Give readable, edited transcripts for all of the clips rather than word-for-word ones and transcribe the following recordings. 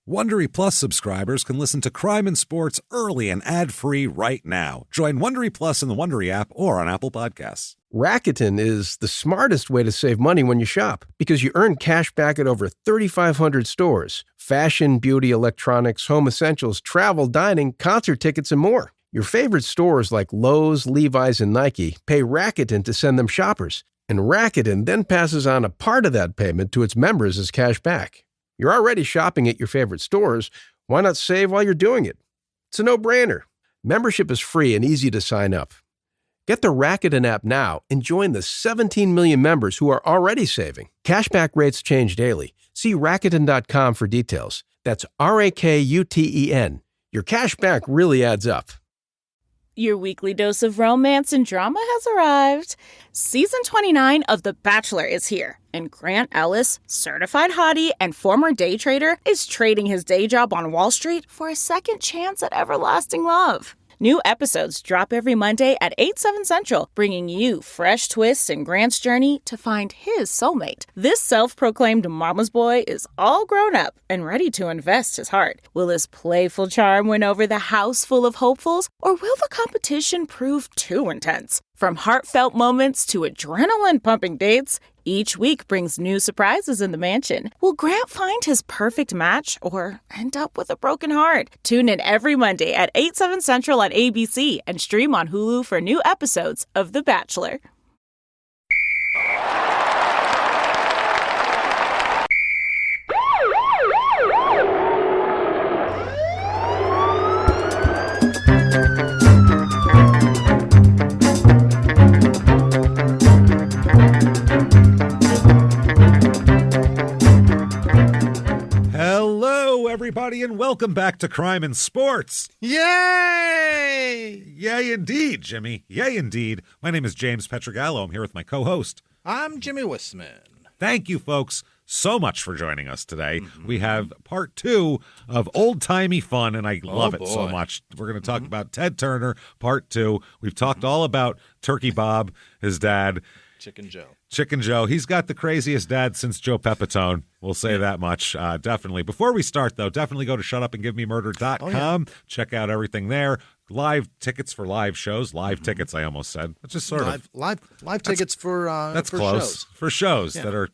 Wondery Plus subscribers can listen to Crime and Sports early and ad-free right now. Join Wondery Plus in the Wondery app or on Apple Podcasts. Rakuten is the smartest way to save money when you shop because you earn cash back at over 3,500 stores. Fashion, beauty, electronics, home essentials, travel, dining, concert tickets, and more. Your favorite stores like Lowe's, Levi's, and Nike pay Rakuten to send them shoppers. And Rakuten then passes on a part of that payment to its members as cash back. You're already shopping at your favorite stores. Why not save while you're doing it? It's a no-brainer. Membership is free and easy to sign up. Get the Rakuten app now and join the 17 million members who are already saving. Cashback rates change daily. See Rakuten.com for details. That's Rakuten. Your cashback really adds up. Your weekly dose of romance and drama has arrived. Season 29 of The Bachelor is here, and Grant Ellis, certified hottie and former day trader, is trading his day job on Wall Street for a second chance at everlasting love. New episodes drop every Monday at 8/7 Central, bringing you fresh twists in Grant's journey to find his soulmate. This self-proclaimed mama's boy is all grown up and ready to invest his heart. Will his playful charm win over the house full of hopefuls, or will the competition prove too intense? From heartfelt moments to adrenaline-pumping dates, each week brings new surprises in the mansion. Will Grant find his perfect match or end up with a broken heart? Tune in every Monday at 8/7 Central on ABC and stream on Hulu for new episodes of The Bachelor. Everybody, and welcome back to Crime and Sports. Yay! Yay indeed, Jimmy. Yay indeed. My name is James Pietragallo. I'm here with my co-host. I'm Jimmie Whisman. Thank you, folks, so much for joining us today. We have part 2 of old-timey fun, and I love it so much. We're going to talk about Ted Turner, part 2. We've talked all about Turkey Bob, his dad. Chicken Joe. He's got the craziest dad since Joe Pepitone. We'll say that much, definitely. Before we start, though, definitely go to shutupandgivememurder.com. Check out everything there. Live tickets for live shows. Live tickets, I almost said. It's just sort of live tickets for that's for close shows. for shows that are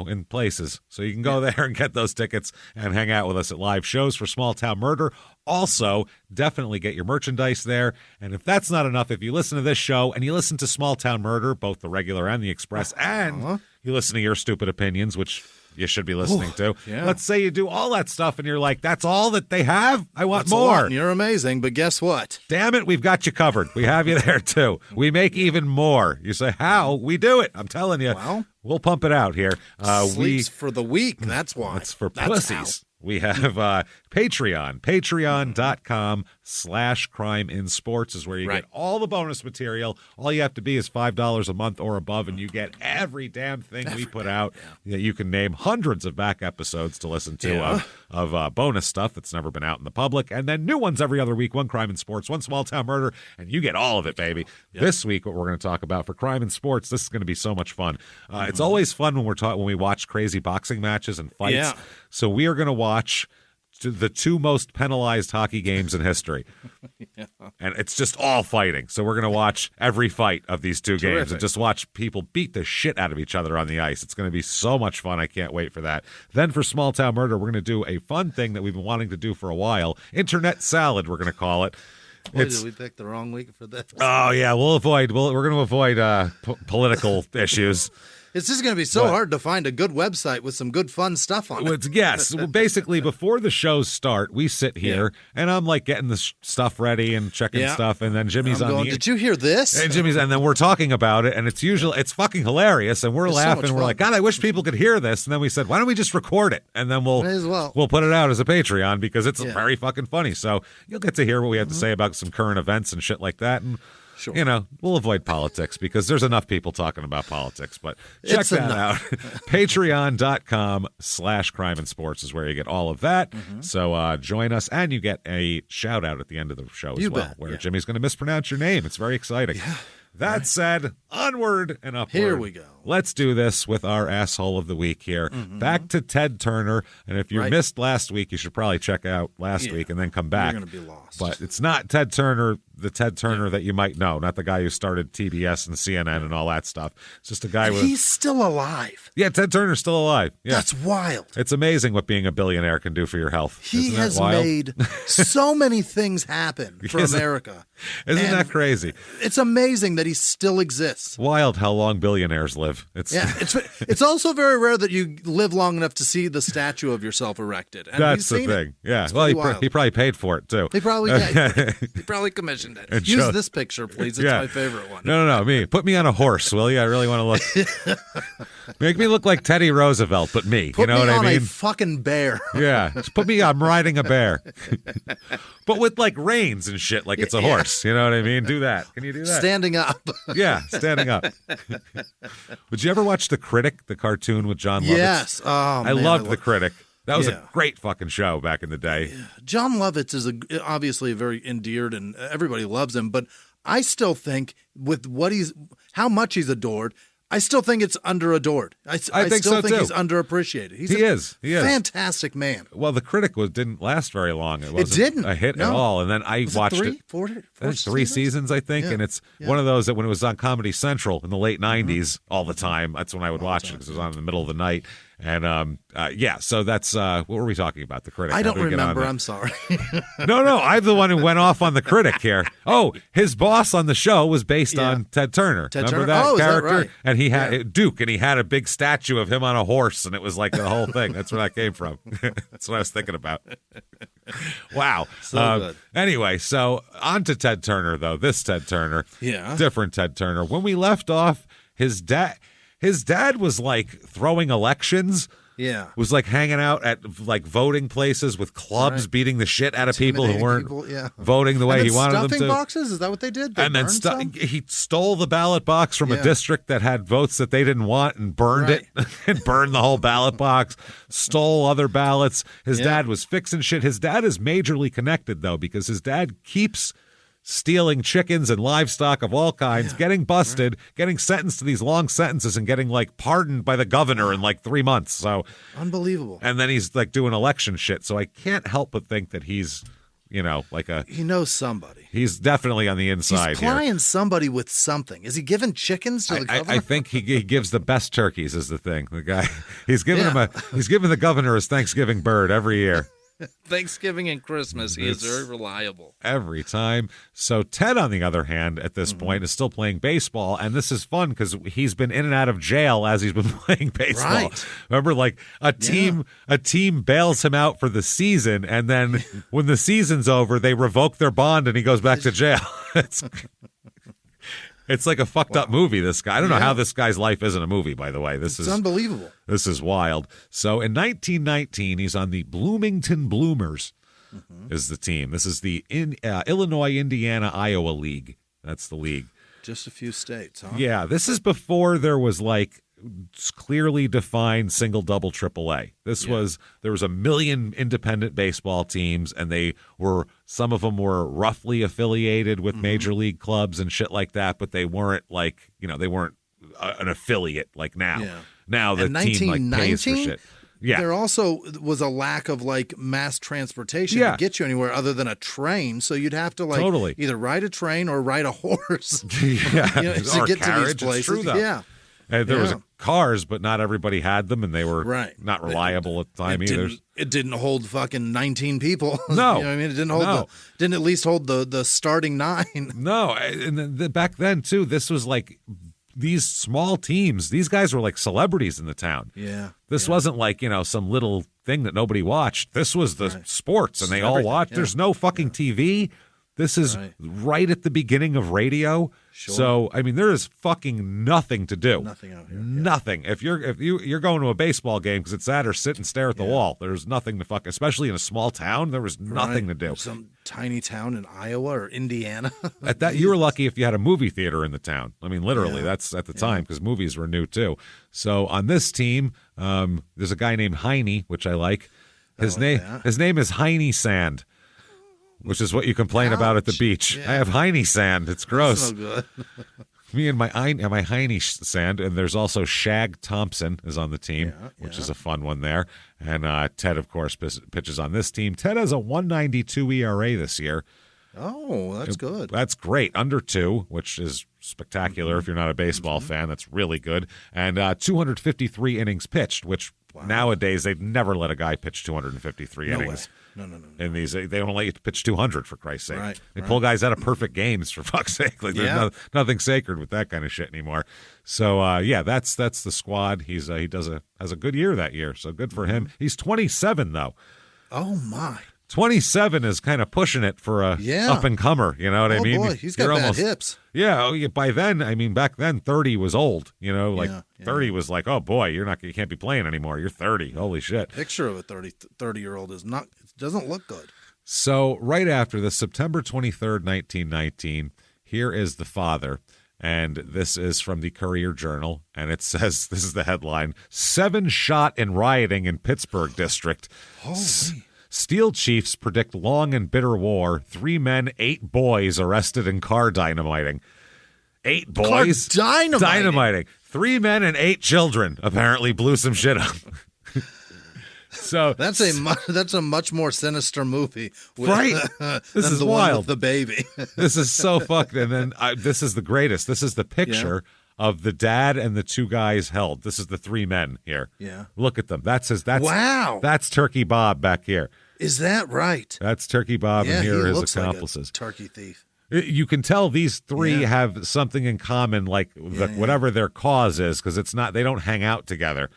in places. So you can go there and get those tickets and hang out with us at live shows for Small Town Murder. Also, definitely get your merchandise there. And if that's not enough, if you listen to this show and you listen to Small Town Murder, both the regular and the express, and you listen to Your Stupid Opinions, which you should be listening to. Yeah. Let's say you do all that stuff and you're like, that's all that they have? I want more. And you're amazing, but guess what? Damn it, we've got you covered. We have you there, too. We make even more. You say, how? We do it. I'm telling you. Well, we'll pump it out here. Sleeps for the week. That's why. It's for pussies. We have Patreon. Patreon.com/crimeinsports is where you get all the bonus material. All you have to be is $5 a month or above, and you get every damn thing we put out. Yeah, you can name hundreds of back episodes to listen to of bonus stuff that's never been out in the public, and then new ones every other week. One Crime and Sports, one Small Town Murder, and you get all of it, baby. This week, what we're going to talk about for Crime and Sports, this is going to be so much fun. It's always fun when when we watch crazy boxing matches and fights. Yeah. So we are going to watch the 2 most penalized hockey games in history. And it's just all fighting. So we're going to watch every fight of these 2 games and just watch people beat the shit out of each other on the ice. It's going to be so much fun. I can't wait for that. Then for Small Town Murder, we're going to do a fun thing that we've been wanting to do for a while. Internet Salad, we're going to call it. Did we pick the wrong week for this? Oh, yeah. We're going to avoid political issues. It's just going to be so hard to find a good website with some good fun stuff on it. Yes. Basically, before the shows start, we sit here, and I'm like getting the stuff ready and checking stuff, and then Jimmy's on the... Did you hear this? And then we're talking about it, and it's fucking hilarious, and we're laughing. So we're like, God, I wish people could hear this. And then we said, why don't we just record it? And then we'll put it out as a Patreon because it's very fucking funny. So you'll get to hear what we have to say about some current events and shit like that, and... Sure. We'll avoid politics because there's enough people talking about politics, but check that out. Patreon.com/crimeinsports is where you get all of that. So join us, and you get a shout out at the end of the show as well, where Jimmy's going to mispronounce your name. It's very exciting. That said, onward and upward. Here we go. Let's do this with our asshole of the week here. Back to Ted Turner. And if you missed last week, you should probably check out last week and then come back. You're going to be lost. But it's not Ted Turner, the Ted Turner that you might know, not the guy who started TBS and CNN and all that stuff. It's just a guy with... He's still alive. Yeah, Ted Turner's still alive. Yeah. That's wild. It's amazing what being a billionaire can do for your health. He has made so many things happen for America. Isn't that crazy? It's amazing that he still exists. Wild how long billionaires live. It's also very rare that you live long enough to see the statue of yourself erected. And that's the thing. Yeah. It's well, he probably paid for it too. He probably commissioned it. Use this picture, please. It's my favorite one. No, me. Put me on a horse, will you? I really want to look. Make me look like Teddy Roosevelt, but me. Put you know me what on I mean? a fucking bear. Yeah. Just put me. I'm riding a bear, but with like reins and shit, like it's a horse. You know what I mean? Do that. Can you do that? Standing up. Yeah, standing up. Would you ever watch The Critic, the cartoon with John Lovitz? Yes. Oh, I loved The Critic. That was a great fucking show back in the day. Yeah. John Lovitz is obviously very endeared and everybody loves him, but I still think with how much he's adored, I still think it's underadored. I think still think he's underappreciated. He is. Fantastic man. Well, The Critic didn't last very long. It didn't a hit at all. And then I watched it. Three seasons, I think. Yeah. And it's one of those that when it was on Comedy Central in the late 90s all the time, that's when I would watch it because it was on in the middle of the night. And so that's what were we talking about? The Critic. I don't remember. I'm sorry. No, I'm the one who went off on The Critic here. Oh, his boss on the show was based on Ted Turner. Remember that character? Is that right? And he had Duke, and he had a big statue of him on a horse, and it was like the whole thing. That's where that came from. That's what I was thinking about. Wow. So good. Anyway, so on to Ted Turner, though. This Ted Turner. Yeah. Different Ted Turner. When we left off, his dad was like throwing elections. Yeah. Was like hanging out at like voting places with clubs, beating the shit out of people who weren't voting the way he wanted them to. Stuffing boxes? Is that what they did? He stole the ballot box from a district that had votes that they didn't want and burned it and burned the whole ballot box, stole other ballots. His dad was fixing shit. His dad is majorly connected, though, because his dad keeps stealing chickens and livestock of all kinds, getting busted, getting sentenced to these long sentences and getting like pardoned by the governor in like 3 months. So unbelievable. And then he's like doing election shit. So I can't help but think that he's, he knows somebody. He's definitely on the inside. He's plying somebody with something. Is he giving chickens to the governor? I think he gives the best turkeys is the thing. The guy he's giving the governor his Thanksgiving bird every year. Thanksgiving and Christmas, he is very reliable. Every time. So Ted, on the other hand, at this point, is still playing baseball, and this is fun because he's been in and out of jail as he's been playing baseball. Right. Remember, like a team bails him out for the season, and then when the season's over, they revoke their bond and he goes back to jail. It's like a fucked up movie, this guy. I don't know how this guy's life isn't a movie, by the way. It's unbelievable. This is wild. So in 1919, he's on the Bloomington Bloomers is the team. This is the Illinois, Indiana, Iowa League. That's the league. Just a few states, huh? Yeah, this is before there was like clearly defined single, double, triple A. There was a million independent baseball teams, and some of them were roughly affiliated with major league clubs and shit like that, but they weren't like, they weren't an affiliate like now. Yeah. Now the team like pays for shit. Yeah. There also was a lack of like mass transportation to get you anywhere other than a train. So you'd have to like either ride a train or ride a horse to get to these places. It's true, though. Yeah. And there was cars, but not everybody had them, and they were not reliable at the time either. It didn't hold fucking 19 people. No, I mean, it didn't hold didn't at least hold the starting 9. No, and back then too, this was like these small teams. These guys were like celebrities in the town. Yeah, this wasn't like some little thing that nobody watched. This was the sports, and they all watched. There's no fucking TV. This is right at the beginning of radio. Sure. So, I mean, there is fucking nothing to do. Nothing out here. Nothing. If you're going to a baseball game because it's that or sit and stare at the wall, there's nothing to fuck, especially in a small town, there was nothing to do. Some tiny town in Iowa or Indiana. At that, you were lucky if you had a movie theater in the town. I mean, literally, that's at the time because movies were new too. So on this team, there's a guy named Heine, which I like. His name is Heine Sand. Which is what you complain about at the beach. Yeah. I have Heine sand. It's gross. That's no good. Me and my Heine Sand, and there's also Shag Thompson is on the team, which is a fun one there. And Ted, of course, pitches on this team. Ted has a 1.92 ERA this year. Oh, that's good. That's great. Under 2, which is spectacular if you're not a baseball fan. That's really good. And 253 innings pitched, which nowadays they'd never let a guy pitch 253 innings. No. In these, they don't let you pitch 200 for Christ's sake. Right, they pull guys out of perfect games for fuck's sake. Like there's nothing sacred with that kind of shit anymore. So that's the squad. He has a good year that year. So good for him. He's 27 though. Oh my. 27 is kind of pushing it for a up and comer. You know what I mean? Boy, he's got bad hips. Yeah. By then, I mean back then, 30 was old. 30 was like, oh boy, you can't be playing anymore. You're 30. Holy shit. Picture of a 30-year-old is not. It doesn't look good. So right after this, September 23rd, 1919, here is the father. And this is from the Courier-Journal, and it says, this is the headline, 7 shot in rioting in Pittsburgh district. Holy. Steel chiefs predict long and bitter war. 3 men, 8 boys arrested in car dynamiting. 8 boys? Dynamiting. 3 men and 8 children apparently blew some shit up. So that's a much more sinister movie, right? This is wild. One with the baby. This is so fucked. And then this is the greatest. This is the picture of the dad and the 2 guys held. This is the 3 men here. Yeah, look at them. That's wow. That's Turkey Bob back here. Is that right? That's Turkey Bob, and here are his accomplices. Like a turkey thief. You can tell these 3 have something in common, like whatever their cause is, because it's not. They don't hang out together.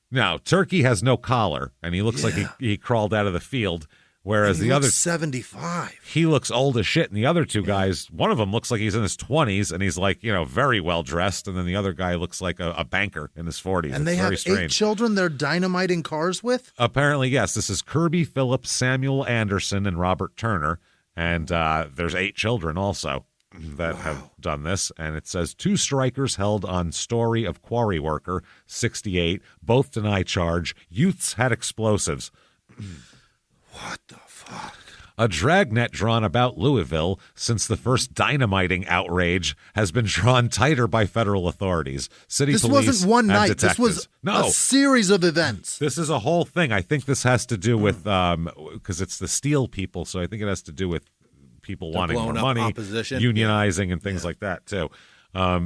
No, Turkey has no collar, and he looks like he crawled out of the field, whereas the other 75. He looks old as shit, and the other 2 guys, one of them looks like he's in his 20s, and he's like, very well dressed, and then the other guy looks like a banker in his 40s. And they have 8 children they're dynamiting cars with? Apparently, yes. This is Kirby Phillips, Samuel Anderson, and Robert Turner, and there's 8 children also that have done this, and it says 2 strikers held on story of quarry worker, 68, both deny charge. Youths had explosives. What the fuck? A dragnet drawn about Louisville since the first dynamiting outrage has been drawn tighter by federal authorities. This wasn't one night. Detectives. This was a series of events. This is a whole thing. I think this has to do with because it's the steel people, so I think it has to do with people wanting more money, unionizing, and things like that, too.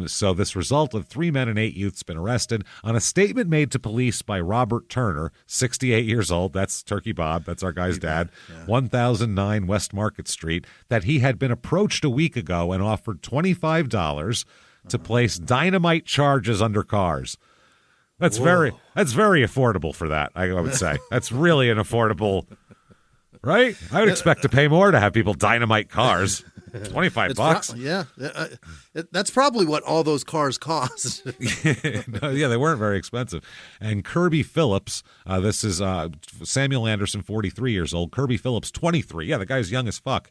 So this resulted, 3 men and 8 youths been arrested. On a statement made to police by Robert Turner, 68 years old, that's Turkey Bob, that's our guy's dad, 1009 West Market Street, that he had been approached a week ago and offered $25 to place dynamite charges under cars. That's very affordable for that, I would say. That's really an affordable... Right? I would expect to pay more to have people dynamite cars. $25. That's probably what all those cars cost. They weren't very expensive. And Kirby Phillips, this is Samuel Anderson, 43 years old. Kirby Phillips, 23. Yeah, the guy's young as fuck.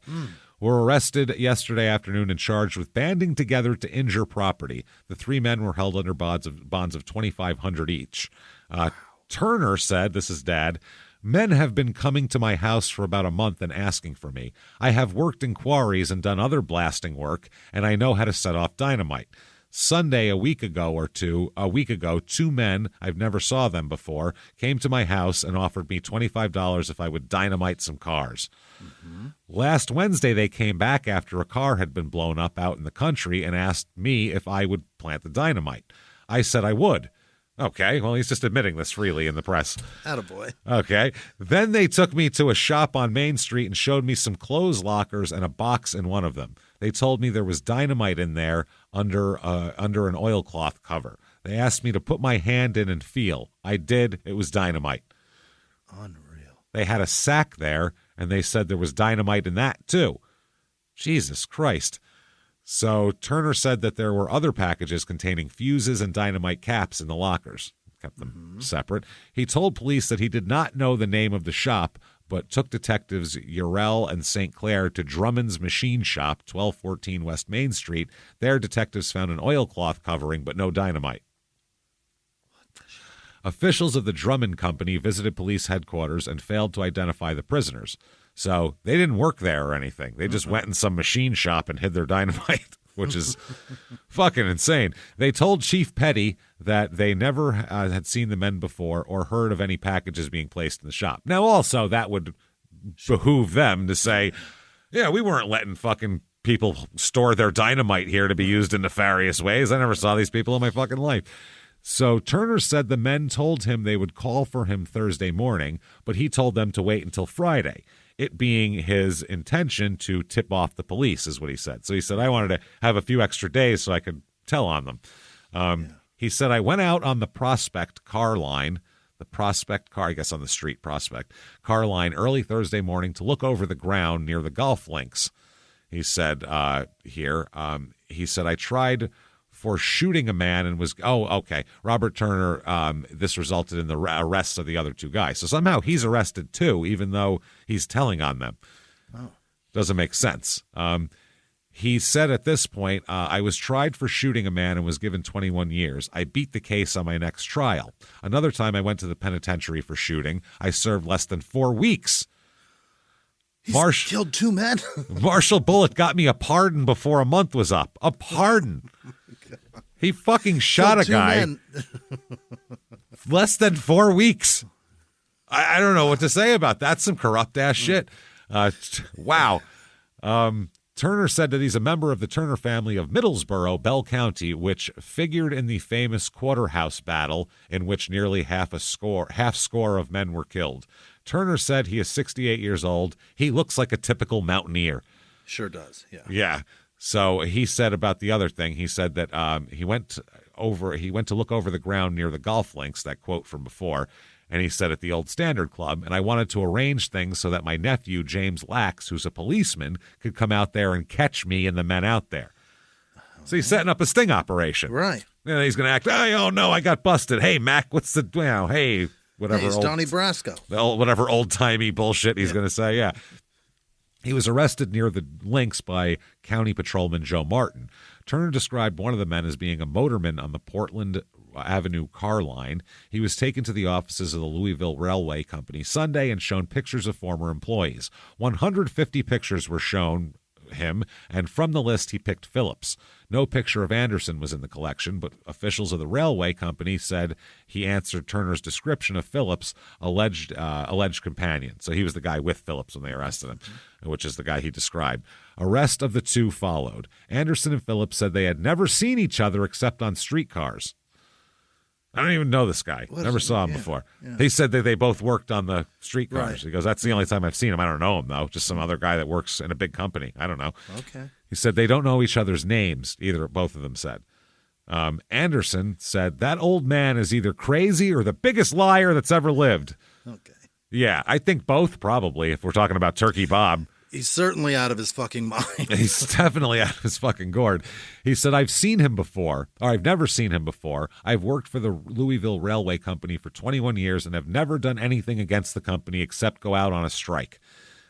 Were arrested yesterday afternoon and charged with banding together to injure property. The 3 men were held under bonds of $2,500 each. Turner said, this is Dad, men have been coming to my house for about a month and asking for me. I have worked in quarries and done other blasting work, and I know how to set off dynamite. Sunday, a week ago, 2 men, I've never saw them before, came to my house and offered me $25 if I would dynamite some cars. Last Wednesday, they came back after a car had been blown up out in the country and asked me if I would plant the dynamite. I said I would. Okay, well, he's just admitting this freely in the press. Attaboy. Okay. Then they took me to a shop on Main Street and showed me some clothes lockers and a box in one of them. They told me there was dynamite in there under an oilcloth cover. They asked me to put my hand in and feel. I did. It was dynamite. Unreal. They had a sack there, and they said there was dynamite in that, too. Jesus Christ. So Turner said that there were other packages containing fuses and dynamite caps in the lockers. Kept them separate. He told police that he did not know the name of the shop, but took detectives Urell and St. Clair to Drummond's Machine Shop, 1214 West Main Street. There, detectives found an oilcloth covering, but no dynamite. Officials of the Drummond Company visited police headquarters and failed to identify the prisoners. So they didn't work there or anything. They just went in some machine shop and hid their dynamite. which is fucking insane. They told Chief Petty that they never had seen the men before or heard of any packages being placed in the shop. Now, also, that would behoove them to say, yeah, we weren't letting fucking people store their dynamite here to be used in nefarious ways. I never saw these people in my fucking life. So Turner said the men told him they would call for him Thursday morning, but he told them to wait until Friday, it being his intention to tip off the police, is what he said. So he said, I wanted to have a few extra days so I could tell on them. He said, I went out on the Prospect car line, the Prospect car, I guess on the street Prospect, car line early Thursday morning to look over the ground near the golf links. He said he said, I tried for shooting a man and was, Robert Turner, this resulted in the arrests of the other two guys. So somehow he's arrested too, even though he's telling on them. Oh. Doesn't make sense. He said at this point, I was tried for shooting a man and was given 21 years. I beat the case on my next trial. Another time I went to the penitentiary for shooting. I served less than 4 weeks. He's killed 2 men. Marshall Bullitt got me a pardon before a month was up. A pardon. He fucking shot a guy. Less than 4 weeks. I don't know what to say about that. That's some corrupt ass shit. Wow. Turner said that he's a member of the Turner family of Middlesboro, Bell County, which figured in the famous Quarterhouse battle in which nearly half score of men were killed. Turner said he is 68 years old. He looks like a typical mountaineer. Sure does, yeah. Yeah. So he said about the other thing, he said that he went to look over the ground near the golf links, that quote from before, and he said at the Old Standard Club, and I wanted to arrange things so that my nephew, James Lax, who's a policeman, could come out there and catch me and the men out there. So he's setting up a sting operation. Right. And he's going to act, oh, no, I got busted. Hey, Mac, what's the, hey, whatever. Hey, it's Donnie Brasco. Whatever old-timey bullshit he's going to say, yeah. He was arrested near the links by County Patrolman Joe Martin. Turner described one of the men as being a motorman on the Portland Avenue car line. He was taken to the offices of the Louisville Railway Company Sunday and shown pictures of former employees. 150 pictures were shown him, and from the list he picked Phillips. No picture of Anderson was in the collection, but officials of the railway company said he answered Turner's description of Phillips' alleged companion. So he was the guy with Phillips when they arrested him, which is the guy he described. Arrest of the two followed. Anderson and Phillips said they had never seen each other except on streetcars. I don't even know this guy. Never saw him before. Yeah. He said that they both worked on the streetcars. Right. He goes, that's the only time I've seen him. I don't know him, though. Just some other guy that works in a big company. I don't know. Okay. He said they don't know each other's names, both of them said. Anderson said, that old man is either crazy or the biggest liar that's ever lived. Okay. Yeah, I think both, probably, if we're talking about Turkey Bob. He's certainly out of his fucking mind. He's definitely out of his fucking gourd. He said, I've seen him before, or I've never seen him before. I've worked for the Louisville Railway Company for 21 years and have never done anything against the company except go out on a strike.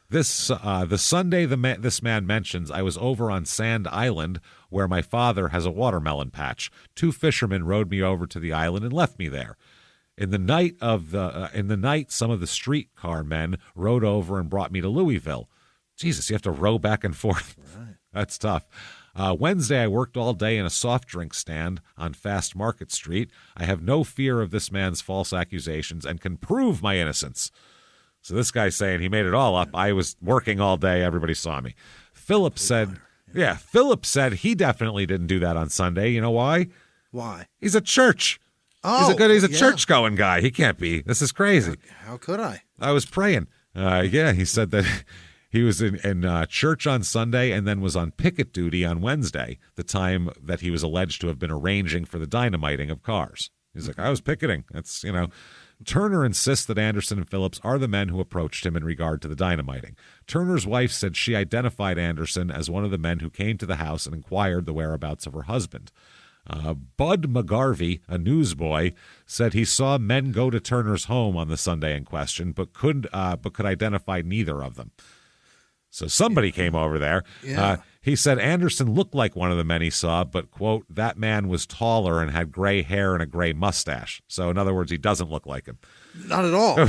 The Sunday this man mentions, I was over on Sand Island where my father has a watermelon patch. 2 fishermen rowed me over to the island and left me there. In the night, some of the streetcar men rowed over and brought me to Louisville. Jesus, you have to row back and forth. Right. That's tough. Wednesday, I worked all day in a soft drink stand on Fast Market Street. I have no fear of this man's false accusations and can prove my innocence. So this guy's saying he made it all up. I was working all day. Everybody saw me. Phillips said he definitely didn't do that on Sunday. You know why? Why? He's at church. Oh, he's a church-going guy. He can't be. This is crazy. How could I? I was praying. He said that he was in church on Sunday and then was on picket duty on Wednesday, the time that he was alleged to have been arranging for the dynamiting of cars. He's like, I was picketing. That's, Turner insists that Anderson and Phillips are the men who approached him in regard to the dynamiting. Turner's wife said she identified Anderson as one of the men who came to the house and inquired the whereabouts of her husband. Bud McGarvey, a newsboy, said he saw men go to Turner's home on the Sunday in question, but could identify neither of them. So somebody came over there. Yeah. He said Anderson looked like one of the men he saw, but, quote, that man was taller and had gray hair and a gray mustache. So, in other words, he doesn't look like him. Not at all.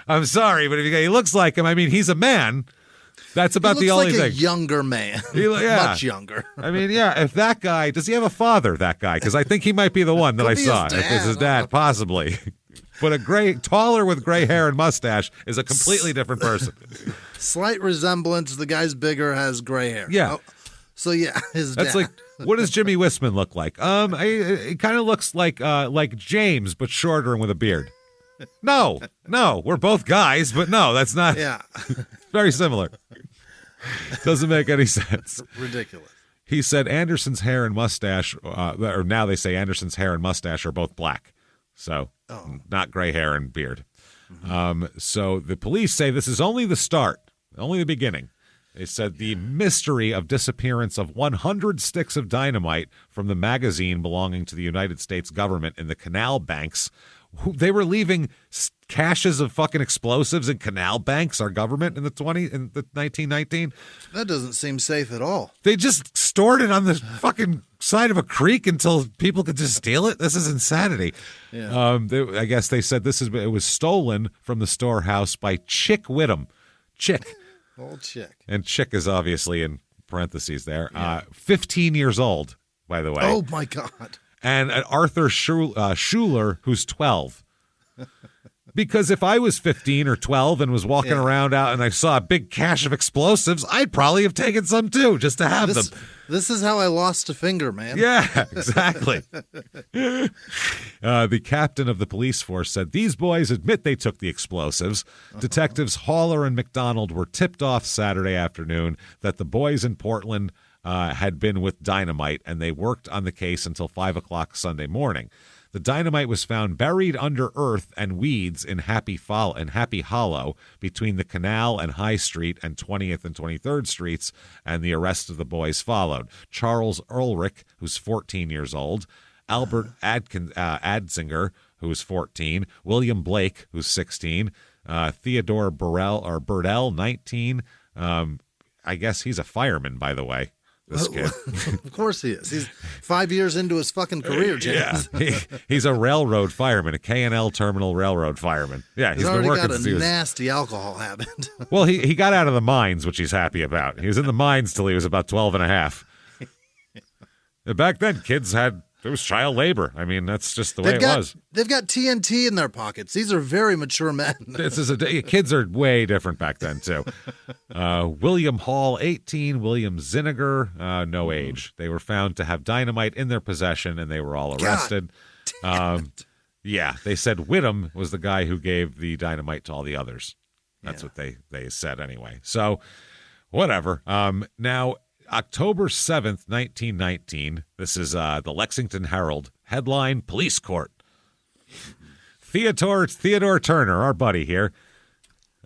I'm sorry, but if he looks like him, I mean, he's a man. That's about the only thing. thing. A younger man. Much younger. I mean, yeah, if that guy, does he have a father, that guy? Because I think he might be the one that I saw. If it's his dad, possibly. But taller with gray hair and mustache is a completely different person. Slight resemblance. The guy's bigger, has gray hair. Yeah. So yeah, his dad. That's like, what does Jimmie Whisman look like? It kind of looks like James, but shorter and with a beard. No, we're both guys, but no, that's not. Yeah. Very similar. Doesn't make any sense. Ridiculous. He said Anderson's hair and mustache, or now they say Anderson's hair and mustache are both black. So not gray hair and beard. Mm-hmm. So the police say this is only the start, only the beginning. They said the mystery of disappearance of 100 sticks of dynamite from the magazine belonging to the United States government in the canal banks. They were leaving caches of fucking explosives in canal banks, our government, in the 1919. That doesn't seem safe at all. They just stored it on the fucking side of a creek until people could just steal it. This is insanity. Yeah. I guess they said it was stolen from the storehouse by Chick Whittam. Chick. Old Chick. And Chick is obviously in parentheses there. 15 years old, by the way. Oh, my God. And Arthur Schuler, who's 12. Because if I was 15 or 12 and was walking around out and I saw a big cache of explosives, I'd probably have taken some too, just to have them. This is how I lost a finger, man. Yeah, exactly. The captain of the police force said these boys admit they took the explosives. Detectives Haller and McDonald were tipped off Saturday afternoon that the boys in Portland had been with dynamite, and they worked on the case until 5 o'clock Sunday morning. The dynamite was found buried under earth and weeds in Happy Hollow between the Canal and High Street and 20th and 23rd Streets, and the arrest of the boys followed. Charles Ulrich, who's 14 years old, Albert Adsinger, who's 14, William Blake, who's 16, Theodore Burdell, 19. I guess he's a fireman, by the way. This kid. Of course he is. He's 5 years into his fucking career, James. Yeah. He's a railroad fireman, a K&L terminal railroad fireman. Yeah, he's already got a nasty alcohol habit. Well, he got out of the mines, which he's happy about. He was in the mines till he was about 12 and a half. Back then, it was child labor. I mean, that's just the way it was. They've got TNT in their pockets. These are very mature men. Kids are way different back then, too. William Hall, 18. William Zinniger, no age. They were found to have dynamite in their possession, and they were all arrested. Yeah, they said Whittam was the guy who gave the dynamite to all the others. That's what they said anyway. So, whatever. Now, October 7th, 1919, this is the Lexington Herald, headline, Police Court. Theodore Turner, our buddy here,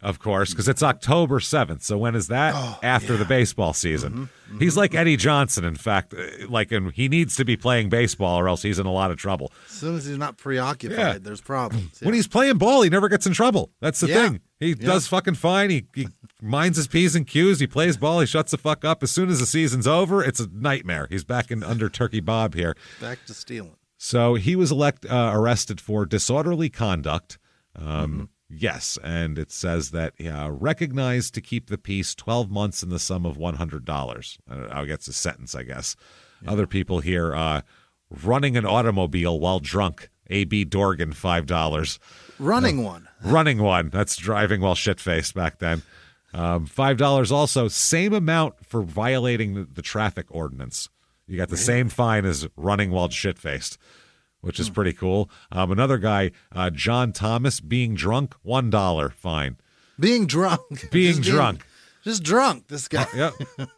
of course, because it's October 7th. So when is that? After the baseball season. Mm-hmm. He's like Eddie Johnson, in fact. And he needs to be playing baseball or else he's in a lot of trouble. As soon as he's not preoccupied, there's problems. Yeah. When he's playing ball, he never gets in trouble. That's the thing. He does fucking fine. He minds his P's and Q's. He plays ball. He shuts the fuck up. As soon as the season's over, it's a nightmare. He's back under Turkey Bob here. Back to stealing. So he was arrested for disorderly conduct. Yes, and it says that recognized to keep the peace 12 months in the sum of $100. I guess a sentence, I guess. Yeah. Other people here, running an automobile while drunk. A.B. Dorgan, $5. Running one. Running one. That's driving while shit-faced back then. $5 also. Same amount for violating the traffic ordinance. You got the same fine as running while shit-faced, which is pretty cool. Another guy, John Thomas, being drunk, $1 fine. Being drunk. Just drunk, this guy. Yep.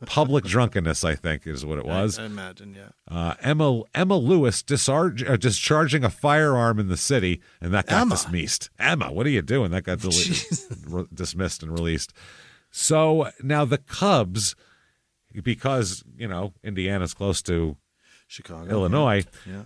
Public drunkenness, I think, is what it was. I imagine, yeah. Emma Lewis discharging a firearm in the city, and that got dismissed. Emma, what are you doing? That got dismissed and released. So now the Cubs, because, Indiana's close to Chicago, Illinois,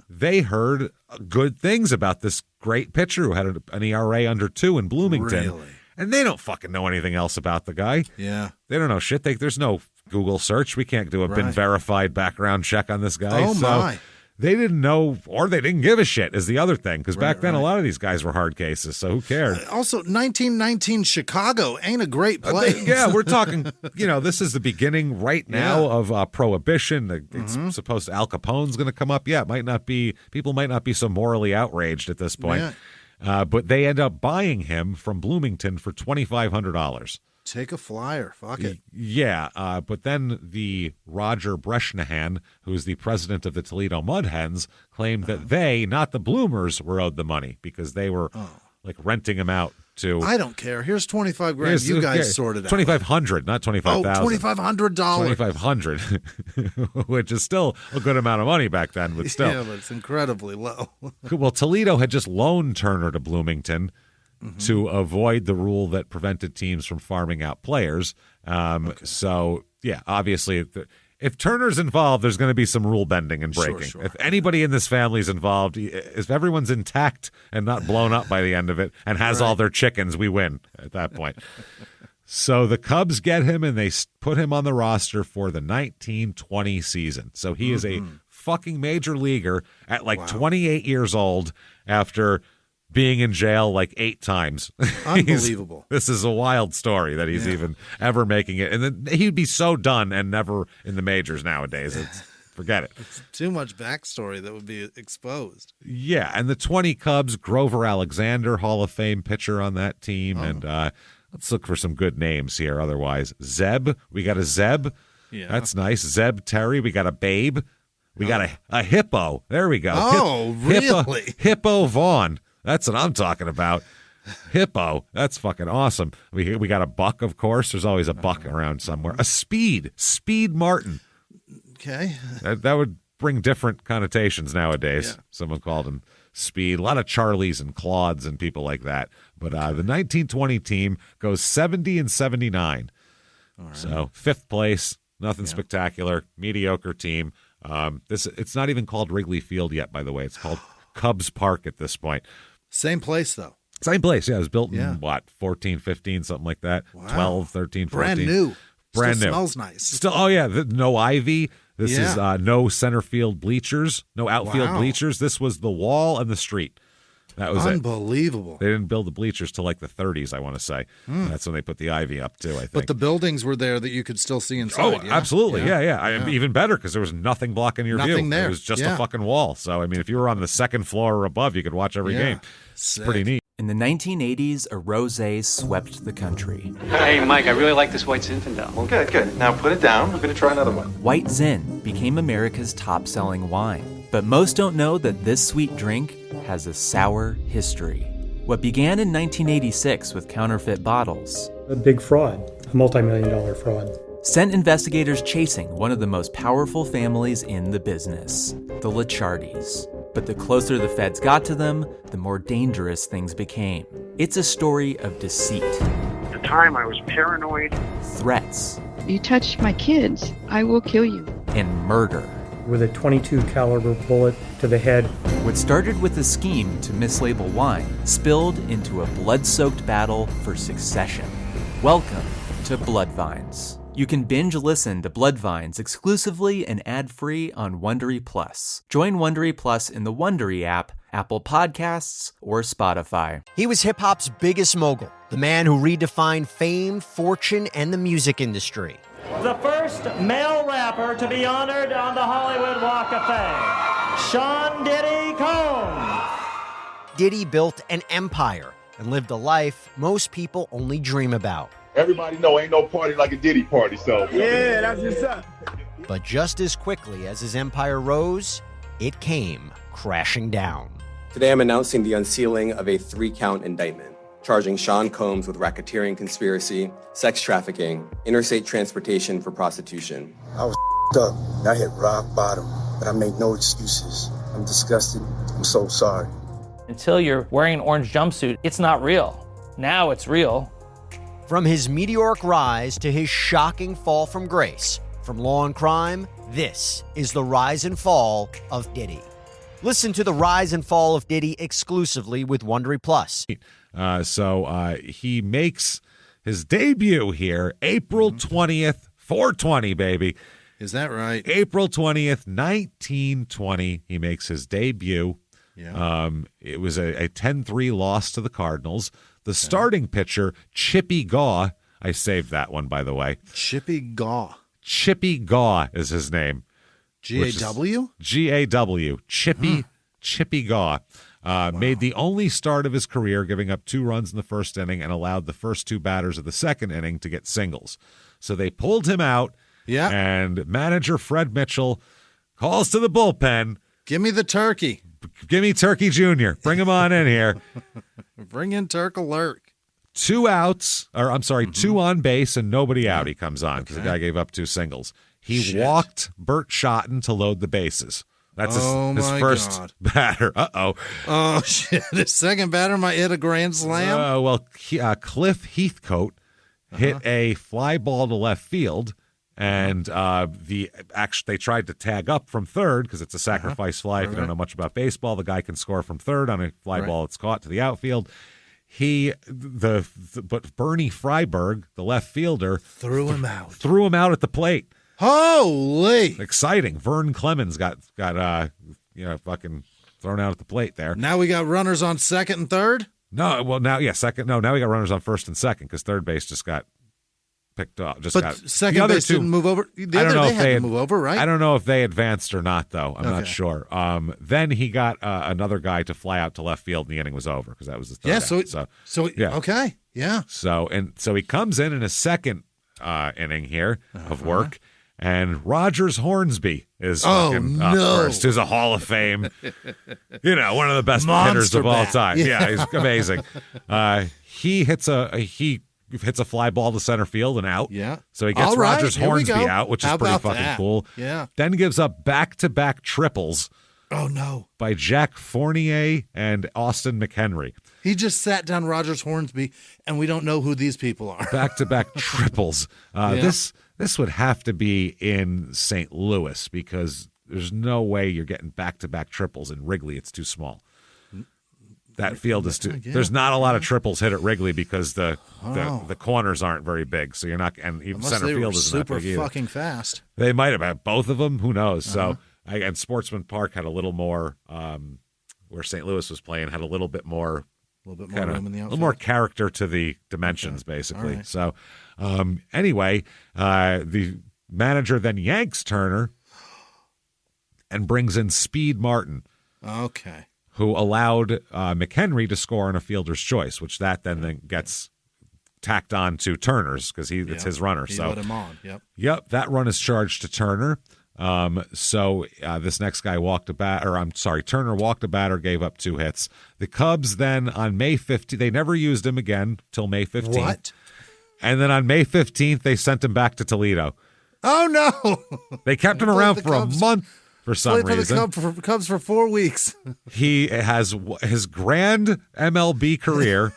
they heard good things about this great pitcher who had an ERA under 2 in Bloomington. Really? And they don't fucking know anything else about the guy. Yeah. They don't know shit. There's no Google search. We can't do a been verified background check on this guy. Oh, my. they didn't know, or they didn't give a shit is the other thing, because back then a lot of these guys were hard cases, so who cared? Also, 1919 Chicago ain't a great place. Yeah, we're talking, this is the beginning right now of Prohibition. It's supposed to, Al Capone's going to come up. Yeah, people might not be so morally outraged at this point. Yeah. But they end up buying him from Bloomington for $2,500. Take a flyer. Fuck it. Yeah, but then the Roger Breshnahan, who's the president of the Toledo Mud Hens, claimed that they, not the Bloomers, were owed the money because they were renting him out to. I don't care. Here's $25,000. You guys sort it out. $2,500, not $25,000. Oh, $2,500. $2,500, which is still a good amount of money back then, but still. Yeah, but it's incredibly low. Well, Toledo had just loaned Turner to Bloomington to avoid the rule that prevented teams from farming out players. So, yeah, obviously, if Turner's involved, there's going to be some rule bending and breaking. Sure. If anybody in this family is involved, if everyone's intact and not blown up by the end of it and has all their chickens, we win at that point. So the Cubs get him, and they put him on the roster for the 1920 season. So he is a fucking major leaguer at 28 years old after being in jail 8 times. Unbelievable. This is a wild story that he's even ever making it. And then he'd be so done and never in the majors nowadays. Forget it. It's too much backstory that would be exposed. Yeah, and the 20 Cubs, Grover Alexander, Hall of Fame pitcher on that team. And let's look for some good names here otherwise. Zeb. We got a Zeb. Yeah. That's nice. Zeb Terry. We got a Babe. We got a Hippo. There we go. Oh, really? Hippo Vaughn. That's what I'm talking about. Hippo. That's fucking awesome. We got a Buck, of course. There's always a Buck around somewhere. A Speed Martin. Okay. That would bring different connotations nowadays. Yeah. Someone called him Speed. A lot of Charlies and Claudes and people like that. But the 1920 team goes 70-79. All right. So 5th place. Nothing spectacular. Mediocre team. It's not even called Wrigley Field yet, by the way. It's called Cubs Park at this point. Same place, though. Same place, yeah. It was built in, 14, 15, something like that. Wow. 12, 13, 14. Brand new. Brand Still new. Smells nice. Still, no ivy. This is no center field bleachers, no outfield bleachers. This was the wall and the street. That was unbelievable. They didn't build the bleachers till the 30s, I want to say. That's when they put the ivy up too, I think. But the buildings were there that you could still see inside. Oh, absolutely. Yeah. Even better because there was nothing blocking your view. Nothing there. It was just a fucking wall. So, if you were on the 2nd floor or above, you could watch every game. It's pretty neat. In the 1980s, a rosé swept the country. Hey, Mike, I really like this White Zinfandel. Well, good. Now put it down. We're going to try another one. White Zin became America's top-selling wine. But most don't know that this sweet drink has a sour history. What began in 1986 with counterfeit bottles. A big fraud, a multi-million-dollar fraud. Sent investigators chasing one of the most powerful families in the business, the Licciardis. But the closer the feds got to them, the more dangerous things became. It's a story of deceit. At the time, I was paranoid. Threats. You touch my kids, I will kill you. And murder. With a .22 caliber bullet to the head. What started with a scheme to mislabel wine spilled into a blood-soaked battle for succession. Welcome to Bloodvines. You can binge listen to Bloodvines exclusively and ad-free on Wondery Plus. Join Wondery Plus in the Wondery app, Apple Podcasts, or Spotify. He was hip-hop's biggest mogul, the man who redefined fame, fortune, and the music industry. The first male rapper to be honored on the Hollywood Walk of Fame, Sean Diddy Combs. Diddy built an empire and lived a life most people only dream about. Everybody know ain't no party like a Diddy party, so. Yeah, that's what's up. But just as quickly as his empire rose, it came crashing down. Today I'm announcing the unsealing of a 3-count indictment, charging Sean Combs with racketeering conspiracy, sex trafficking, interstate transportation for prostitution. I was up. I hit rock bottom, but I made no excuses. I'm disgusted. I'm so sorry. Until you're wearing an orange jumpsuit, it's not real. Now it's real. From his meteoric rise to his shocking fall from grace, from law and crime, this is the rise and fall of Diddy. Listen to the rise and fall of Diddy exclusively with Wondery Plus. So he makes his debut here April 20th, 420, baby. Is that right? April 20th, 1920, he makes his debut. Yeah. It was a 10-3 loss to the Cardinals. The starting pitcher, Chippy Gaw, I saved that one, by the way. Chippy Gaw. Chippy Gaw is his name. G-A-W? G-A-W. Chippy Gaw. Made the only start of his career, giving up 2 runs in the first inning and allowed the first 2 batters of the second inning to get singles. So they pulled him out, and manager Fred Mitchell calls to the bullpen. Give me the turkey. Give me Turkey Jr. Bring him on in here. Bring in Turk-a-lurk. 2 outs, or I'm sorry, 2 on base and nobody out. He comes on because the guy gave up 2 singles. He walked Bert Schotten to load the bases. That's his first batter. Uh-oh. Oh, shit. His second batter might hit a grand slam? Cliff Heathcote hit a fly ball to left field, and they tried to tag up from third because it's a sacrifice fly. If you don't know much about baseball, the guy can score from third on a fly ball that's caught to the outfield. But Bernie Freiberg, the left fielder, threw him out. Threw him out at the plate. Holy! Exciting. Vern Clemens got fucking thrown out at the plate there. Now we got runners on second and third? Second. No, now we got runners on first and second because third base just got picked up. Second base didn't move over. They had to move over, right? I don't know if they advanced or not, though. I'm not sure. Then he got another guy to fly out to left field, and the inning was over because that was the third. Okay, yeah. So he comes in his second inning here of work. And Rogers Hornsby is fucking up first. Who's a Hall of Fame, one of the best hitters of all time. Yeah, he's amazing. He hits a fly ball to center field and out. Yeah. So he gets Rogers Hornsby out, which is pretty fucking cool. Yeah. Then gives up back-to-back triples. Oh, no. By Jack Fournier and Austin McHenry. He just sat down Rogers Hornsby, and we don't know who these people are. Back-to-back triples. This would have to be in St. Louis because there's no way you're getting back-to-back triples in Wrigley. It's too small. That field is too. There's not a lot of triples hit at Wrigley because the corners aren't very big. So you're not, and even center field isn't that big either. Super fucking fast. They might have had both of them. Who knows? So and Sportsman Park had a little more. Where St. Louis was playing had a little bit more. A little bit more room in the outfield. A little more character to the dimensions, basically. Right. So, anyway, the manager then yanks Turner and brings in Speed Martin. Okay. Who allowed McHenry to score on a fielder's choice, which then gets tacked on to Turner's because it's his runner. He so let him on. Yep. That run is charged to Turner. So this next guy Turner walked a batter, gave up 2 hits. The Cubs then on May 15th, they never used him again till May 15th. What? And then on May 15th, they sent him back to Toledo. Oh, no. They kept him around for a month for some reason. The Cubs for 4 weeks. He has his grand MLB career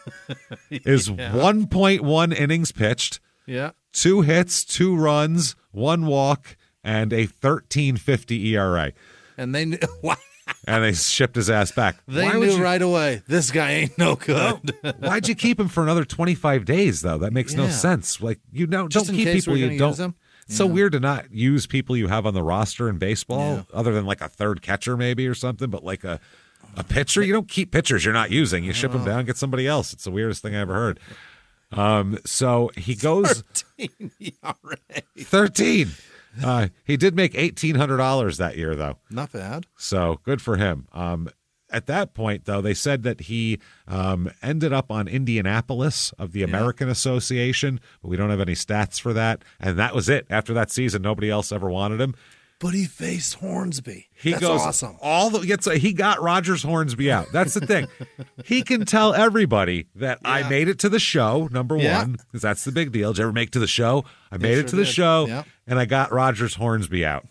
is 1.1 innings pitched. Yeah. 2 hits, 2 runs, 1 walk, and a 13.50 ERA. And they knew, and they shipped his ass back. They knew right away, this guy ain't no good. Why'd you keep him for another 25 days, though? That makes no sense. Like, don't keep people you don't. It's so weird to not use people you have on the roster in baseball, other than like a third catcher maybe or something, but like a pitcher. You don't keep pitchers you're not using. You ship them down, get somebody else. It's the weirdest thing I ever heard. So he goes 13 ERA. 13. He did make $1,800 that year, though. Not bad. So good for him. At that point, though, they said that he ended up on Indianapolis of the American Association, but we don't have any stats for that. And that was it. After that season, nobody else ever wanted him. But he faced Hornsby. That's awesome. He got Rogers Hornsby out. That's the thing. He can tell everybody that I made it to the show, number one, because that's the big deal. Did you ever make it to the show? I made it to the show, and I got Rogers Hornsby out.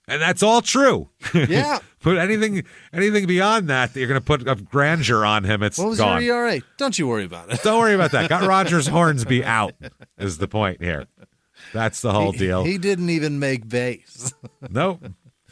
And that's all true. Yeah. Put anything beyond that you're going to put a grandeur on him, it's gone. What was your ERA? Don't you worry about it. Don't worry about that. Got Rogers Hornsby out is the point here. That's the whole deal. He didn't even make base. Nope.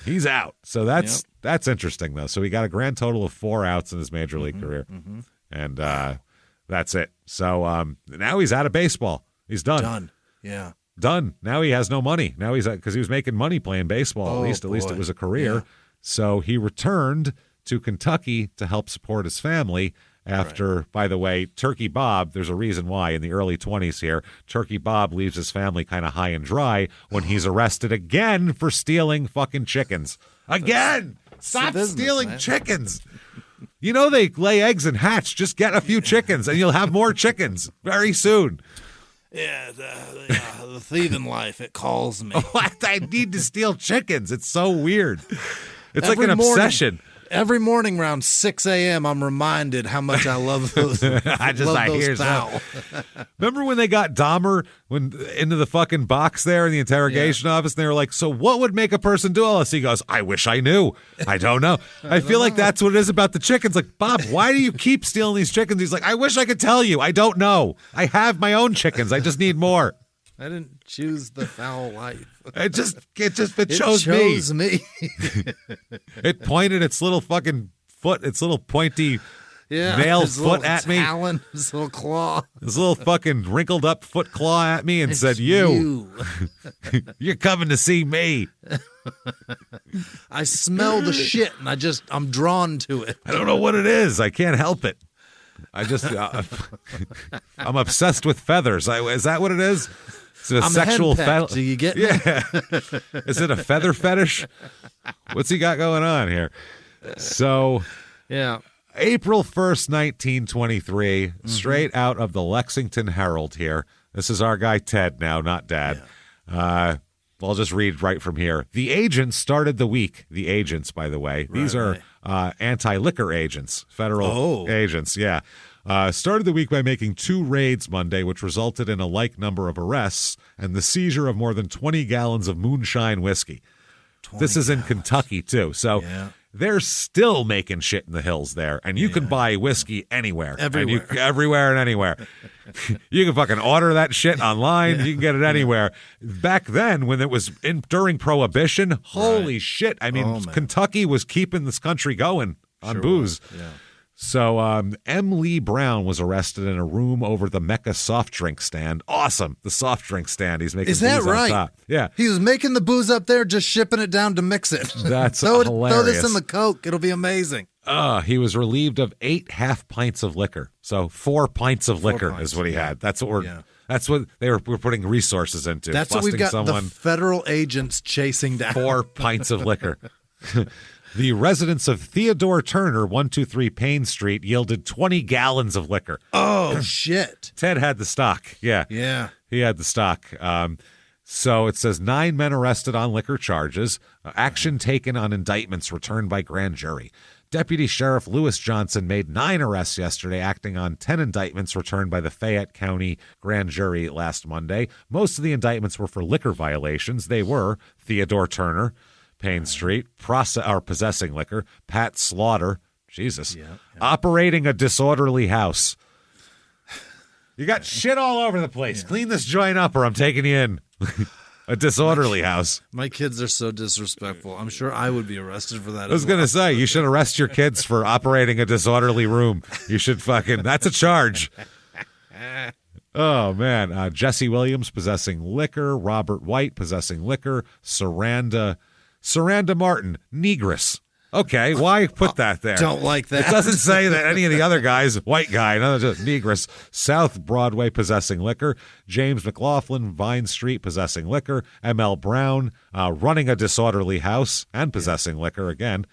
He's out. So that's interesting, though. So he got a grand total of 4 outs in his major league career. Mm-hmm. And that's it. So now he's out of baseball. He's done. Yeah. done. Now he has no money. Now he's because he was making money playing baseball. At least it was a career. Yeah. So he returned to Kentucky to help support his family. After, by the way, Turkey Bob, there's a reason why in the early 20s here, Turkey Bob leaves his family kind of high and dry when he's arrested again for stealing fucking chickens. Again! Stop stealing chickens! You know they lay eggs and hatch. Just get a few chickens and you'll have more chickens very soon. Yeah, the thieving life, it calls me. I need to steal chickens. It's so weird. It's like an obsession. Every morning around 6 a.m., I'm reminded how much I love those. I hear fowl. Remember when they got Dahmer into the fucking box there in the interrogation office, and they were like, "So what would make a person do all this?" He goes, "I wish I knew. I don't know. I feel like that's what it is about the chickens." Like, Bob, why do you keep stealing these chickens? He's like, "I wish I could tell you. I don't know. I have my own chickens. I just need more." I didn't choose the foul life. It chose me. It pointed its little fucking foot, its little pointy nailed foot at me. Talon, his little claw. His little fucking wrinkled up foot claw at me and said, "You. You're coming to see me." I smell the shit and I'm drawn to it. I don't know what it is. I can't help it. I'm obsessed with feathers. Is that what it is? Is it a sexual fetish? Do you get me? Yeah. Is it a feather fetish? What's he got going on here? So, yeah. April 1st, 1923, straight out of the Lexington Herald here. This is our guy Ted now, not Dad. Yeah. I'll just read right from here. The agents started the week. The agents, by the way. These are anti-liquor agents, federal agents, yeah. Started the week by making 2 raids Monday, which resulted in a like number of arrests and the seizure of more than 20 gallons of moonshine whiskey. This is in Kentucky, too. So they're still making shit in the hills there. And you can buy whiskey anywhere. Everywhere. Everywhere and anywhere. You can fucking order that shit online. You can get it anywhere. Back then, when it was during Prohibition, holy shit. I mean, Kentucky was keeping this country going on booze. Yeah. So M. Lee Brown was arrested in a room over the Mecca soft drink stand. Awesome. The soft drink stand. He's making Is that booze right? on top. Yeah. He was making the booze up there, just shipping it down to mix it. That's throw hilarious. this in the Coke. It'll be amazing. He was relieved of 8 half pints of liquor. So 4 pints of liquor is what he had. That's what that's what we're putting resources into. That's what we've got someone, the federal agents chasing down. 4 pints of liquor. The residence of Theodore Turner, 123 Payne Street, yielded 20 gallons of liquor. Oh, shit. Ted had the stock. Yeah. Yeah. He had the stock. So it says 9 men arrested on liquor charges. Action taken on indictments returned by grand jury. Deputy Sheriff Lewis Johnson made 9 arrests yesterday, acting on 10 indictments returned by the Fayette County grand jury last Monday. Most of the indictments were for liquor violations. They were Theodore Turner, Payne Street, possessing liquor, Pat Slaughter, operating a disorderly house. You got shit all over the place. Clean this joint up or I'm taking you in. A disorderly house. My kids are so disrespectful. I'm sure I would be arrested for that. I was going to say, you should arrest your kids for operating a disorderly room. You should that's a charge. Oh, man. Jesse Williams possessing liquor. Robert White possessing liquor. Saranda Martin, negress. Okay, why put that there? Don't like that. It doesn't say that any of the other guys, white guy, no, just negress. South Broadway possessing liquor. James McLaughlin, Vine Street possessing liquor. M.L. Brown running a disorderly house and possessing liquor again.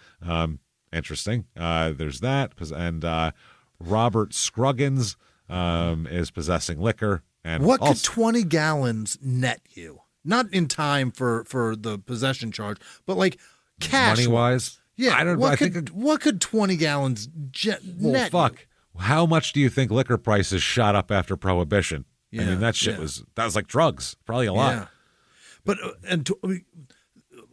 Interesting. There's that. And Robert Scruggins is possessing liquor. And what could 20 gallons net you? Not in time for the possession charge, but like cash money-wise. Yeah, I don't. What could 20 gallons net? Fuck. How much do you think liquor prices shot up after Prohibition? Yeah, I mean, that shit was like drugs. Probably a lot. Yeah. But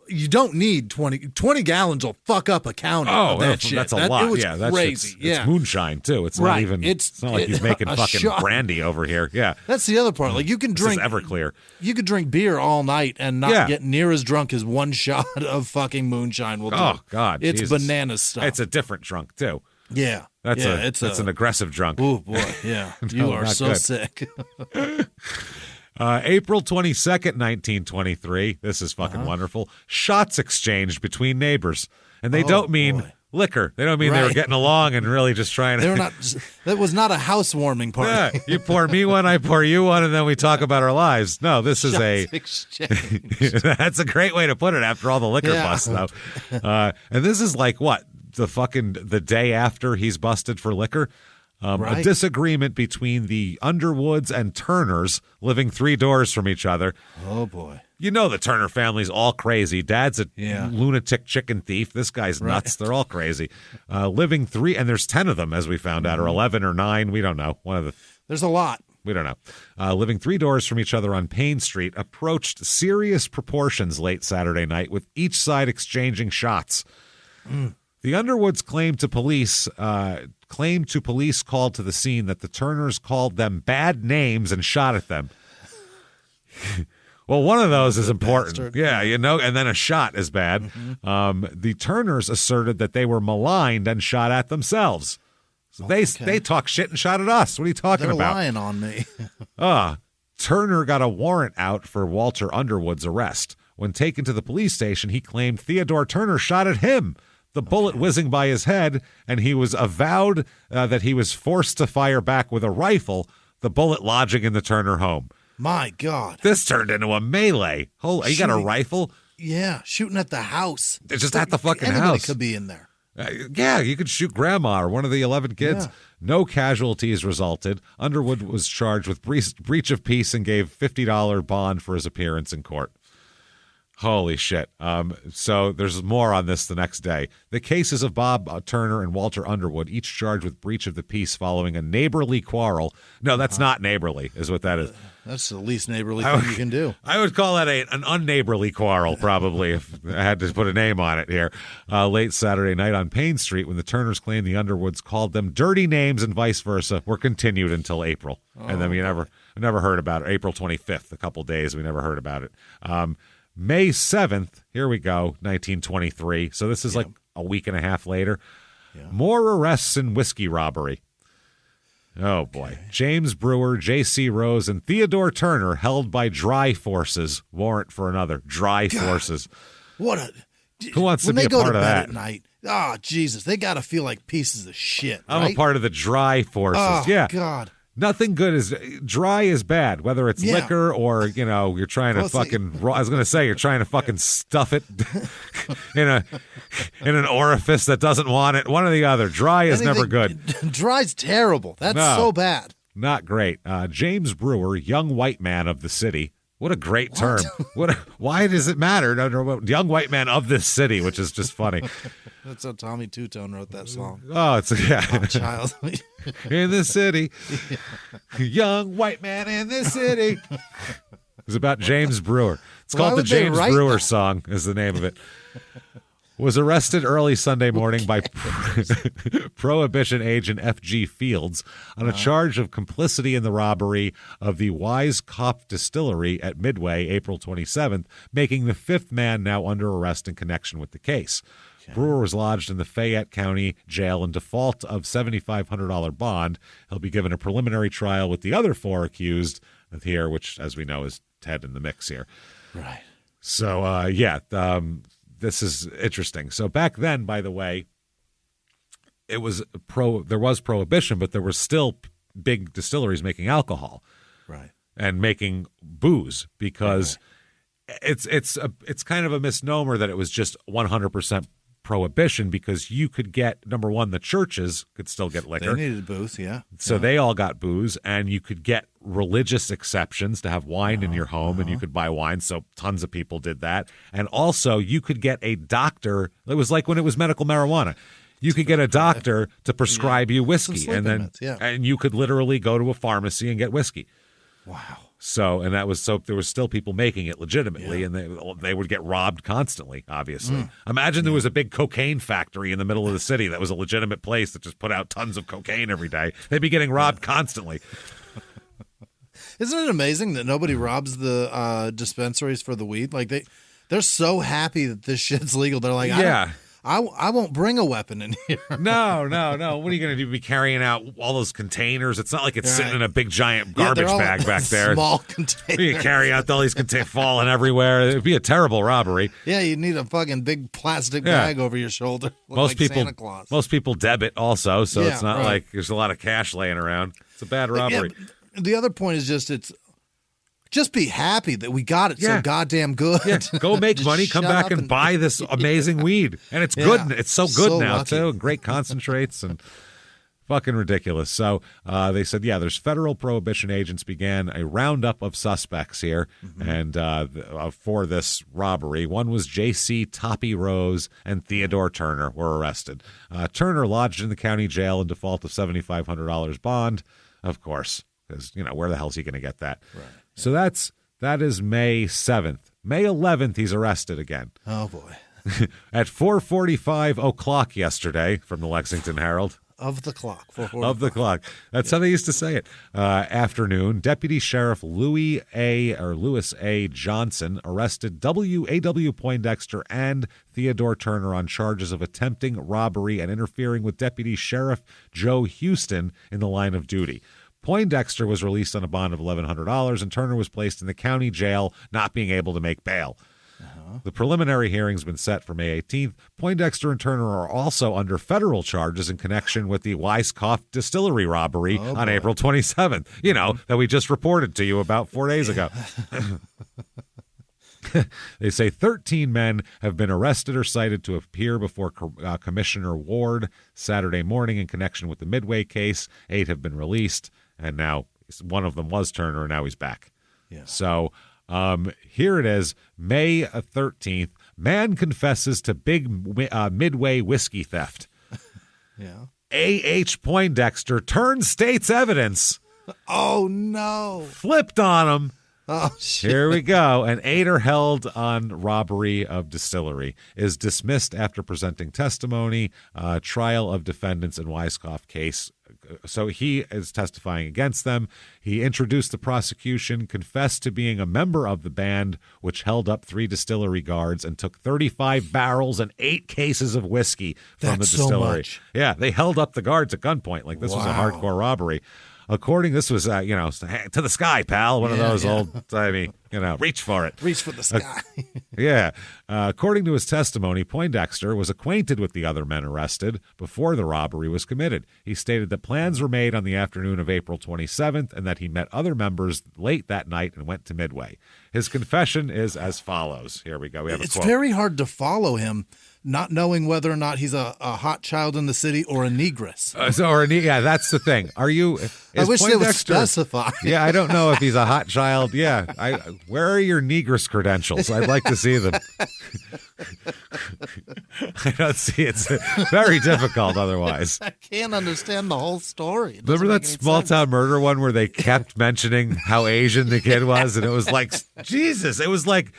you don't need 20 gallons will fuck up a county. Oh, of that shit. That's a lot. It was That's crazy. It's moonshine too. It's not even. It's not like he's making fucking brandy over here. Yeah, that's the other part. Like you can drink Everclear. You could drink beer all night and not get near as drunk as one shot of fucking moonshine will do. Oh God, it's banana stuff. It's a different drunk too. Yeah, that's an aggressive drunk. Oh boy, yeah, you are so good. sick. April 22nd, 1923. This is fucking wonderful. Shots exchanged between neighbors. And they don't mean liquor. They don't mean they were getting along and really just trying to. They were not. That was not a housewarming party. Yeah, you pour me one, I pour you one, and then we talk about our lives. No, this is exchange. That's a great way to put it after all the liquor bust, though. And this is like what? The day after he's busted for liquor? A disagreement between the Underwoods and Turners living 3 doors from each other. Oh, boy. You know the Turner family's all crazy. Dad's a lunatic chicken thief. This guy's nuts. They're all crazy. Living 3, and there's 10 of them, as we found out, or 11 or 9. We don't know. There's a lot. We don't know. Living 3 doors from each other on Payne Street approached serious proportions late Saturday night, with each side exchanging shots. The Underwoods claimed to police called to the scene that the Turners called them bad names and shot at them. Well, one of those is important. Bastard. Yeah, and then a shot is bad. The Turners asserted that they were maligned and shot at themselves. So they talk shit and shot at us. What are you talking They're about? lying on me. Turner got a warrant out for Walter Underwood's arrest. When taken to the police station, he claimed Theodore Turner shot at him, the bullet whizzing by his head, and he was avowed that he was forced to fire back with a rifle, the bullet lodging in the Turner home. My God. This turned into a melee. You got a rifle? Yeah, shooting at the house. It's just at the fucking Anybody house. Could be in there. Yeah, you could shoot grandma or one of the 11 kids. Yeah. No casualties resulted. Underwood was charged with breach of peace and gave $50 bond for his appearance in court. Holy shit. So there's more on this the next day. The cases of Bob Turner and Walter Underwood, each charged with breach of the peace following a neighborly quarrel. No, that's not neighborly, is what that is. That's the least neighborly thing you can do. I would call that an unneighborly quarrel, probably, if I had to put a name on it here. Late Saturday night on Payne Street, when the Turners claimed the Underwoods called them dirty names and vice versa, were continued until April. And then we never heard about it. April 25th, a couple days, we never heard about it. May 7th, here we go, 1923. So this is like a week and a half later. Yeah. More arrests in whiskey robbery. Oh, boy. Okay. James Brewer, J.C. Rose, and Theodore Turner held by dry forces. Warrant for another. Dry forces. What a... Who wants to be a part of that? At night, oh, Jesus, they got to feel like pieces of shit, I'm right? a part of the dry forces. Oh, yeah. God. Nothing good is dry is bad, whether it's liquor or, you're trying to I was going to say you're trying to fucking stuff it in an orifice that doesn't want it. One or the other. Dry is never good. Dry's terrible. That's so bad. Not great. James Brewer, young white man of the city. What a great term. Why does it matter? Young white man of this city, which is just funny. That's how Tommy Two-Tone wrote that song. Oh, it's child. In the city. Young white man in the city. It's about James Brewer. It's called the James Brewer song is the name of it. Was arrested early Sunday morning by Prohibition agent F.G. Fields on a charge of complicity in the robbery of the Wise Cop Distillery at Midway, April 27th, making the 5th man now under arrest in connection with the case. Okay. Brewer was lodged in the Fayette County Jail in default of $7,500 bond. He'll be given a preliminary trial with the other 4 accused here, which, as we know, is Ted in the mix here. Right. So, this is interesting. So back then, by the way, there was prohibition, but there were still big distilleries making alcohol, right, and making booze because it's kind of a misnomer that it was just 100% prohibition because you could get, number one, the churches could still get liquor. They needed booze, yeah. So they all got booze, and you could get religious exceptions to have wine in your home, and you could buy wine. So tons of people did that. And also you could get a doctor. It was like when it was medical marijuana. You could get a doctor to prescribe you whiskey, and then and you could literally go to a pharmacy and get whiskey. Wow. So there was still people making it legitimately, and they would get robbed constantly, obviously. Imagine there was a big cocaine factory in the middle of the city that was a legitimate place that just put out tons of cocaine every day. They'd be getting robbed constantly. Isn't it amazing that nobody robs the dispensaries for the weed? Like they're so happy that this shit's legal. They're like, I won't bring a weapon in here. No. What are you going to do? Be carrying out all those containers? It's not like it's sitting in a big giant garbage bag back there. Small containers. You carry out all these containers falling everywhere. It'd be a terrible robbery. Yeah, you need a fucking big plastic bag over your shoulder. Most people, Santa Claus. Most people debit also, so it's not like there's a lot of cash laying around. It's a bad robbery. Yeah, the other point is just be happy that we got it so goddamn good. Yeah, go make money, come back and buy this amazing weed. And it's good. It's so good now, lucky. Too. And great concentrates and fucking ridiculous. So they said, there's federal prohibition agents began a roundup of suspects here and for this robbery. One was J.C. Toppy Rose and Theodore Turner were arrested. Turner lodged in the county jail in default of $7,500 bond, of course, because, where the hell is he going to get that? Right. So that is May 7th. May 11th, he's arrested again. Oh, boy. At 4:45 o'clock yesterday from the Lexington Herald. Of the clock. Of the clock. That's how they used to say it. Afternoon, Deputy Sheriff Louis A. Johnson arrested A.W. Poindexter and Theodore Turner on charges of attempting robbery and interfering with Deputy Sheriff Joe Houston in the line of duty. Poindexter was released on a bond of $1,100, and Turner was placed in the county jail, not being able to make bail. The preliminary hearing's been set for May 18th. Poindexter and Turner are also under federal charges in connection with the Weiskopf distillery robbery on April 27th, that we just reported to you about 4 days ago. They say 13 men have been arrested or cited to appear before Commissioner Ward Saturday morning in connection with the Midway case. 8 have been released, and now one of them was Turner, and now he's back. Yeah. So here it is, May 13th. Man confesses to big Midway whiskey theft. Yeah. A.H. Poindexter turns state's evidence. Oh, no. Flipped on him. Oh, shit. Here we go. An 8 are held on robbery of distillery. Is dismissed after presenting testimony. Trial of defendants in Weiskopf case. So he is testifying against them. He introduced the prosecution, confessed to being a member of the band, which held up 3 distillery guards and took 35 barrels and 8 cases of whiskey from the distillery. So much. Yeah, they held up the guards at gunpoint. Like this was a hardcore robbery. This was, to the sky, pal. One of those old-timey, reach for it. Reach for the sky. Yeah. According to his testimony, Poindexter was acquainted with the other men arrested before the robbery was committed. He stated that plans were made on the afternoon of April 27th and that he met other members late that night and went to Midway. His confession is as follows. Here we go. We have a quote. It's very hard to follow him, not knowing whether or not he's a hot child in the city or a negress. That's the thing. I wish they would specify. Yeah, I don't know if he's a hot child. Yeah, where are your negress credentials? I'd like to see them. I don't see. It's very difficult otherwise. I can't understand the whole story. Remember that small town murder one where they kept mentioning how Asian the kid was, and it was like, Jesus, it was like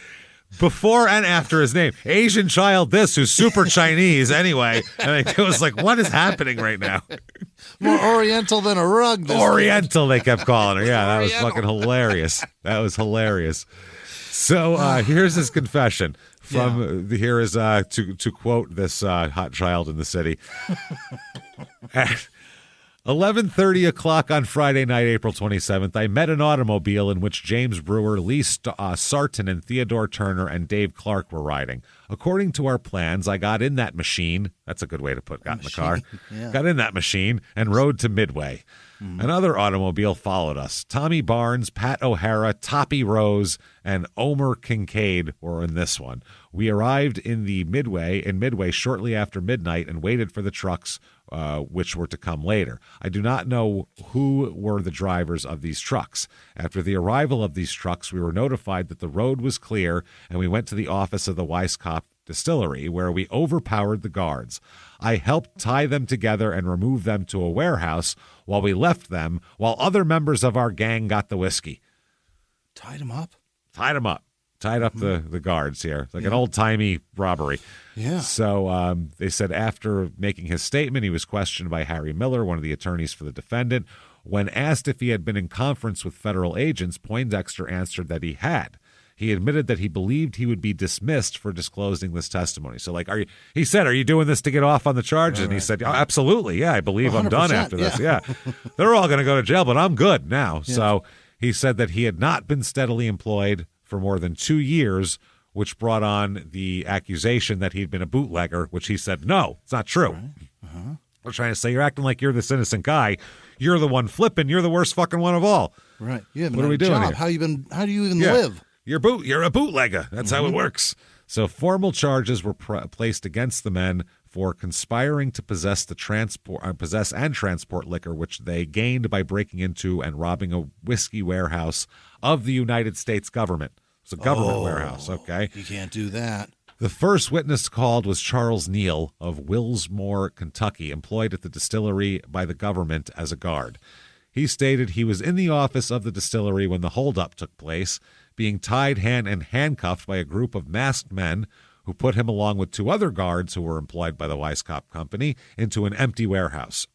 before and after his name. Asian child this, who's super Chinese anyway. And it was like, what is happening right now? More Oriental than a rug. Oriental, they kept calling her. Yeah, that was fucking hilarious. That was hilarious. So here's his confession. Here is to quote this hot child in the city. At 11:30 o'clock on Friday night, April 27th, I met an automobile in which James Brewer, Lee Sarton, and Theodore Turner and Dave Clark were riding. According to our plans, I got in that machine. That's a good way to put got in the car. Yeah. Got in that machine and rode to Midway. Another automobile followed us. Tommy Barnes, Pat O'Hara, Toppy Rose, and Omer Kincaid were in this one. We arrived in Midway shortly after midnight and waited for the trucks, which were to come later. I do not know who were the drivers of these trucks. After the arrival of these trucks, we were notified that the road was clear, and we went to the office of the Weiskopf distillery, where we overpowered the guards. I helped tie them together and remove them to a warehouse while we left them, while other members of our gang got the whiskey. Tied them up? Tied up the guards here. It's like an old-timey robbery. Yeah. So they said after making his statement, he was questioned by Harry Miller, one of the attorneys for the defendant. When asked if he had been in conference with federal agents, Poindexter answered that he had. He admitted that he believed he would be dismissed for disclosing this testimony. So, like, he said, are you doing this to get off on the charges? And he said, oh, absolutely. Yeah, I believe I'm done after this. Yeah. They're all going to go to jail, but I'm good now. Yeah. So he said that he had not been steadily employed for more than 2 years, which brought on the accusation that he'd been a bootlegger, which he said, no, it's not true. Right. We're trying to say you're acting like you're this innocent guy. You're the one flipping. You're the worst fucking one of all. Right. You haven't what are we doing here? How do you even live? You're a bootlegger. That's how it works. So formal charges were placed against the men for conspiring to possess and transport liquor, which they gained by breaking into and robbing a whiskey warehouse of the United States government. It's a government warehouse, okay? You can't do that. The first witness called was Charles Neal of Willsmore, Kentucky, employed at the distillery by the government as a guard. He stated he was in the office of the distillery when the holdup took place, being tied hand and handcuffed by a group of masked men who put him along with 2 other guards who were employed by the Weisskopf Company into an empty warehouse.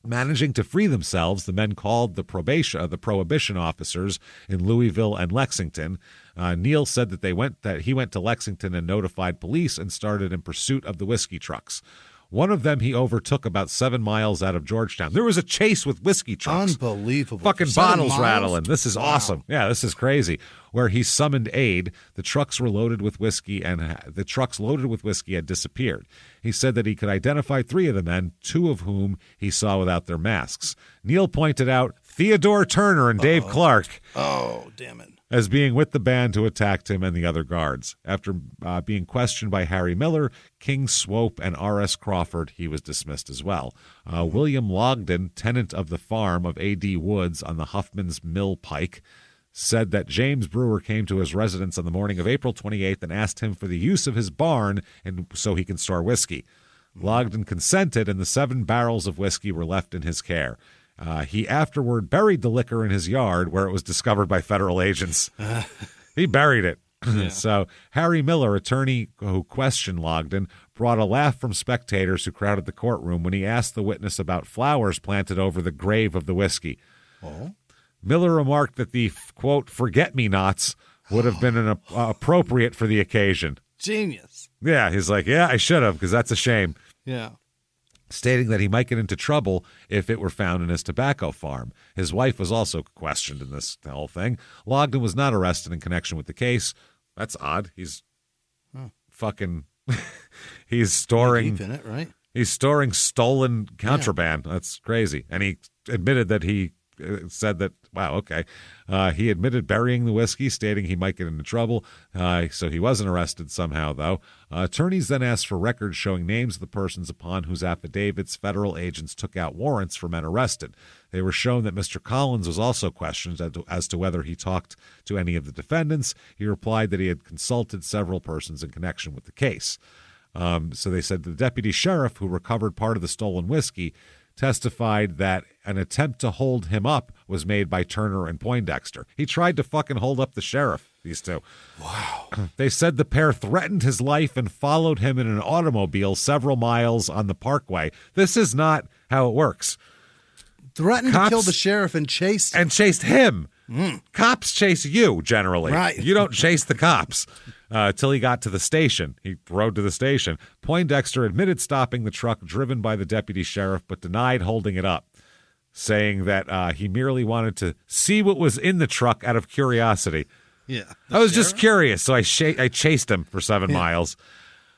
Managing to free themselves, the men called the prohibition officers in Louisville and Lexington. Neal said that he went to Lexington and notified police and started in pursuit of the whiskey trucks. One of them he overtook about 7 miles out of Georgetown. There was a chase with whiskey trucks. Unbelievable. Fucking bottles rattling. This is awesome. Yeah, this is crazy. Where he summoned aid, the trucks were loaded with whiskey, and the trucks loaded with whiskey had disappeared. He said that he could identify 3 of the men, 2 of whom he saw without their masks. Neal pointed out Theodore Turner and Dave Clark. Oh, damn it. As being with the band who attacked him and the other guards. After being questioned by Harry Miller, King Swope, and R.S. Crawford, he was dismissed as well. William Logden, tenant of the farm of A.D. Woods on the Huffman's Mill Pike, said that James Brewer came to his residence on the morning of April 28th and asked him for the use of his barn and so he can store whiskey. Logden consented, and the 7 barrels of whiskey were left in his care. He afterward buried the liquor in his yard where it was discovered by federal agents. He buried it. Yeah. So Harry Miller, attorney who questioned Logden, brought a laugh from spectators who crowded the courtroom when he asked the witness about flowers planted over the grave of the whiskey. Oh. Miller remarked that the, quote, forget-me-nots would have been appropriate for the occasion. Genius. Yeah, he's like, yeah, I should have, because that's a shame. Yeah. Stating that he might get into trouble if it were found in his tobacco farm. His wife was also questioned in this whole thing. Logden was not arrested in connection with the case. That's odd. He's fucking... he's storing... Deep in it, right? He's storing stolen contraband. Yeah. That's crazy. And he admitted that he said that, wow, okay. He admitted burying the whiskey, stating he might get into trouble. So he wasn't arrested somehow, though. Attorneys then asked for records showing names of the persons upon whose affidavits federal agents took out warrants for men arrested. They were shown that Mr. Collins was also questioned as to whether he talked to any of the defendants. He replied that he had consulted several persons in connection with the case. So they said the deputy sheriff who recovered part of the stolen whiskey testified that an attempt to hold him up was made by Turner and Poindexter. He tried to fucking hold up the sheriff, these 2. Wow. They said the pair threatened his life and followed him in an automobile several miles on the parkway. This is not how it works. Threatened to kill the sheriff and chased him. Cops chase you, generally. Right. You don't chase the cops. Till he got to the station. He rode to the station. Poindexter admitted stopping the truck driven by the deputy sheriff, but denied holding it up, saying that he merely wanted to see what was in the truck out of curiosity. Yeah. I was just curious, so I chased him for 7 miles.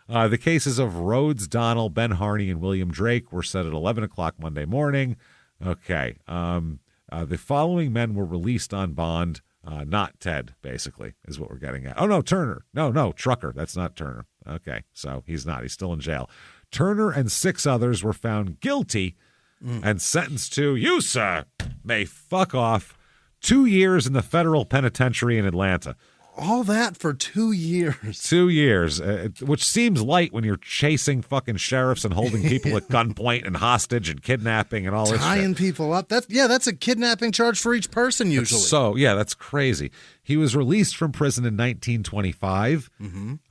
The cases of Rhodes, Donnell, Ben Harney, and William Drake were set at 11 o'clock Monday morning. Okay. The following men were released on bond. Not Ted, basically, is what we're getting at. Oh, no, Turner. No, Trucker. That's not Turner. Okay, so he's not. He's still in jail. Turner and 6 others were found guilty and sentenced to, you, sir, may fuck off 2 years in the federal penitentiary in Atlanta. All that for 2 years. 2 years, which seems light when you're chasing fucking sheriffs and holding people at gunpoint and hostage and kidnapping and all this shit. Tying people up. That's a kidnapping charge for each person usually. So, yeah, that's crazy. He was released from prison in 1925,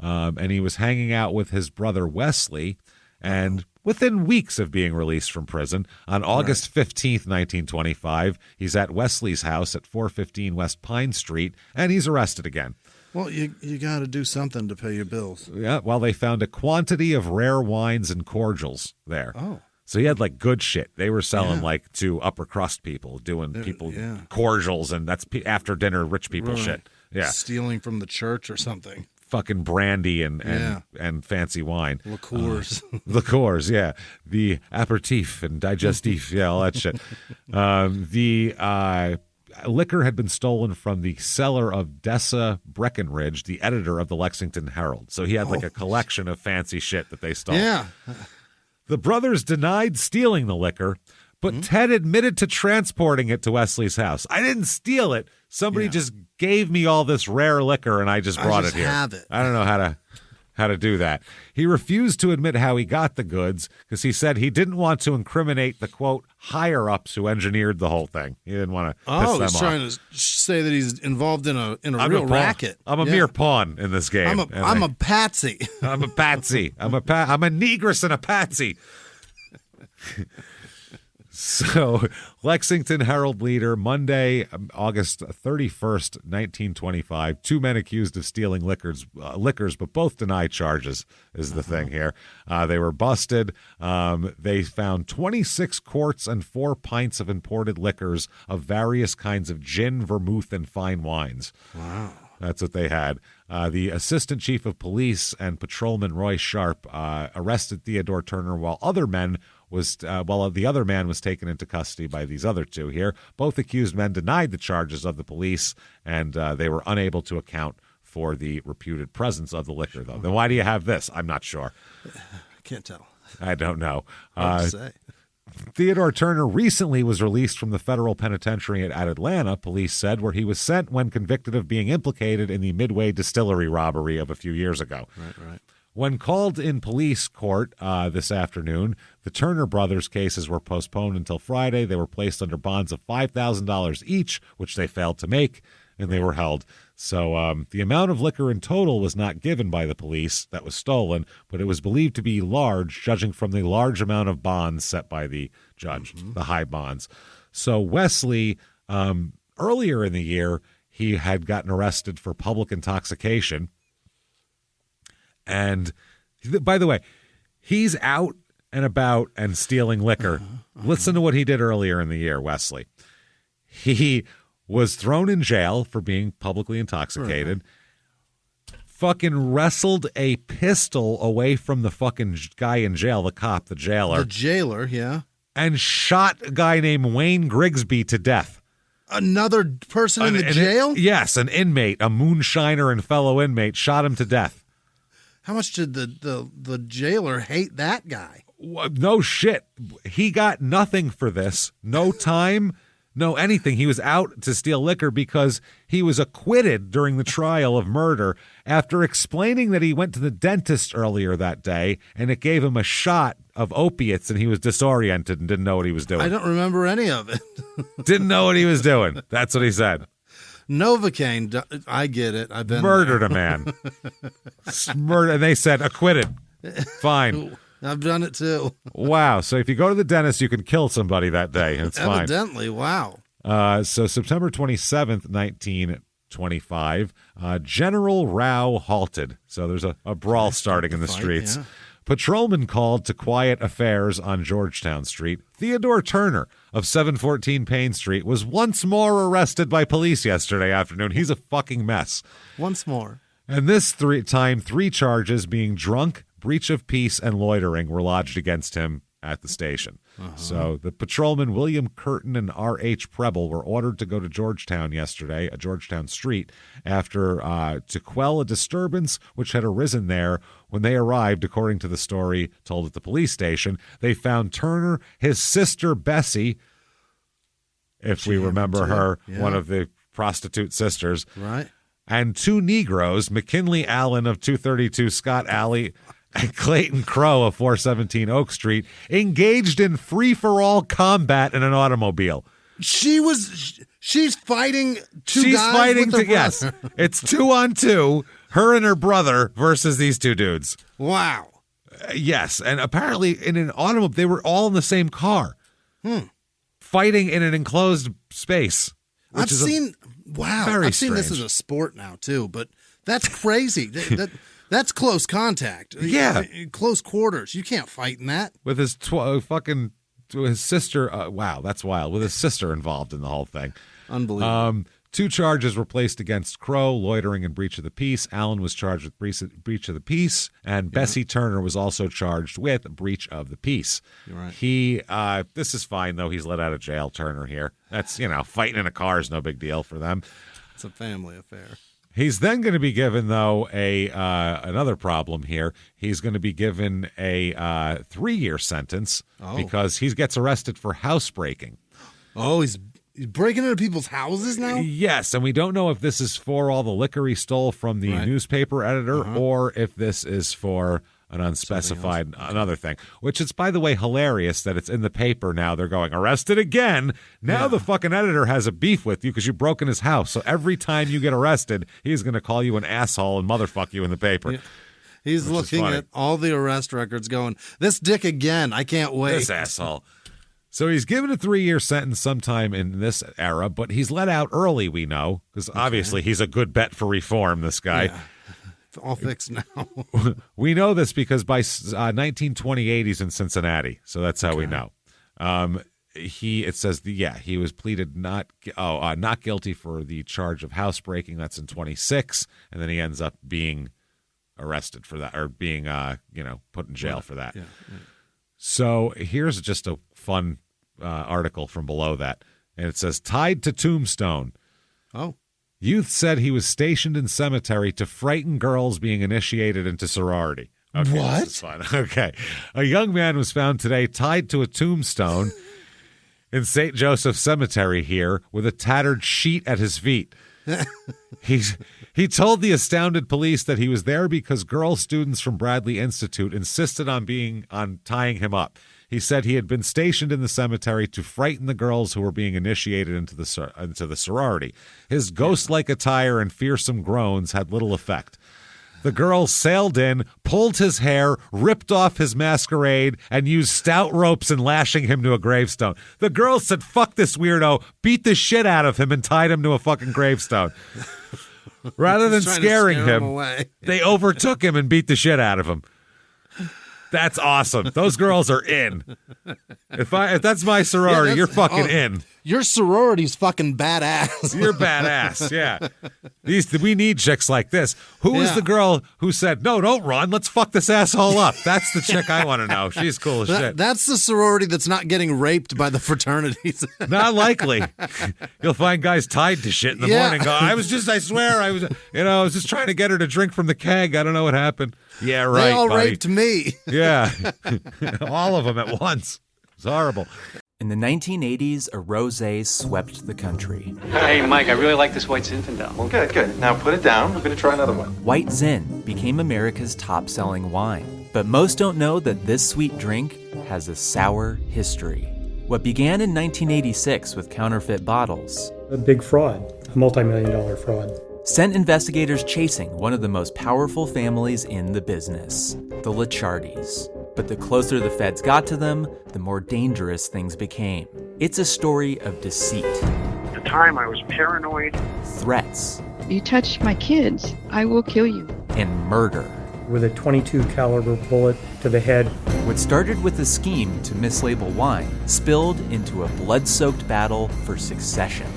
and he was hanging out with his brother Wesley. And within weeks of being released from prison. On August 15th, 1925, he's at Wesley's house at 415 West Pine Street, and he's arrested again. Well, you got to do something to pay your bills. Yeah, well, they found a quantity of rare wines and cordials there. Oh. So he had like good shit. They were selling like to upper crust people, doing cordials, and that's after dinner rich people shit. Yeah, stealing from the church or something. Fucking brandy and fancy wine. Liqueurs. Liqueurs, yeah. The aperitif and digestif, yeah, all that shit. The liquor had been stolen from the cellar of Dessa Breckenridge, the editor of the Lexington Herald. So he had like a collection of fancy shit that they stole. Yeah. The brothers denied stealing the liquor, but Ted admitted to transporting it to Wesley's house. I didn't steal it. Somebody just gave me all this rare liquor, and I just brought it here. Have it. I don't know how to do that. He refused to admit how he got the goods because he said he didn't want to incriminate the, quote, higher-ups who engineered the whole thing. He didn't want to piss them off. He's trying to say that he's involved in a real racket. I'm a mere pawn in this game. I'm a patsy. I'm a patsy. I'm a negress and a patsy. So, Lexington Herald leader, Monday, August 31st, 1925. 2 men accused of stealing liquors, but both deny charges is the thing here. They were busted. They found 26 quarts and 4 pints of imported liquors of various kinds of gin, vermouth, and fine wines. Wow. That's what they had. The assistant chief of police and patrolman Roy Sharp arrested Theodore Turner while the other man was taken into custody by these other two here. Both accused men denied the charges of the police, and they were unable to account for the reputed presence of the liquor, though. Then why do you have this? I'm not sure. I can't tell. I don't know. Hard to say. Theodore Turner recently was released from the federal penitentiary at Atlanta, police said, where he was sent when convicted of being implicated in the Midway Distillery robbery of a few years ago. Right. When called in police court this afternoon, the Turner brothers' cases were postponed until Friday. They were placed under bonds of $5,000 each, which they failed to make, and they were held. So the amount of liquor in total was not given by the police that was stolen, but it was believed to be large, judging from the large amount of bonds set by the judge, the high bonds. So Wesley, earlier in the year, he had gotten arrested for public intoxication. And by the way, he's out and about and stealing liquor. Listen to what he did earlier in the year, Wesley. He was thrown in jail for being publicly intoxicated, fucking wrestled a pistol away from the fucking guy in jail, the cop, the jailer. The jailer, yeah. And shot a guy named Wayne Grigsby to death. Another person in the jail? Yes, an inmate, a moonshiner and fellow inmate, shot him to death. How much did the jailer hate that guy? No shit. He got nothing for this. No time, no anything. He was out to steal liquor because he was acquitted during the trial of murder after explaining that he went to the dentist earlier that day and it gave him a shot of opiates and he was disoriented and didn't know what he was doing. I don't remember any of it. Didn't know what he was doing. That's what he said. Novocaine, I get it. I've been murdered a man. And they said acquitted. Fine. I've done it too. Wow. So if you go to the dentist, you can kill somebody that day. It's fine. Evidently. Wow. So September 27th, 1925, general row halted. So there's a brawl starting in the streets. Yeah. Patrolman called to quiet affairs on Georgetown Street. Theodore Turner of 714 Payne Street was once more arrested by police yesterday afternoon. He's a fucking mess. Once more. And this time, 3 charges being drunk, breach of peace, and loitering were lodged against him at the station. So the patrolmen William Curtin and R.H. Preble were ordered to go to Georgetown yesterday, Georgetown Street, after to quell a disturbance which had arisen there. When they arrived, according to the story told at the police station, they found Turner, his sister Bessie, if we remember her, one of the prostitute sisters, right, and 2 Negroes, McKinley Allen of 232 Scott Alley and Clayton Crow of 417 Oak Street, engaged in free-for-all combat in an automobile. She's fighting two She's guys fighting with her yes. It's 2-on-2, her and her brother versus these 2 dudes. Wow. Yes, and apparently in an automobile, they were all in the same car, fighting in an enclosed space. I've seen this as a sport now too, but that's crazy. That's close contact. Yeah, close quarters. You can't fight in that. With his his sister. Wow, that's wild. With his sister involved in the whole thing. Unbelievable. 2 charges were placed against Crow, loitering and breach of the peace. Allen was charged with breach of the peace, and Bessie Turner was also charged with breach of the peace. You're right. He, this is fine, though. He's let out of jail, Turner here. That's, fighting in a car is no big deal for them. It's a family affair. He's then going to be given, though, another problem here. He's going to be given a 3-year sentence because he gets arrested for housebreaking. Oh, he's breaking into people's houses now? Yes, and we don't know if this is for all the liquor he stole from the newspaper editor or if this is for an unspecified another thing, which is, by the way, hilarious that it's in the paper now. They're going, arrested again. Now the fucking editor has a beef with you because you broke in his house. So every time you get arrested, he's going to call you an asshole and motherfuck you in the paper. Yeah. He's looking at all the arrest records going, this dick again. I can't wait. This asshole. So he's given a 3-year sentence sometime in this era, but he's let out early, we know, because obviously he's a good bet for reform, this guy. Yeah. It's all fixed now. We know this because by 1928 he's in Cincinnati, so that's how we know. It says he was pleaded not guilty for the charge of housebreaking. That's in 26, and then he ends up being arrested for that, or being put in jail for that. Yeah. So here's just a fun article from below that, and it says, tied to tombstone. Oh. Youth said he was stationed in cemetery to frighten girls being initiated into sorority. Okay, what? This is fun. Okay. A young man was found today tied to a tombstone in St. Joseph Cemetery here with a tattered sheet at his feet. He told the astounded police that he was there because girl students from Bradley Institute insisted on tying him up. He said he had been stationed in the cemetery to frighten the girls who were being initiated into the sorority. His ghost-like attire and fearsome groans had little effect. The girls sailed in, pulled his hair, ripped off his masquerade, and used stout ropes in lashing him to a gravestone. The girls said, fuck this weirdo, beat the shit out of him, and tied him to a fucking gravestone. Rather than scaring him, they overtook him and beat the shit out of him. That's awesome. Those girls are in. If that's my sorority, you're fucking in. Your sorority's fucking badass. You're badass, yeah. We need chicks like this. Who was the girl who said, no, don't run, let's fuck this asshole up? That's the chick I want to know. She's cool as shit. That's the sorority that's not getting raped by the fraternities. Not likely. You'll find guys tied to shit in the morning. Go, I was just trying to get her to drink from the keg. I don't know what happened. Yeah, right, They all buddy. raped me. Yeah. All of them at once. It's horrible. In the 1980s, a rosé swept the country. Hey, Mike, I really like this white Zinfandel. Well, good. Now put it down. We're going to try another one. White Zin became America's top-selling wine. But most don't know that this sweet drink has a sour history. What began in 1986 with counterfeit bottles. A big fraud, a multi-million-dollar fraud. Sent investigators chasing one of the most powerful families in the business, the Licciardis. But the closer the feds got to them, the more dangerous things became. It's a story of deceit. At the time, I was paranoid. Threats. You touch my kids, I will kill you. And murder. With a .22 caliber bullet to the head. What started with a scheme to mislabel wine spilled into a blood-soaked battle for succession.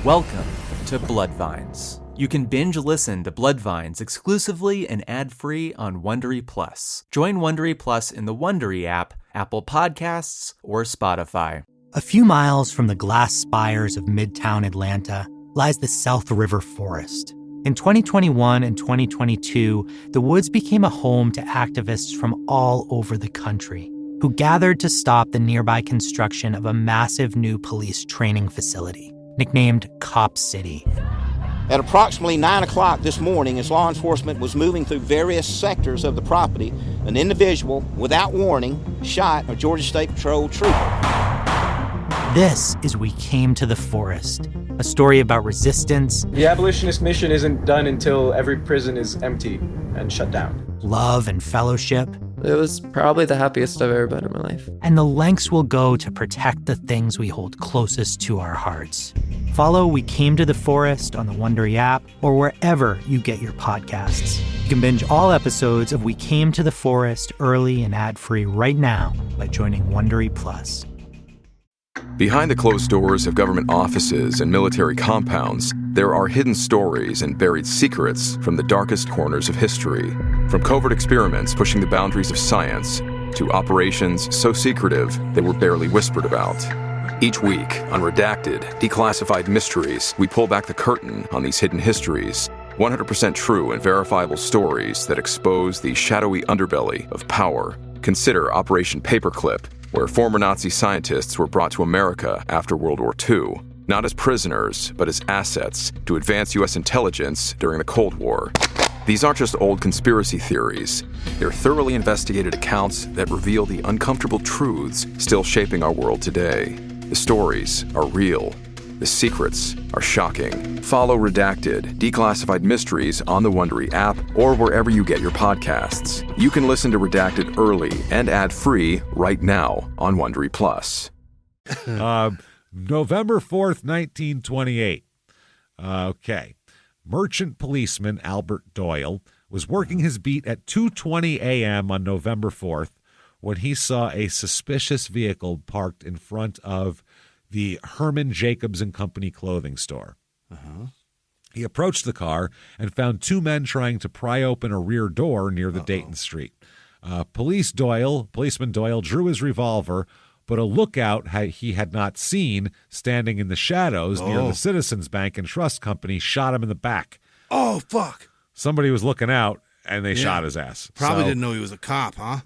Welcome to Bloodvines. You can binge listen to Bloodvines exclusively and ad-free on Wondery Plus. Join Wondery Plus in the Wondery app, Apple Podcasts, or Spotify. A few miles from the glass spires of Midtown Atlanta lies the South River Forest. In 2021 and 2022, the woods became a home to activists from all over the country who gathered to stop the nearby construction of a massive new police training facility, nicknamed Cop City. At approximately 9 o'clock this morning, as law enforcement was moving through various sectors of the property, an individual, without warning, shot a Georgia State Patrol trooper. This is We Came to the Forest, a story about resistance. The abolitionist mission isn't done until every prison is empty and shut down. Love and fellowship. It was probably the happiest I've ever been in my life. And the lengths we'll go to protect the things we hold closest to our hearts. Follow We Came to the Forest on the Wondery app or wherever you get your podcasts. You can binge all episodes of We Came to the Forest early and ad-free right now by joining Wondery Plus. Behind the closed doors of government offices and military compounds, there are hidden stories and buried secrets from the darkest corners of history. From covert experiments pushing the boundaries of science to operations so secretive they were barely whispered about. Each week, on Redacted, Declassified Mysteries, we pull back the curtain on these hidden histories. 100% true and verifiable stories that expose the shadowy underbelly of power. Consider Operation Paperclip, where former Nazi scientists were brought to America after World War II, not as prisoners, but as assets to advance U.S. intelligence during the Cold War. These aren't just old conspiracy theories. They're thoroughly investigated accounts that reveal the uncomfortable truths still shaping our world today. The stories are real. The secrets are shocking. Follow Redacted, Declassified Mysteries on the Wondery app or wherever you get your podcasts. You can listen to Redacted early and ad-free right now on Wondery Plus. November 4th, 1928. Okay. Merchant policeman Albert Doyle was working his beat at 2:20 a.m. on November 4th when he saw a suspicious vehicle parked in front of the Herman Jacobs and Company clothing store. He approached the car and found two men trying to pry open a rear door near the Dayton Street. Policeman Doyle drew his revolver, but a lookout he had not seen standing in the shadows near the Citizens Bank and Trust Company shot him in the back. Oh, fuck. Somebody was looking out, and they shot his ass. Probably didn't know he was a cop, huh?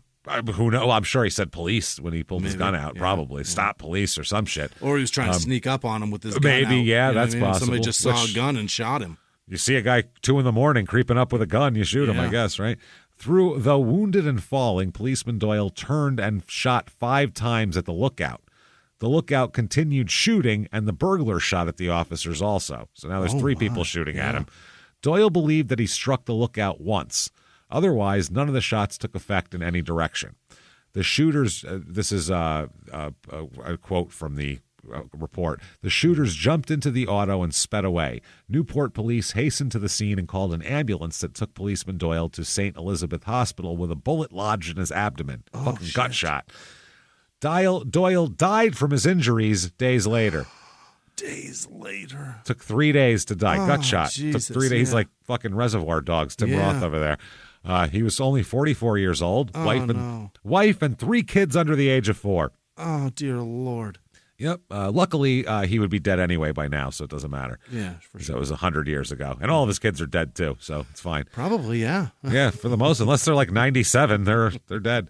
Who knows? I'm sure he said police when he pulled his gun out. Probably stop police or some shit. Or he was trying to sneak up on him with his gun maybe, out. yeah, that's possible. Somebody just saw a gun and shot him. You see a guy 2 a.m. creeping up with a gun, you shoot him, I guess, right? Though wounded and falling, policeman Doyle turned and shot 5 times at the lookout. The lookout continued shooting, and the burglar shot at the officers also. So now there's 3 people shooting at him. Doyle believed that he struck the lookout once. Otherwise, none of the shots took effect in any direction. The shooters, this is a quote from the report, the shooters jumped into the auto and sped away. Newport police hastened to the scene and called an ambulance that took policeman Doyle to St. Elizabeth Hospital with a bullet lodged in his abdomen. Gut shot. Doyle died from his injuries days later. Days later. Took 3 days to die. Gut shot. Jesus, Took 3 days. He's like fucking Reservoir Dogs, Tim Roth over there. He was only 44 years old. Wife and 3 kids under the age of 4. Oh, dear Lord. Yep. Luckily, he would be dead anyway by now, so it doesn't matter. Yeah, for sure. So it was 100 years ago. And all of his kids are dead, too, so it's fine. Probably, yeah. Yeah, for the most. Unless they're like 97, they're dead.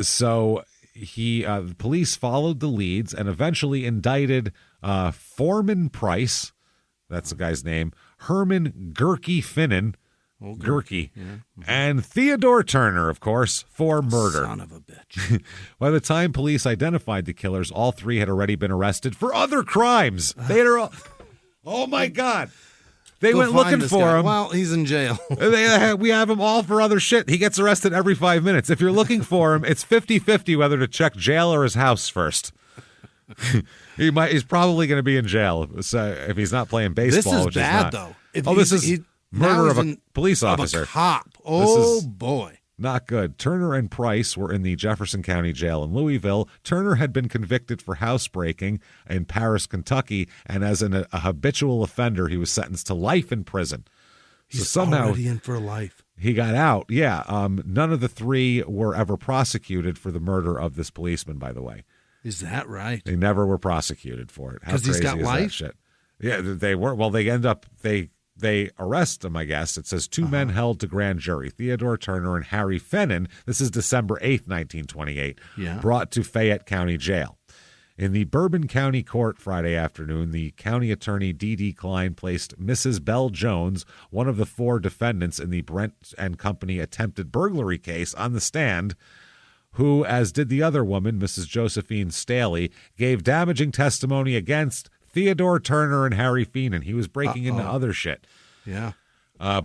So the police followed the leads and eventually indicted Foreman Price, that's the guy's name, Herman Gerke Finnan, Gerke, and Theodore Turner, of course, for murder. Son of a bitch. By the time police identified the killers, all 3 had already been arrested for other crimes. They had oh my God. They went looking for him. Well, he's in jail. We have him all for other shit. He gets arrested every 5 minutes. If you're looking for him, it's 50-50 whether to check jail or his house first. He's probably going to be in jail if he's not playing baseball. This is bad, though. This is murder of a police officer. Of a cop. Oh, boy. Not good. Turner and Price were in the Jefferson County Jail in Louisville. Turner had been convicted for housebreaking in Paris, Kentucky, and as a habitual offender, he was sentenced to life in prison. He's so somehow already in for life. He got out. Yeah. None of the 3 were ever prosecuted for the murder of this policeman, by the way. Is that right? They never were prosecuted for it. Because he's got life? Shit? Yeah, they were. Well, they end up, they arrest him, I guess. It says 2 men held to grand jury, Theodore Turner and Harry Finnan. This is December 8th, 1928. Brought to Fayette County Jail. In the Bourbon County Court Friday afternoon, the county attorney D.D. Klein placed Mrs. Belle Jones, one of the 4 defendants in the Brent and Company attempted burglary case, on the stand, who, as did the other woman, Mrs. Josephine Staley, gave damaging testimony against Theodore Turner and Harry Finnan. He was breaking into other shit. Yeah.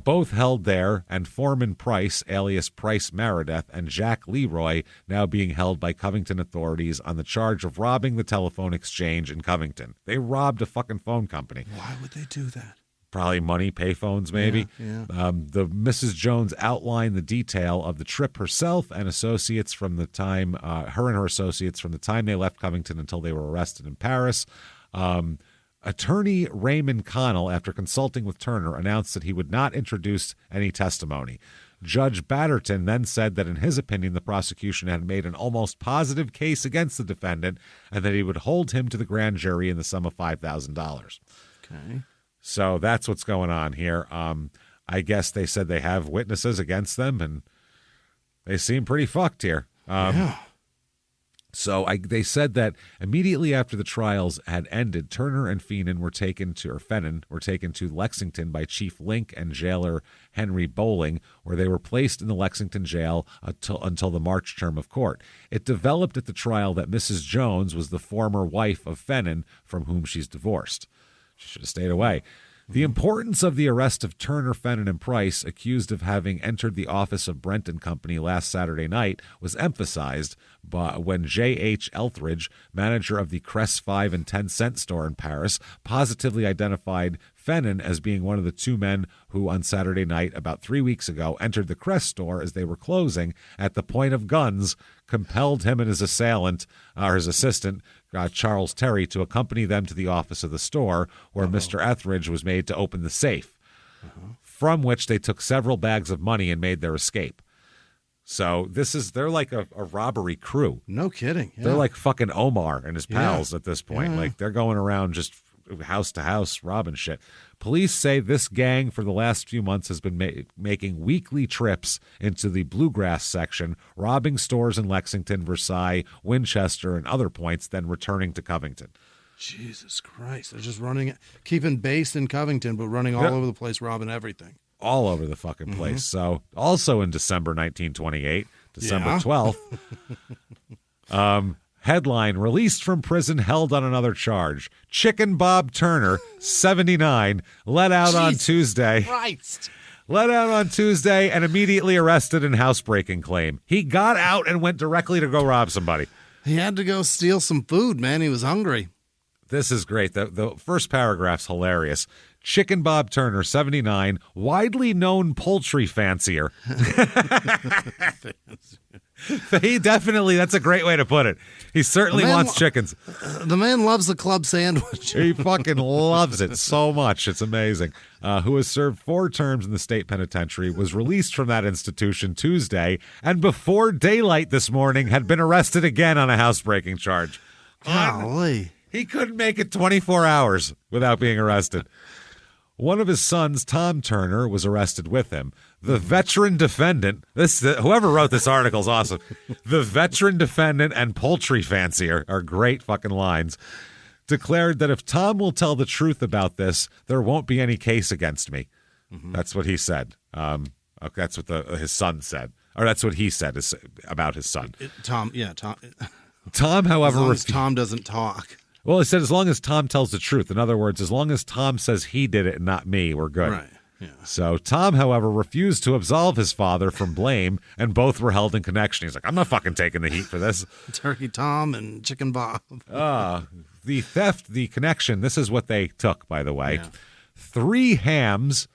both held there, and Foreman Price, alias Price Meredith, and Jack Leroy now being held by Covington authorities on the charge of robbing the telephone exchange in Covington. They robbed a fucking phone company. Why would they do that? Probably money, payphones maybe. Yeah. The Mrs. Jones outlined the detail of the trip herself and associates from the time, her and her associates from the time they left Covington until they were arrested in Paris. Attorney Raymond Connell, after consulting with Turner, announced that he would not introduce any testimony. Judge Batterton then said that in his opinion, the prosecution had made an almost positive case against the defendant and that he would hold him to the grand jury in the sum of $5,000. Okay. So that's what's going on here. I guess they said they have witnesses against them, and they seem pretty fucked here. Yeah. So they said that immediately after the trials had ended, Turner and Fennan were taken to Lexington by Chief Link and jailer Henry Bowling, where they were placed in the Lexington jail until the March term of court. It developed at the trial that Mrs. Jones was the former wife of Fennan, from whom she's divorced. She should have stayed away. The importance of the arrest of Turner, Fennan, and Price, accused of having entered the office of Brent & Company last Saturday night, was emphasized when J.H. Elthridge, manager of the Cress 5 and 10 cent store in Paris, positively identified Fennan as being one of the two men who on Saturday night, about 3 weeks ago, entered the Cress store as they were closing at the point of guns, compelled him and his assistant, Charles Terry, to accompany them to the office of the store, where Mr. Etheridge was made to open the safe, from which they took several bags of money and made their escape. So they're like a robbery crew. No kidding. Yeah. They're like fucking Omar and his pals at this point. Yeah. Like, they're going around just house to house robbing shit. Police say this gang for the last few months has been making weekly trips into the Bluegrass section, robbing stores in Lexington, Versailles, Winchester, and other points, then returning to Covington. Jesus Christ. They're just keeping base in Covington, but running all over the place, robbing everything. All over the fucking place. So also in December 1928, December 12th, headline, released from prison, held on another charge. Chicken Bob Turner, 79, let out on Tuesday. Christ. Let out on Tuesday and immediately arrested in housebreaking claim. He got out and went directly to go rob somebody. He had to go steal some food, man. He was hungry. This is great. The first paragraph's hilarious. Chicken Bob Turner, 79, widely known poultry fancier. He definitely, that's a great way to put it. He certainly wants chickens. The man loves the club sandwich. He fucking loves it so much. It's amazing. Who has served 4 terms in the state penitentiary, was released from that institution Tuesday, and before daylight this morning had been arrested again on a housebreaking charge. Golly. He couldn't make it 24 hours without being arrested. One of his sons, Tom Turner, was arrested with him. The veteran defendant, whoever wrote this article is awesome. The veteran defendant and poultry fancier are great fucking lines. Declared that if Tom will tell the truth about this, there won't be any case against me. That's what he said. That's what his son said. Or that's what he said about his son. Tom, however, as long as Tom doesn't talk. Well, he said as long as Tom tells the truth. In other words, as long as Tom says he did it and not me, we're good. Right. Yeah. So Tom, however, refused to absolve his father from blame, and both were held in connection. He's like, I'm not fucking taking the heat for this. Turkey Tom and Chicken Bob. The theft, the connection, this is what they took, by the way. Yeah. 3 hams.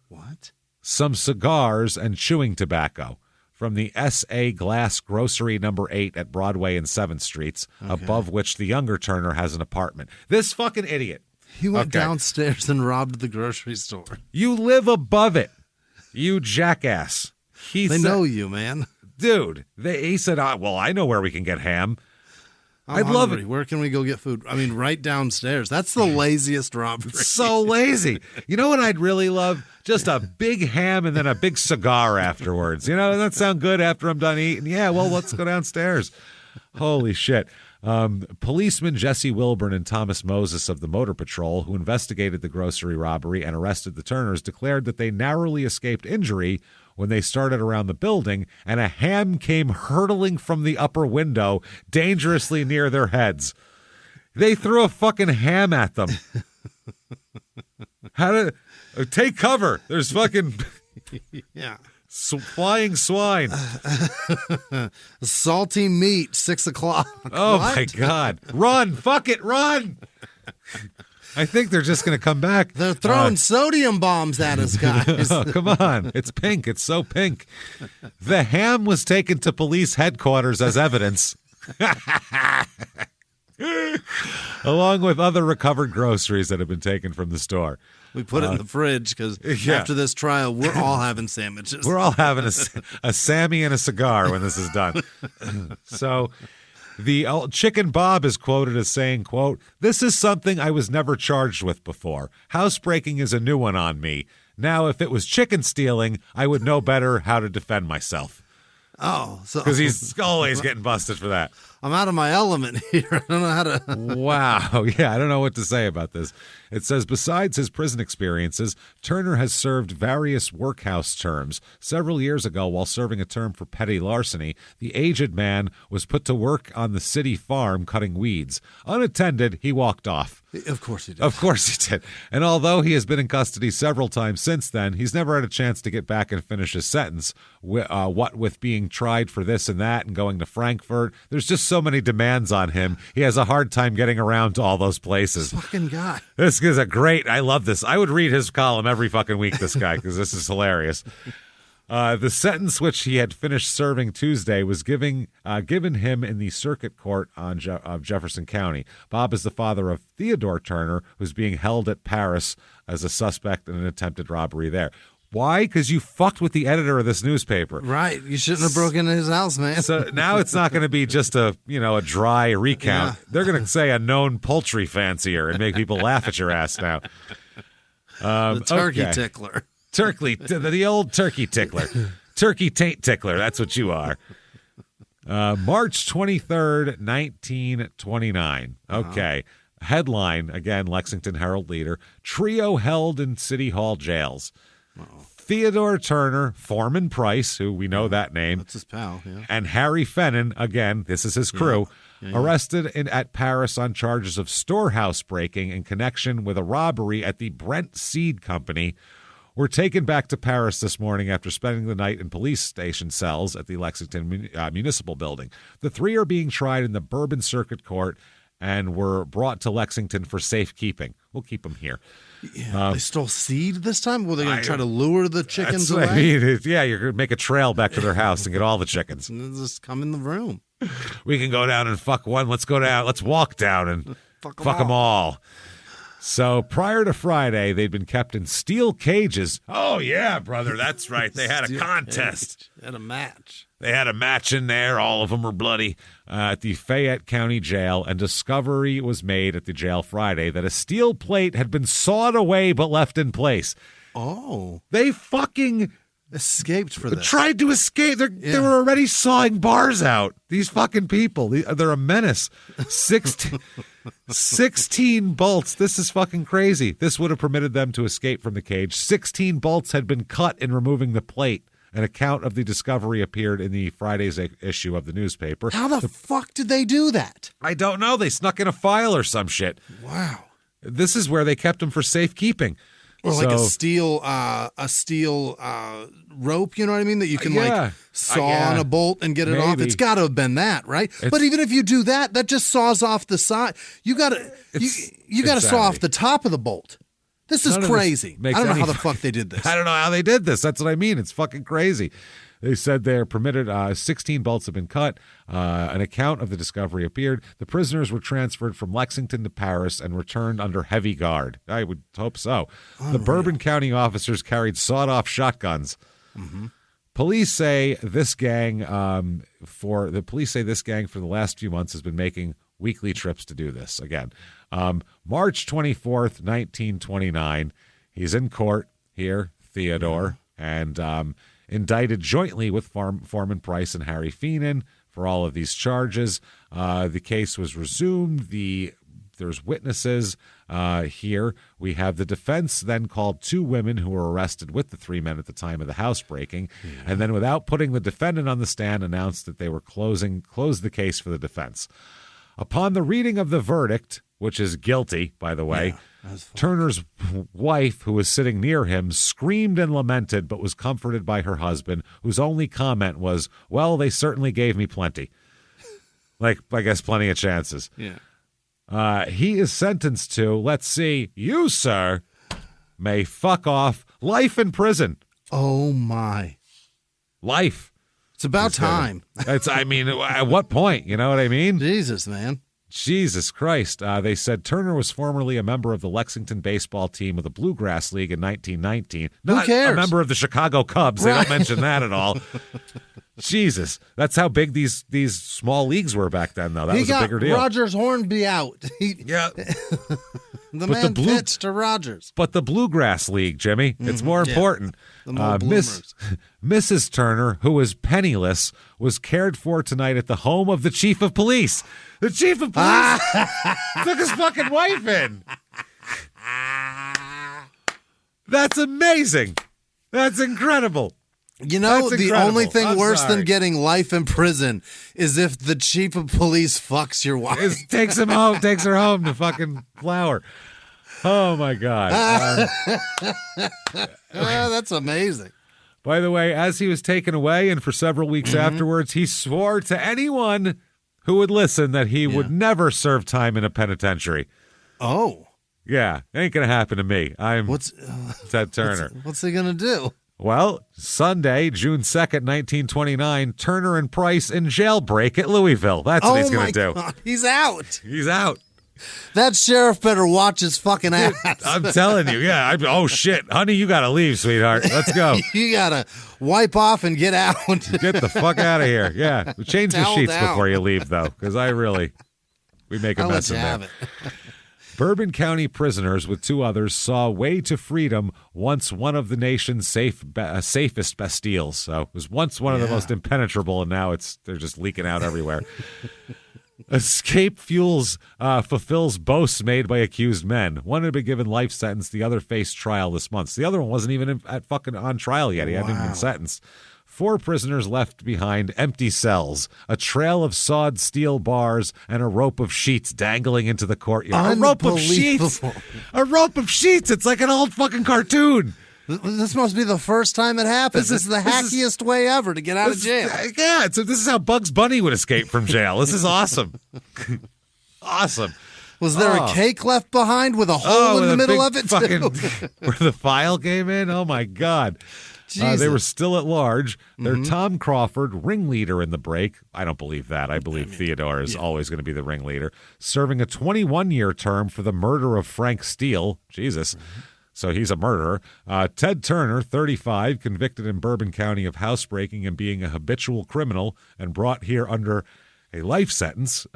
What? Some cigars and chewing tobacco from the S.A. Glass Grocery No. 8 at Broadway and 7th Streets, above which the younger Turner has an apartment. This fucking idiot. He went downstairs and robbed the grocery store. You live above it, you jackass. They know you, man. Dude, he said, well, I know where we can get ham. I'd love it. Where can we go get food? I mean, right downstairs. That's the laziest robbery. It's so lazy. You know what I'd really love? Just a big ham and then a big cigar afterwards. You know, doesn't that sound good after I'm done eating? Yeah, well, let's go downstairs. Holy shit. Policemen Jesse Wilburn and Thomas Moses of the Motor Patrol, who investigated the grocery robbery and arrested the Turners, declared that they narrowly escaped injury when they started around the building and a ham came hurtling from the upper window dangerously near their heads. They threw a fucking ham at them. Take cover. There's fucking Yeah. flying swine. Salty meat, 6 o'clock. Oh, What? my God. Run. Fuck it. Run. I think they're just going to come back. They're throwing sodium bombs at us, guys. Oh, come on. It's pink. It's so pink. The ham was taken to police headquarters as evidence. Along with other recovered groceries that have been taken from the store. We put it in the fridge because after this trial, we're all having sandwiches. We're all having a Sammy and a cigar when this is done. So the Chicken Bob is quoted as saying, quote, "This is something I was never charged with before. Housebreaking is a new one on me. Now, if it was chicken stealing, I would know better how to defend myself." Oh, so because he's always getting busted for that. I'm out of my element here. I don't know how to. Wow. Yeah, I don't know what to say about this. It says, besides his prison experiences, Turner has served various workhouse terms. Several years ago, while serving a term for petty larceny, the aged man was put to work on the city farm cutting weeds. Unattended, he walked off. Of course he did. Of course he did. And although he has been in custody several times since then, he's never had a chance to get back and finish his sentence. What with being tried for this and that and going to Frankfurt, there's just so many demands on him. He has a hard time getting around to all those places. This fucking guy. This is I love this. I would read his column every fucking week, this guy, because this is hilarious. The sentence which he had finished serving Tuesday was given him in the circuit court of Jefferson County. Bob is the father of Theodore Turner, who's being held at Paris as a suspect in an attempted robbery there. Why? Because you fucked with the editor of this newspaper. Right. You shouldn't have broken into his house, man. So now it's not going to be just a dry recount. Yeah. They're going to say a known poultry fancier and make people laugh at your ass now. The turkey tickler. The old turkey tickler. Turkey taint tickler. That's what you are. March 23rd, 1929. Okay. Headline, again, Lexington Herald Leader. Trio held in City Hall jails. Theodore Turner, Foreman Price, who we know that name. That's his pal, yeah. And Harry Fennon, again, this is his crew, arrested at Paris on charges of storehouse breaking in connection with a robbery at the Brent Seed Company, were taken back to Paris this morning after spending the night in police station cells at the Lexington Municipal Building. The three are being tried in the Bourbon Circuit Court and were brought to Lexington for safekeeping. We'll keep them here. Yeah, they stole seed this time? Were they going to try to lure the chickens away? I mean. Yeah, you're going to make a trail back to their house and get all the chickens. Just come in the room. We can go down and fuck one. Let's go down. Let's walk down and fuck them all. So prior to Friday, they'd been kept in steel cages. Oh, yeah, brother. That's right. They had a contest. They had a match. They had a match in there. All of them were bloody at the Fayette County Jail. And discovery was made at the jail Friday that a steel plate had been sawed away but left in place. Oh. They fucking escaped for this. Tried to escape. They were already sawing bars out. These fucking people. They're a menace. 16 bolts. This is fucking crazy. This would have permitted them to escape from the cage. 16 bolts had been cut in removing the plate. An account of the discovery appeared in the Friday's issue of the newspaper. How the fuck did they do that? I don't know. They snuck in a file or some shit. Wow. This is where they kept them for safekeeping. Or like a steel rope, you know what I mean? That you can like saw on a bolt and get it off. It's got to have been that, right? But even if you do that, that just saws off the side. You got to saw off the top of the bolt. This is crazy. I don't know how the fuck they did this. I don't know how they did this. That's what I mean. It's fucking crazy. They said they're permitted, 16 bolts have been cut. An account of the discovery appeared. The prisoners were transferred from Lexington to Paris and returned under heavy guard. I would hope so. The Bourbon County officers carried sawed-off shotguns. Mm-hmm. Police say this gang for the last few months has been making weekly trips to do this again. March 24th, 1929. He's in court here, Theodore, and indicted jointly with Foreman Price and Harry Fennon for all of these charges. The case was resumed. There's witnesses here. We have the defense then called two women who were arrested with the three men at the time of the housebreaking, and then without putting the defendant on the stand, announced that they were closed the case for the defense. Upon the reading of the verdict, which is guilty, by the way, Turner's wife, who was sitting near him, screamed and lamented, but was comforted by her husband, whose only comment was, well, they certainly gave me plenty. Like, I guess plenty of chances. Yeah. He is sentenced to, let's see, you, sir, may fuck off life in prison. Oh, my. Life. It's about time. I mean, at what point? You know what I mean? Jesus, man. Jesus Christ. They said Turner was formerly a member of the Lexington baseball team of the Bluegrass League in 1919. Who cares? A member of the Chicago Cubs. Right. They don't mention that at all. Jesus. That's how big these small leagues were back then, though. That was a bigger deal. Rogers Hornby out. Yeah. The man pitched to Rogers. But the Bluegrass League, Jimmy, it's more important. Mrs. Turner, who was penniless, was cared for tonight at the home of the chief of police. The chief of police took his fucking wife in. That's amazing. That's incredible. You know, the only thing worse than getting life in prison is if the chief of police fucks your wife. Takes her home to fucking flower. Oh, my God. That's amazing. By the way, as he was taken away and for several weeks afterwards, he swore to anyone who would listen that he would never serve time in a penitentiary. Oh. Yeah, ain't going to happen to me. I'm Ted Turner. What's he going to do? Well, Sunday, June 2nd, 1929, Turner and Price in jailbreak at Louisville. That's what he's going to do. God. He's out. He's out. That sheriff better watch his fucking ass. I'm telling you, yeah. Oh, shit. Honey, you got to leave, sweetheart. Let's go. You got to wipe off and get out. Get the fuck out of here. Yeah. Change the sheets before you leave, though, because we make a mess in there. Bourbon County prisoners with two others saw way to freedom, once one of the nation's safest Bastilles. So it was once one of the most impenetrable, and now they're just leaking out everywhere. Escape fulfills boasts made by accused men. One had been given life sentence. The other faced trial this month. So the other one wasn't even on trial yet. He hadn't even been sentenced. 4 prisoners left behind empty cells, a trail of sawed steel bars, and a rope of sheets dangling into the courtyard. A rope of sheets! A rope of sheets! It's like an old fucking cartoon. This must be the first time it happens. This is the hackiest way ever to get out of jail. Yeah, this is how Bugs Bunny would escape from jail. This is awesome. Awesome. Was there a cake left behind with a hole in the middle of it, too? Where the file came in? Oh, my God. They were still at large. They're Tom Crawford, ringleader in the break. I don't believe that. I believe Theodore is always going to be the ringleader. Serving a 21-year term for the murder of Frank Steele. Jesus. So he's a murderer. Ted Turner, 35, convicted in Bourbon County of housebreaking and being a habitual criminal and brought here under a life sentence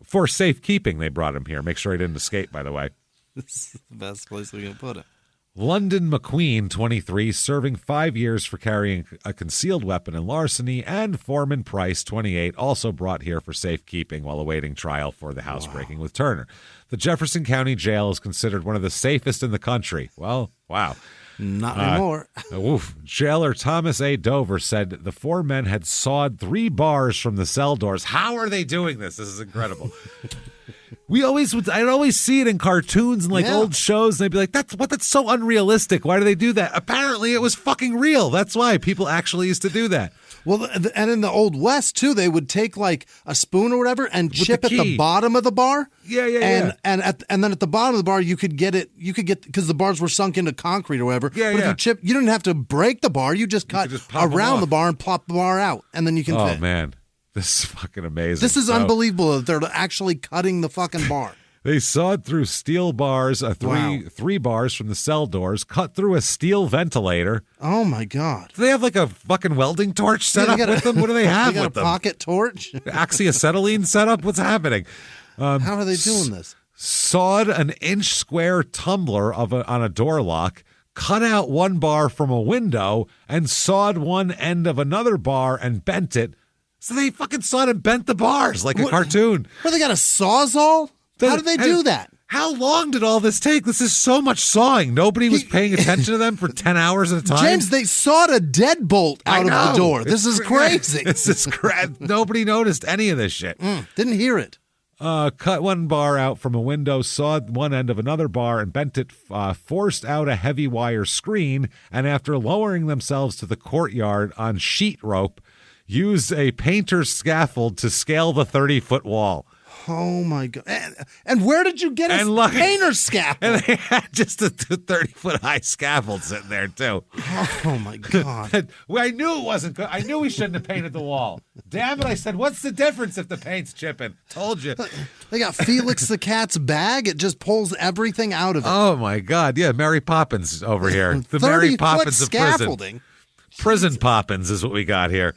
for safekeeping. They brought him here. Make sure he didn't escape, by the way. This is the best place we can put him. London McQueen, 23, serving 5 years for carrying a concealed weapon and larceny, and Foreman Price, 28, also brought here for safekeeping while awaiting trial for the housebreaking with Turner. The Jefferson County Jail is considered one of the safest in the country. Well, wow. Not anymore. Jailer Thomas A. Dover said the 4 men had sawed 3 bars from the cell doors. How are they doing this? This is incredible. I'd always see it in cartoons and old shows, and they'd be like, that's so unrealistic. Why do they do that? Apparently it was fucking real. That's why people actually used to do that. Well, and in the Old West, too, they would take like a spoon or whatever and chip at the bottom of the bar. Yeah. And then at the bottom of the bar, you could get, because the bars were sunk into concrete or whatever. Yeah, but if you chip, you didn't have to break the bar. You just cut around the bar and plop the bar out, and then you can fit. Oh, man. This is fucking amazing. This is unbelievable that they're actually cutting the fucking bar. They sawed through steel bars, three bars from the cell doors, cut through a steel ventilator. Oh, my God. Do they have like a fucking welding torch set up with them? What do they have with them? They got a pocket torch? Oxyacetylene set up? What's happening? How are they doing this? Sawed an inch square tumbler on a door lock, cut out 1 bar from a window, and sawed one end of another bar and bent it. So they fucking sawed and bent the bars like a cartoon. What, they got a Sawzall? How did they do that? How long did all this take? This is so much sawing. Nobody was paying attention to them for 10 hours at a time. James, they sawed a deadbolt out of the door. This is crazy. Nobody noticed any of this shit. Didn't hear it. cut one bar out from a window, sawed one end of another bar, and bent it, forced out a heavy wire screen, and after lowering themselves to the courtyard on sheet rope, used a painter's scaffold to scale the 30-foot wall. Oh, my God. And where did you get a painter's scaffold? And they had just a 30-foot high scaffold sitting there, too. Oh, my God. I knew it wasn't good. I knew we shouldn't have painted the wall. Damn it, I said, what's the difference if the paint's chipping? Told you. They got Felix the cat's bag. It just pulls everything out of it. Oh, my God. Yeah, Mary Poppins over here. The Mary Poppins of scaffolding. Prison Poppins is what we got here.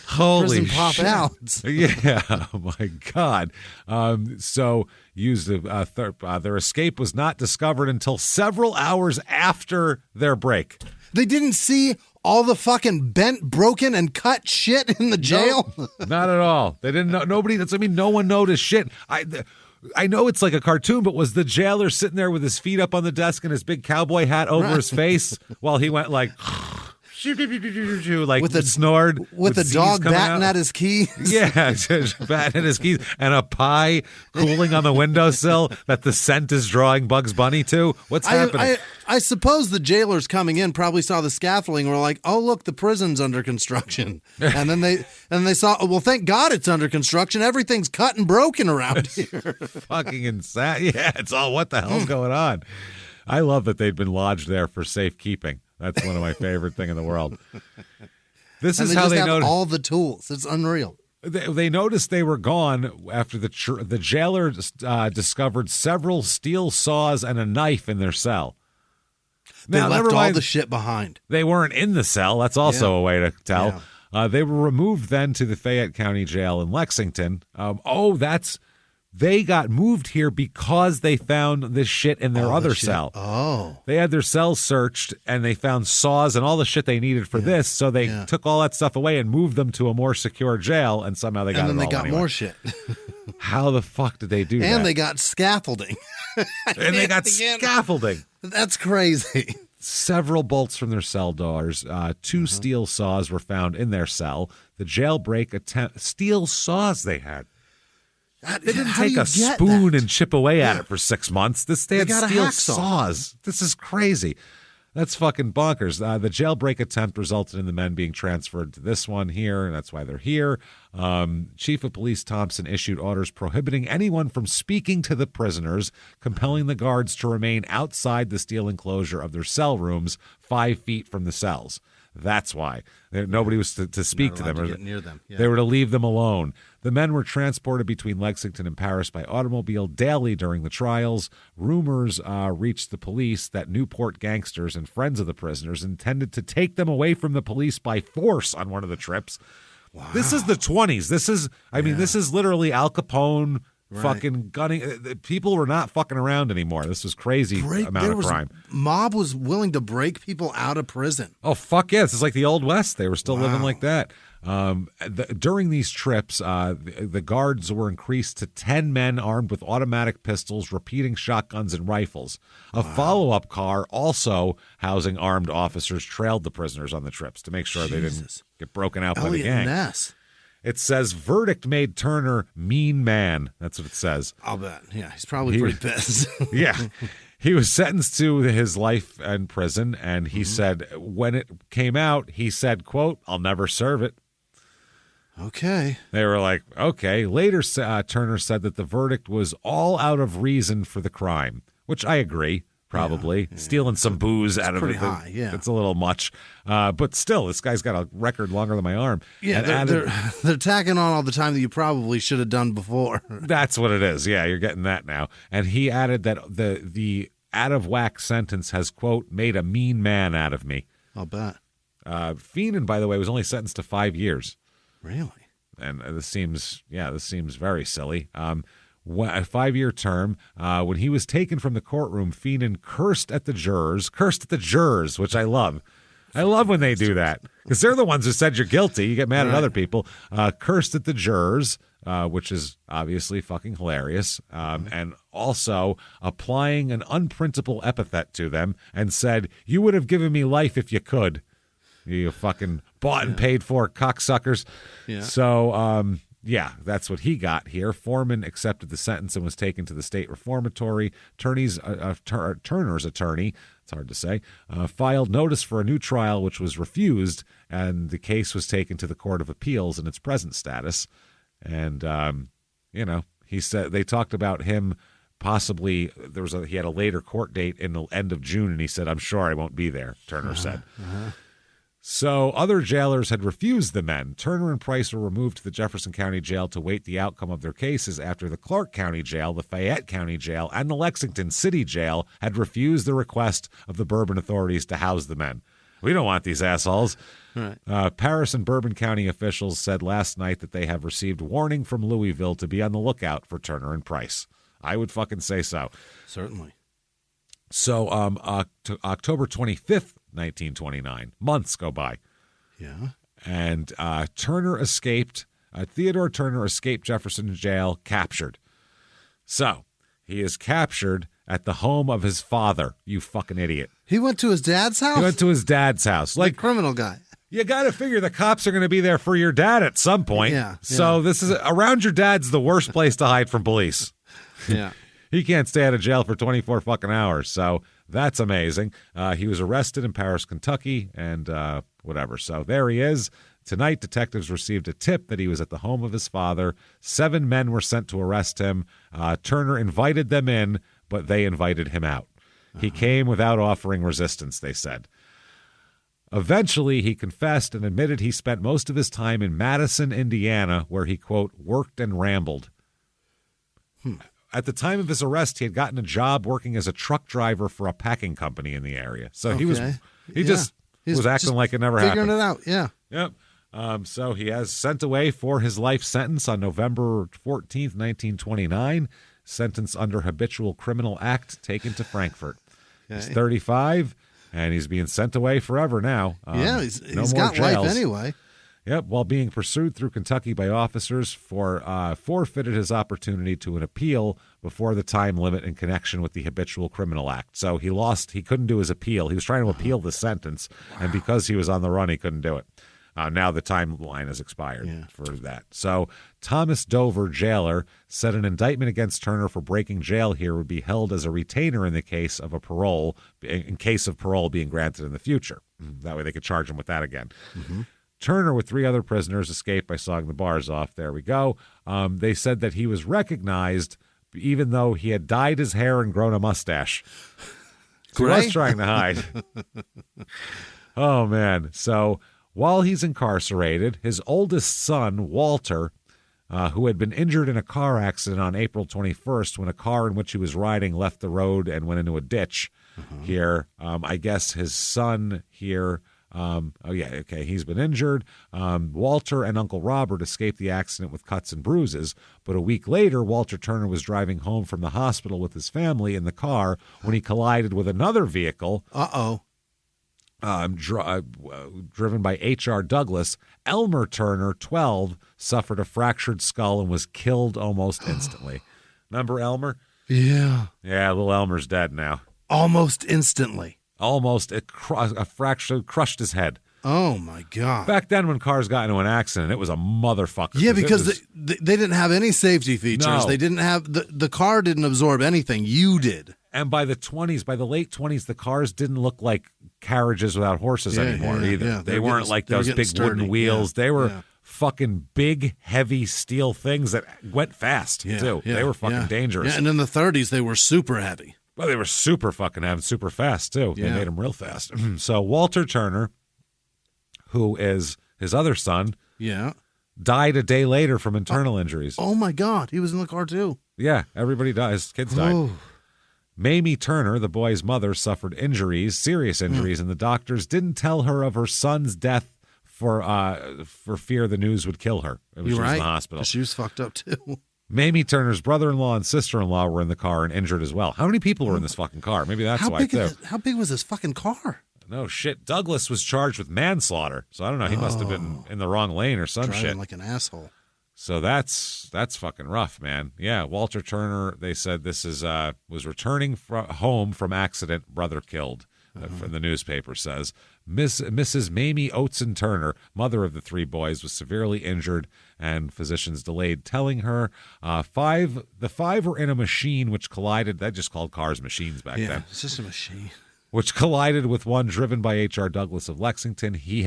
Holy pop shit. Out. Yeah, oh my God. So used their escape was not discovered until several hours after their break. They didn't see all the fucking bent, broken, and cut shit in the jail? Nope, not at all. They didn't know. No one noticed shit. I know it's like a cartoon, but was the jailer sitting there with his feet up on the desk and his big cowboy hat over his face while he went like... like snored with the dog batting at his keys. Yeah, batting at his keys, and a pie cooling on the windowsill that the scent is drawing Bugs Bunny to. What's happening? I suppose the jailers coming in probably saw the scaffolding and were like, "Oh, look, the prison's under construction." And then they saw, "Oh, well, thank God it's under construction. Everything's cut and broken around here." Fucking insane. Yeah, it's all what the hell's going on. I love that they've been lodged there for safekeeping. That's one of my favorite thing in the world. This is how they noticed all the tools. It's unreal. They noticed they were gone after the jailer discovered several steel saws and a knife in their cell. They left all the shit behind. They weren't in the cell. That's also a way to tell. Yeah. They were removed then to the Fayette County Jail in Lexington. They got moved here because they found this shit in their other cell. Oh. They had their cells searched, and they found saws and all the shit they needed for this, so they took all that stuff away and moved them to a more secure jail, and somehow they got it all And then they got anyway. more shit. How the fuck did they do that? And they got scaffolding. Scaffolding. That's crazy. Several bolts from their cell doors. Two steel saws were found in their cell. The jailbreak attempt... Steel saws they had. They didn't take a spoon and chip away at it for 6 months. They had steel saws. This is crazy. That's fucking bonkers. The jailbreak attempt resulted in the men being transferred to this one here, and that's why they're here. Chief of Police Thompson issued orders prohibiting anyone from speaking to the prisoners, compelling the guards to remain outside the steel enclosure of their cell rooms 5 feet from the cells. That's why. Nobody was to speak to them. To get near them. Yeah. They were to leave them alone. The men were transported between Lexington and Paris by automobile daily during the trials. Rumors reached the police that Newport gangsters and friends of the prisoners intended to take them away from the police by force on one of the trips. Wow. This is the 20s. This is literally Al Capone. Right. Fucking gunning. People were not fucking around anymore. This was crazy amount of crime. Mob was willing to break people out of prison. Oh, fuck yeah. This is like the Old West. They were still living like that. During these trips, the guards were increased to 10 men armed with automatic pistols, repeating shotguns, and rifles. A follow-up car, also housing armed officers, trailed the prisoners on the trips to make sure they didn't get broken out by the gang. Ness. It says, verdict made Turner mean man. That's what it says. I'll bet. Yeah, he's probably pretty pissed. Yeah. He was sentenced to his life in prison, and he said, when it came out, he said, quote, "I'll never serve it." Okay. They were like, okay. Later, Turner said that the verdict was all out of reason for the crime, which I agree. Probably stealing some booze out of it. High, it's a little much, but still, this guy's got a record longer than my arm. Yeah, they're tacking on all the time that you probably should have done before. That's what it is. Yeah, you're getting that now. And he added that the out of whack sentence has, quote, made a mean man out of me. I'll bet. Feenan, by the way, was only sentenced to 5 years. Really? And this seems very silly. A 5-year term. When he was taken from the courtroom, Feenan cursed at the jurors, which I love. I love when they do that because they're the ones who said you're guilty. You get mad at other people. Cursed at the jurors, which is obviously fucking hilarious. And also applying an unprintable epithet to them and said, "You would have given me life if you could. You fucking bought and paid for cocksuckers." Yeah. So, Yeah, that's what he got here. Foreman accepted the sentence and was taken to the state reformatory. Turner's attorney, it's hard to say, filed notice for a new trial, which was refused, and the case was taken to the Court of Appeals in its present status. And, he said they talked about him possibly, he had a later court date in the end of June, and he said, "I'm sure I won't be there," Turner said. So other jailers had refused the men. Turner and Price were removed to the Jefferson County Jail to wait the outcome of their cases after the Clark County Jail, the Fayette County Jail, and the Lexington City Jail had refused the request of the Bourbon authorities to house the men. We don't want these assholes. Right. Paris and Bourbon County officials said last night that they have received warning from Louisville to be on the lookout for Turner and Price. I would fucking say so. Certainly. So October 25th, 1929, months go by. Yeah. And Turner escaped. Theodore Turner escaped Jefferson Jail, captured. So he is captured at the home of his father, you fucking idiot. He went to his dad's house? He went to his dad's house. Like criminal guy. You got to figure the cops are going to be there for your dad at some point. Yeah. So this is around your dad's the worst place to hide from police. Yeah. He can't stay out of jail for 24 fucking hours. So that's amazing. He was arrested in Paris, Kentucky, and whatever. So there he is. Tonight, detectives received a tip that he was at the home of his father. 7 men were sent to arrest him. Turner invited them in, but they invited him out. He came without offering resistance, they said. Eventually, he confessed and admitted he spent most of his time in Madison, Indiana, where he, quote, worked and rambled. At the time of his arrest, he had gotten a job working as a truck driver for a packing company in the area. So he was acting like it never happened. Figuring it out, yeah. Yep. So he has sent away for his life sentence on November 14th, 1929. Sentence under Habitual Criminal Act, taken to Frankfurt. He's 35, and he's being sent away forever now. He's got life anyway. Yep, while being pursued through Kentucky by officers forfeited his opportunity to an appeal before the time limit in connection with the Habitual Criminal Act. So he couldn't do his appeal. He was trying to appeal the sentence, and because he was on the run, he couldn't do it. Now the timeline has expired for that. So Thomas Dover, jailer, said an indictment against Turner for breaking jail here would be held as a retainer in the case of parole being granted in the future. That way they could charge him with that again. Mm-hmm. Turner, with 3 other prisoners, escaped by sawing the bars off. There we go. They said that he was recognized even though he had dyed his hair and grown a mustache. So he was trying to hide. Oh, man. So while he's incarcerated, his oldest son, Walter, who had been injured in a car accident on April 21st when a car in which he was riding left the road and went into a ditch here. I guess his son here... he's been injured. Walter and Uncle Robert escaped the accident with cuts and bruises, but a week later, Walter Turner was driving home from the hospital with his family in the car when he collided with another vehicle. Driven by H.R. Douglas. Elmer Turner, 12, suffered a fractured skull and was killed almost instantly. Remember Elmer? Yeah. Yeah, little Elmer's dead now. Almost instantly. Almost a fracture crushed his head. Oh, my God. Back then when cars got into an accident, it was a motherfucker. Yeah, because they didn't have any safety features. No. They didn't have the car didn't absorb anything. You did. And by the late 20s, the cars didn't look like carriages without horses anymore either. Yeah. They weren't like those big wooden wheels. They were fucking big, heavy steel things that went fast, too. They were fucking dangerous. Yeah, and in the 30s, they were super heavy. Well, they were super fucking heavy, super fast, too. Yeah. They made them real fast. So Walter Turner, who is his other son, died a day later from internal injuries. Oh, my God. He was in the car, too. Yeah, everybody died. His kids died. Mamie Turner, the boy's mother, suffered serious injuries, and the doctors didn't tell her of her son's death for fear the news would kill her. She was in the hospital. She was fucked up, too. Mamie Turner's brother-in-law and sister-in-law were in the car and injured as well. How many people were in this fucking car? Maybe that's why, too. How big was this fucking car? No shit. Douglas was charged with manslaughter, so I don't know. He must have been in the wrong lane or some Driving shit. like an asshole. So that's fucking rough, man. Yeah, Walter Turner, they said this is was returning home from accident, brother killed. from the newspaper says. Mrs. Mamie Oatson Turner, mother of the three boys, was severely injured, and physicians delayed telling her. The five were in a machine which collided. They just called cars machines back then. Yeah, it's just a machine. Which collided with one driven by H.R. Douglas of Lexington. He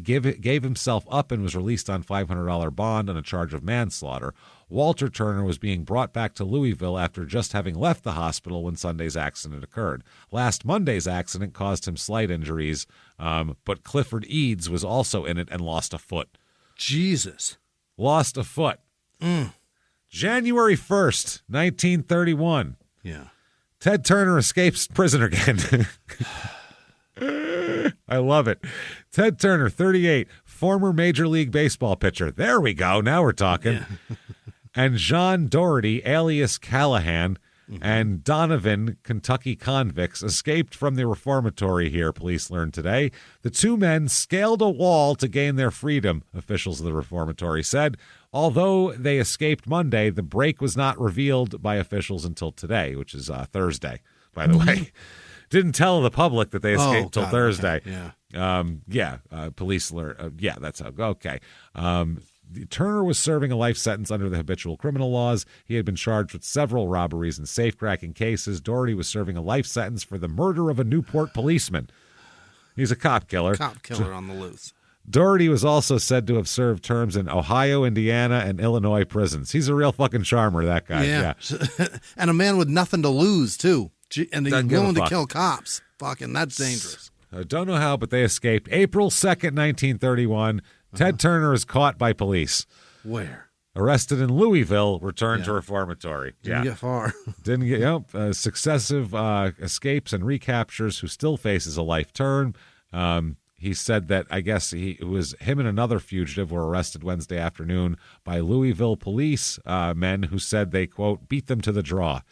gave himself up and was released on $500 bond on a charge of manslaughter. Walter Turner was being brought back to Louisville after just having left the hospital when Sunday's accident occurred. Last Monday's accident caused him slight injuries, but Clifford Eads was also in it and lost a foot. Jesus. Lost a foot. January 1st, 1931. Yeah. Ted Turner escapes prison again. I love it. Ted Turner, 38, former Major League Baseball pitcher. There we go. Now we're talking. Yeah. And John Doherty, alias Callahan, and Donovan, Kentucky convicts, escaped from the reformatory here, police learned today. The two men scaled a wall to gain their freedom, officials of the reformatory said. Although they escaped Monday, the break was not revealed by officials until today, which is Thursday, by the way. Didn't tell the public that they escaped till Thursday. Okay. Yeah. Police learned. That's how. Okay. Turner was serving a life sentence under the habitual criminal laws. He had been charged with several robberies and safecracking cases. Doherty was serving a life sentence for the murder of a Newport policeman. He's a cop killer. Cop killer on the loose. Doherty was also said to have served terms in Ohio, Indiana, and Illinois prisons. He's a real fucking charmer, that guy. Yeah. And a man with nothing to lose, too. And he's willing to kill cops. Fucking, that's dangerous. I don't know how, but they escaped. April 2nd, 1931. Ted Turner is caught by police. Where? Arrested in Louisville, returned to reformatory. Didn't get far. Didn't get, successive escapes and recaptures, who still faces a life term. He said that, I guess, it was him and another fugitive were arrested Wednesday afternoon by Louisville police men who said they, quote, beat them to the draw.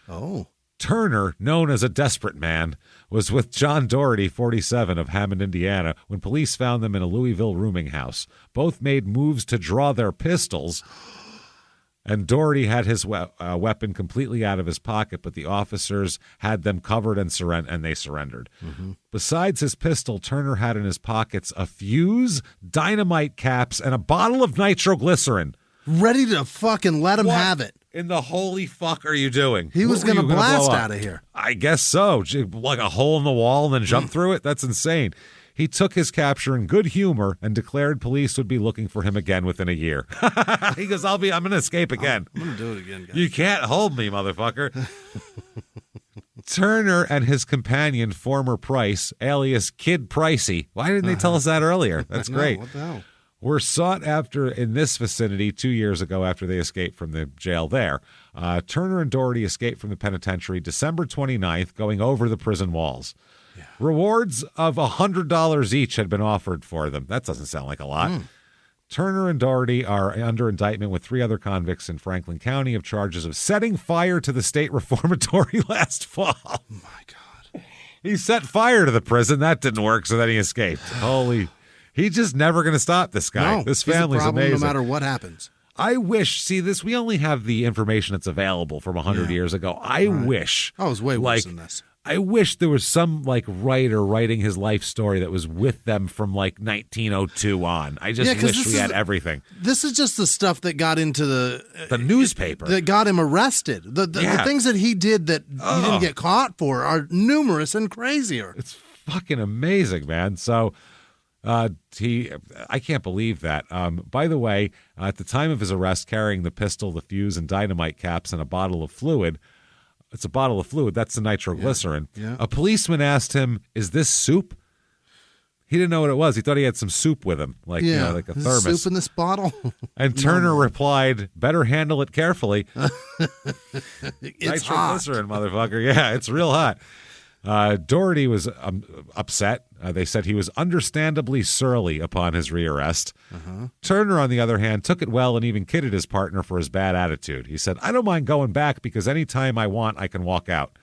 Oh. Turner, known as a desperate man, was with John Doherty, 47, of Hammond, Indiana, when police found them in a Louisville rooming house. Both made moves to draw their pistols, and Doherty had his weapon completely out of his pocket, but the officers had them covered and they surrendered. Besides his pistol, Turner had in his pockets a fuse, dynamite caps, and a bottle of nitroglycerin. Ready to fucking let him have it. In the holy fuck are you doing? He was going to blast out of here. I guess so. Like a hole in the wall and then jump through it? That's insane. He took his capture in good humor and declared police would be looking for him again within a year. He goes, I'm going to escape again. I'm going to do it again, guys. You can't hold me, motherfucker. Turner and his companion, former Price, alias Kid Pricey. Why didn't they tell us that earlier? That's great. What the hell? Were sought after in this vicinity 2 years ago after they escaped from the jail there. Turner and Doherty escaped from the penitentiary December 29th, going over the prison walls. Yeah. Rewards of $100 each had been offered for them. That doesn't sound like a lot. Turner and Doherty are under indictment with 3 other convicts in Franklin County of charges of setting fire to the state reformatory last fall. Oh, my God. He set fire to the prison. That didn't work, so then he escaped. Holy... He's just never going to stop, this guy. No, this family's he's a problem amazing. No matter what happens. I wish, we only have the information that's available from 100 years ago. I wish. Oh, it was way worse than this. I wish there was some writer writing his life story that was with them from 1902 on. I just wish we had everything. This is just the stuff that got into the newspaper. That got him arrested. The things that he did that he didn't get caught for are numerous and crazier. It's fucking amazing, man. So... I can't believe that. By the way, at the time of his arrest, carrying the pistol, the fuse, and dynamite caps and a bottle of fluid. It's a bottle of fluid. That's the nitroglycerin. Yeah. A policeman asked him, "Is this soup?" He didn't know what it was. He thought he had some soup with him, like a thermos. Soup in this bottle. And Turner replied, "Better handle it carefully." It's nitroglycerin, motherfucker. Yeah, it's real hot. Doherty was upset. They said he was understandably surly upon his rearrest. Turner, on the other hand, took it well and even kidded his partner for his bad attitude. He said, "I don't mind going back because anytime I want, I can walk out."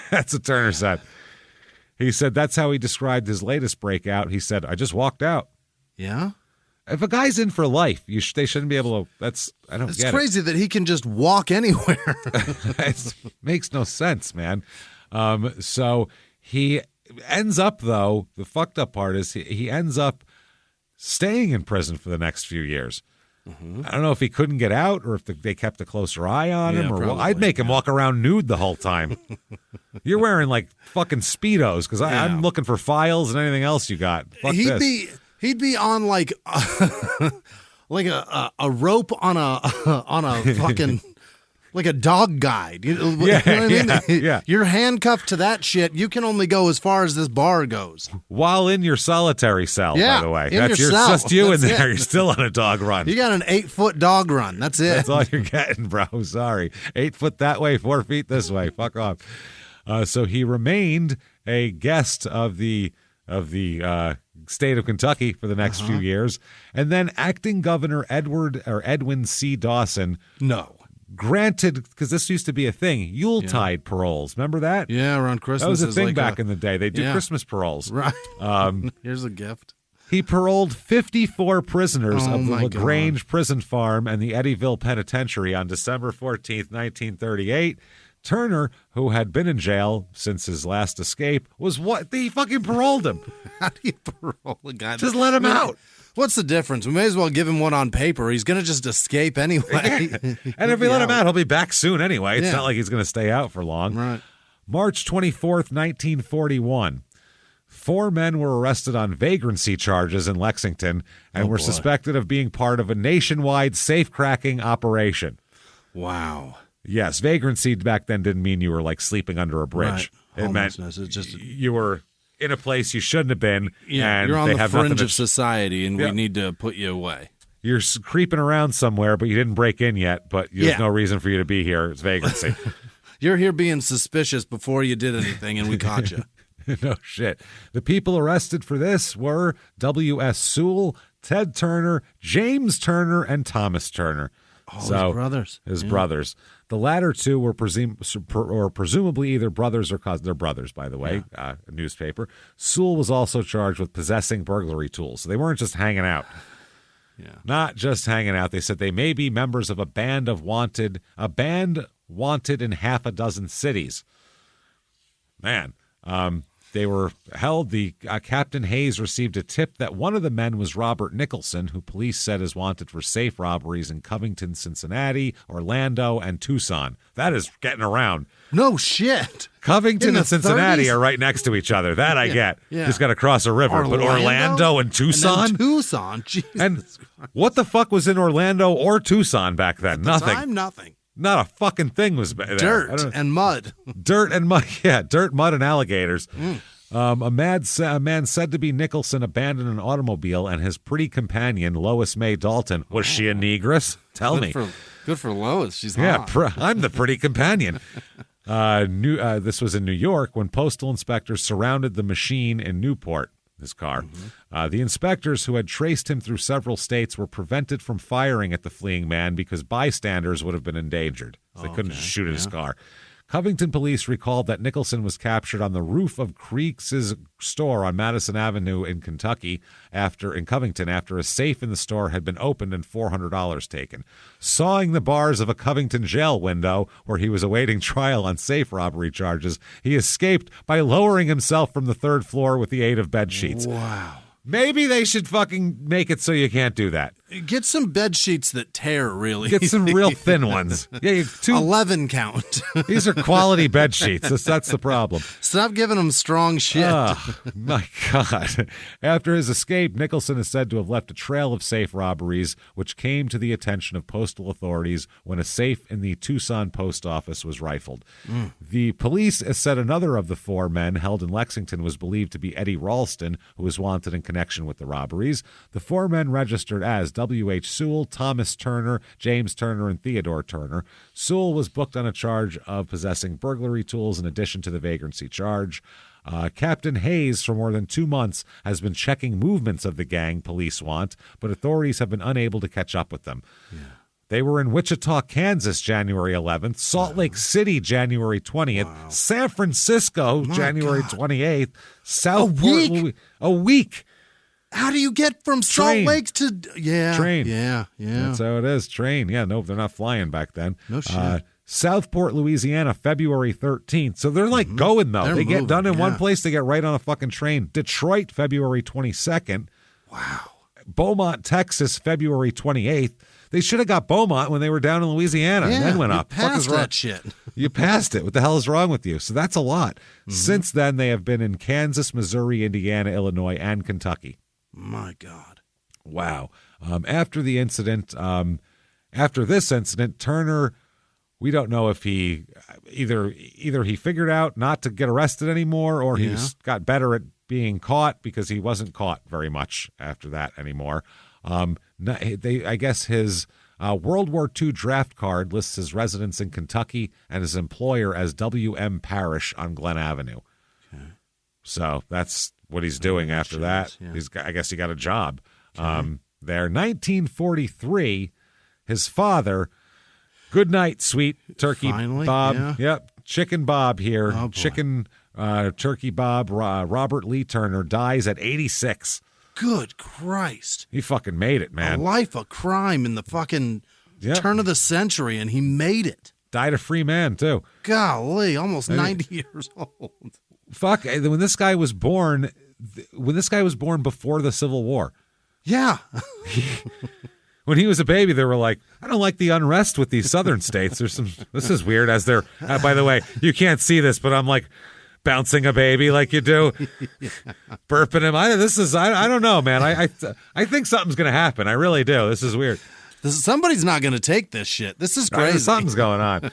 That's what Turner said. He said that's how he described his latest breakout. He said, "I just walked out." Yeah? If a guy's in for life, they shouldn't be able to. I don't get it. It's crazy that he can just walk anywhere. It makes no sense, man. So he ends up, though, the fucked up part is he ends up staying in prison for the next few years. I don't know if he couldn't get out or if they kept a closer eye on him. Or probably, I'd make him walk around nude the whole time. You're wearing like fucking Speedos because I'm looking for files and anything else you got. Fuck this. He'd be on like like a rope on a fucking like a dog guide. You know what I mean? Yeah. You're handcuffed to that shit. You can only go as far as this bar goes. While in your solitary cell, by the way. In your cell. Just you That's in there. it. You're still on a dog run. You got an 8-foot dog run. That's it. That's all you're getting, bro. Sorry. 8 foot that way, 4 feet this way. Fuck off. So he remained a guest of the state of Kentucky for the next few years. And then acting governor Edwin C. Dawson. Granted, because this used to be a thing, Yuletide paroles. Remember that? Yeah, around Christmas. That was a thing back in the day. They do Christmas paroles. Right. Here's a gift. He paroled 54 prisoners of the LaGrange prison farm and the Eddyville Penitentiary on December 14th, 1938. Turner, who had been in jail since his last escape, he fucking paroled him. How do you parole a guy? Just let him out. What's the difference? We may as well give him one on paper. He's going to just escape anyway. And if we let him out, he'll be back soon anyway. It's not like he's going to stay out for long. Right. March 24th, 1941. 4 men were arrested on vagrancy charges in Lexington and were suspected of being part of a nationwide safe-cracking operation. Wow. Yes, vagrancy back then didn't mean you were like sleeping under a bridge. Right. It meant it's just you were in a place you shouldn't have been. Yeah, and you're on they the have fringe nothing of society, and we need to put you away. You're creeping around somewhere, but you didn't break in yet, but there's no reason for you to be here. It's vagrancy. You're here being suspicious before you did anything, and we caught you. No shit. The people arrested for this were W.S. Sewell, Ted Turner, James Turner, and Thomas Turner. Oh, his brothers. His brothers. The latter two were presumably either brothers or cousins. They're brothers, by the way, a newspaper. Sewell was also charged with possessing burglary tools. So they weren't just hanging out. Yeah. Not just hanging out. They said they may be members of a band wanted in half a dozen cities. Man, they were held. The Captain Hayes received a tip that one of the men was Robert Nicholson, who police said is wanted for safe robberies in Covington, Cincinnati, Orlando, and Tucson. That is getting around. No shit. Covington and Cincinnati are right next to each other. That I get. Yeah. Just got to cross a river. But Orlando and Tucson? And then Tucson. Jesus and Christ. What the fuck was in Orlando or Tucson back then? Nothing. Not a fucking thing was there. Dirt and mud. Dirt and mud. Yeah, dirt, mud, and alligators. A man said to be Nicholson abandoned an automobile, and his pretty companion, Lois May Dalton, was she a negress? Tell me. Good for Lois. She's hot. I'm the pretty companion. This was in New York when postal inspectors surrounded the machine in Newport, his car. The inspectors, who had traced him through several states, were prevented from firing at the fleeing man because bystanders would have been endangered. They couldn't just shoot at his car. Covington police recalled that Nicholson was captured on the roof of Creeks' store on Madison Avenue in Covington after a safe in the store had been opened and $400 taken. Sawing the bars of a Covington jail window where he was awaiting trial on safe robbery charges, he escaped by lowering himself from the 3rd floor with the aid of bed sheets. Wow. Maybe they should fucking make it so you can't do that. Get some bed sheets that tear, really. Get some real thin ones. Yeah, 11 count. These are quality bed sheets. That's the problem. Stop giving them strong shit. Oh, my God. After his escape, Nicholson is said to have left a trail of safe robberies, which came to the attention of postal authorities when a safe in the Tucson post office was rifled. The police said another of the 4 men held in Lexington was believed to be Eddie Ralston, who was wanted in connection with the robberies. The 4 men registered as W.H. Sewell, Thomas Turner, James Turner, and Theodore Turner. Sewell was booked on a charge of possessing burglary tools in addition to the vagrancy charge. Captain Hayes, for more than 2 months, has been checking movements of the gang police want, but authorities have been unable to catch up with them. Yeah. They were in Wichita, Kansas, January 11th, Salt Lake City, January 20th, San Francisco, January 28th, Southport, a week. How do you get from Salt Lake to... Yeah. Train. Yeah. That's how it is. Train. Yeah, no, they're not flying back then. No shit. Southport, Louisiana, February 13th. So they're like going, though. They get done in one place, they get right on a fucking train. Detroit, February 22nd. Wow. Beaumont, Texas, February 28th. They should have got Beaumont when they were down in Louisiana and then went up. Passed that shit. You passed it. What the hell is wrong with you? So that's a lot. Since then, they have been in Kansas, Missouri, Indiana, Illinois, and Kentucky. My God. Wow. After the incident, after this incident, Turner, we don't know if he either he figured out not to get arrested anymore or he got better at being caught because he wasn't caught very much after that anymore. I guess his World War II draft card lists his residence in Kentucky and his employer as W.M. Parrish on Glen Avenue. Okay. So that's what he's doing after that. Yeah. I guess he got a job. Okay. There, 1943, his father, good night, sweet turkey Bob. Yeah. Yep, Chicken Bob here. Oh, Chicken Turkey Bob, Robert Lee Turner, dies at 86. Good Christ. He fucking made it, man. A life of crime in the fucking turn of the century, and he made it. Died a free man, too. Golly, almost 90 years old. Fuck, when this guy was born before the Civil War. Yeah. When he was a baby, they were like, I don't like the unrest with these southern states. This is weird as they're, by the way, you can't see this, but I'm like bouncing a baby like you do, burping him. I don't know, man. I think something's going to happen. I really do. This is weird. Somebody's not going to take this shit. This is crazy. Something's going on.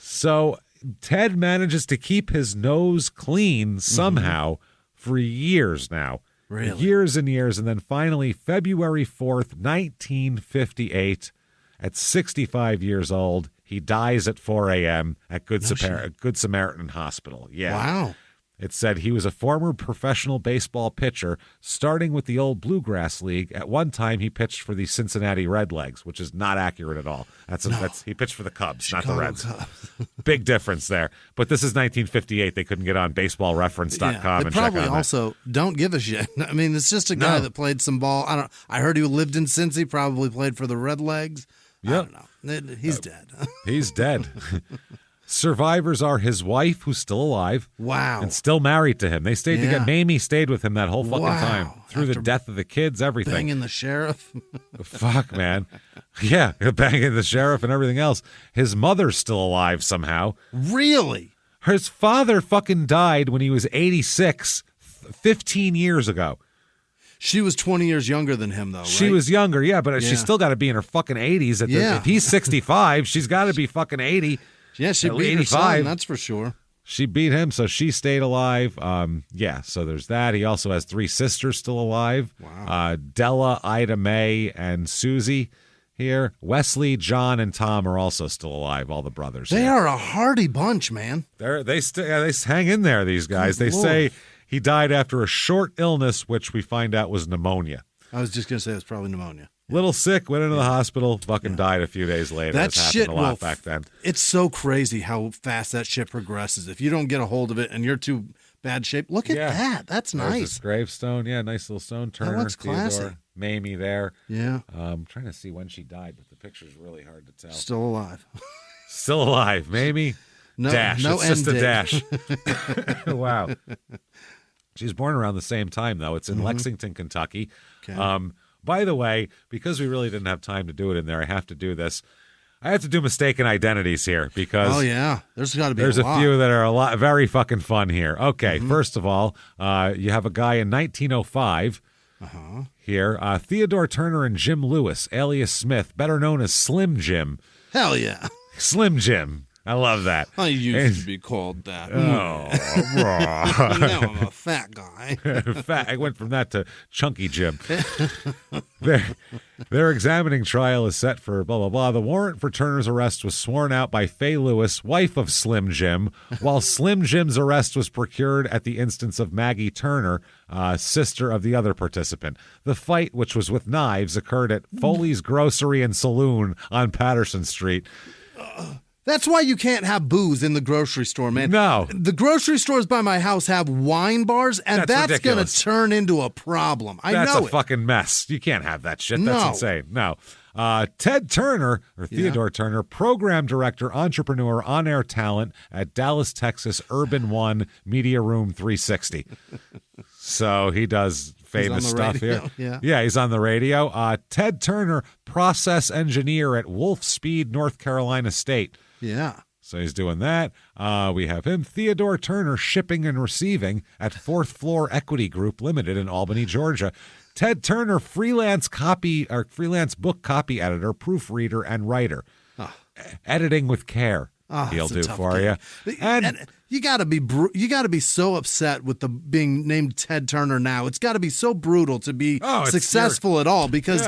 So Ted manages to keep his nose clean somehow for years now. Really? Years and years. And then finally, February 4th, 1958, at 65 years old, he dies at 4 a.m. at Good Samaritan Hospital. Yeah. Wow. It said he was a former professional baseball pitcher, starting with the old Bluegrass League. At one time, he pitched for the Cincinnati Redlegs, which is not accurate at all. He pitched for the Cubs, Chicago, not the Reds. Cubs. Big difference there. But this is 1958. They couldn't get on baseballreference.com and check on that. Probably also don't give a shit. I mean, it's just a guy that played some ball. I heard he lived in Cincy, probably played for the Redlegs. Yep. I don't know. He's dead. He's dead. Survivors are his wife, who's still alive. Wow. And still married to him. They stayed together. Mamie stayed with him that whole fucking time. Through the death of the kids, everything. Banging the sheriff. Fuck, man. Yeah, banging the sheriff and everything else. His mother's still alive somehow. Really? His father fucking died when he was 86, 15 years ago. She was 20 years younger than him, though, right? She was younger, yeah, but she's still got to be in her fucking 80s. If he's 65, she's got to be fucking 80. Yeah, she beat her son, that's for sure. She beat him, so she stayed alive. So there's that. He also has 3 sisters still alive. Wow. Della, Ida Mae, and Susie here. Wesley, John, and Tom are also still alive, all the brothers. They are a hardy bunch, man. They hang in there, these guys. They say he died after a short illness, which we find out was pneumonia. I was just going to say it's probably pneumonia. Little sick, went into the hospital, fucking died a few days later. That shit happened a lot back then. It's so crazy how fast that shit progresses. If you don't get a hold of it and you're too bad shape, look at that. That's nice. There's this gravestone. Yeah, nice little stone. Turner, that looks classy. Theodore, Mamie there. Yeah. I'm trying to see when she died, but the picture's really hard to tell. Still alive. Still alive. Mamie. No, dash. No it's just a date. dash. Wow. She's born around the same time, though. It's in Lexington, Kentucky. Okay. By the way, because we really didn't have time to do it in there, I have to do this. I have to do mistaken identities here because there's got to be a few that are very fucking fun here. Okay, first of all, you have a guy in 1905 here, Theodore Turner and Jim Lewis, alias Smith, better known as Slim Jim. Hell yeah, Slim Jim. I love that. I used to be called that. Oh, now I'm a fat guy. I went from that to Chunky Jim. Their examining trial is set for blah, blah, blah. The warrant for Turner's arrest was sworn out by Fay Lewis, wife of Slim Jim, while Slim Jim's arrest was procured at the instance of Maggie Turner, sister of the other participant. The fight, which was with knives, occurred at Foley's Grocery and Saloon on Patterson Street. That's why you can't have booze in the grocery store, man. No. The grocery stores by my house have wine bars, and that's going to turn into a problem. I know That's a fucking mess. You can't have that shit. That's insane. No. Ted Turner, or Theodore Turner, program director, entrepreneur, on-air talent at Dallas, Texas, Urban One, Media Room 360. So he does famous stuff radio. here. Yeah, he's on the radio. Ted Turner, process engineer at Wolf Speed, North Carolina State. Yeah. So he's doing that. We have him. Theodore Turner, shipping and receiving at Fourth Floor Equity Group Limited in Albany, Georgia. Ted Turner, freelance book copy editor, proofreader, and writer. Editing with care. He'll do for you. And you got to be so upset with the being named Ted Turner now. It's got to be so brutal to be successful at all because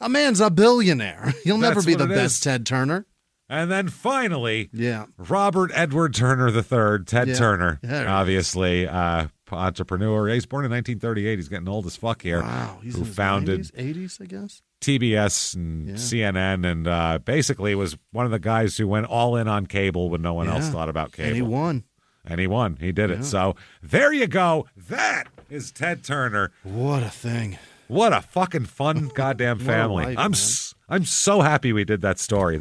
a man's a billionaire. He'll never be the best Ted Turner. And then finally, Robert Edward Turner III, Ted Turner, obviously entrepreneur. He's born in 1938. He's getting old as fuck here. Wow, he's who in his founded 80s, I guess. TBS and CNN, and basically was one of the guys who went all in on cable when no one else thought about cable. And he won. He did it. So there you go. That is Ted Turner. What a thing. What a fucking fun goddamn family. I'm so happy we did that story.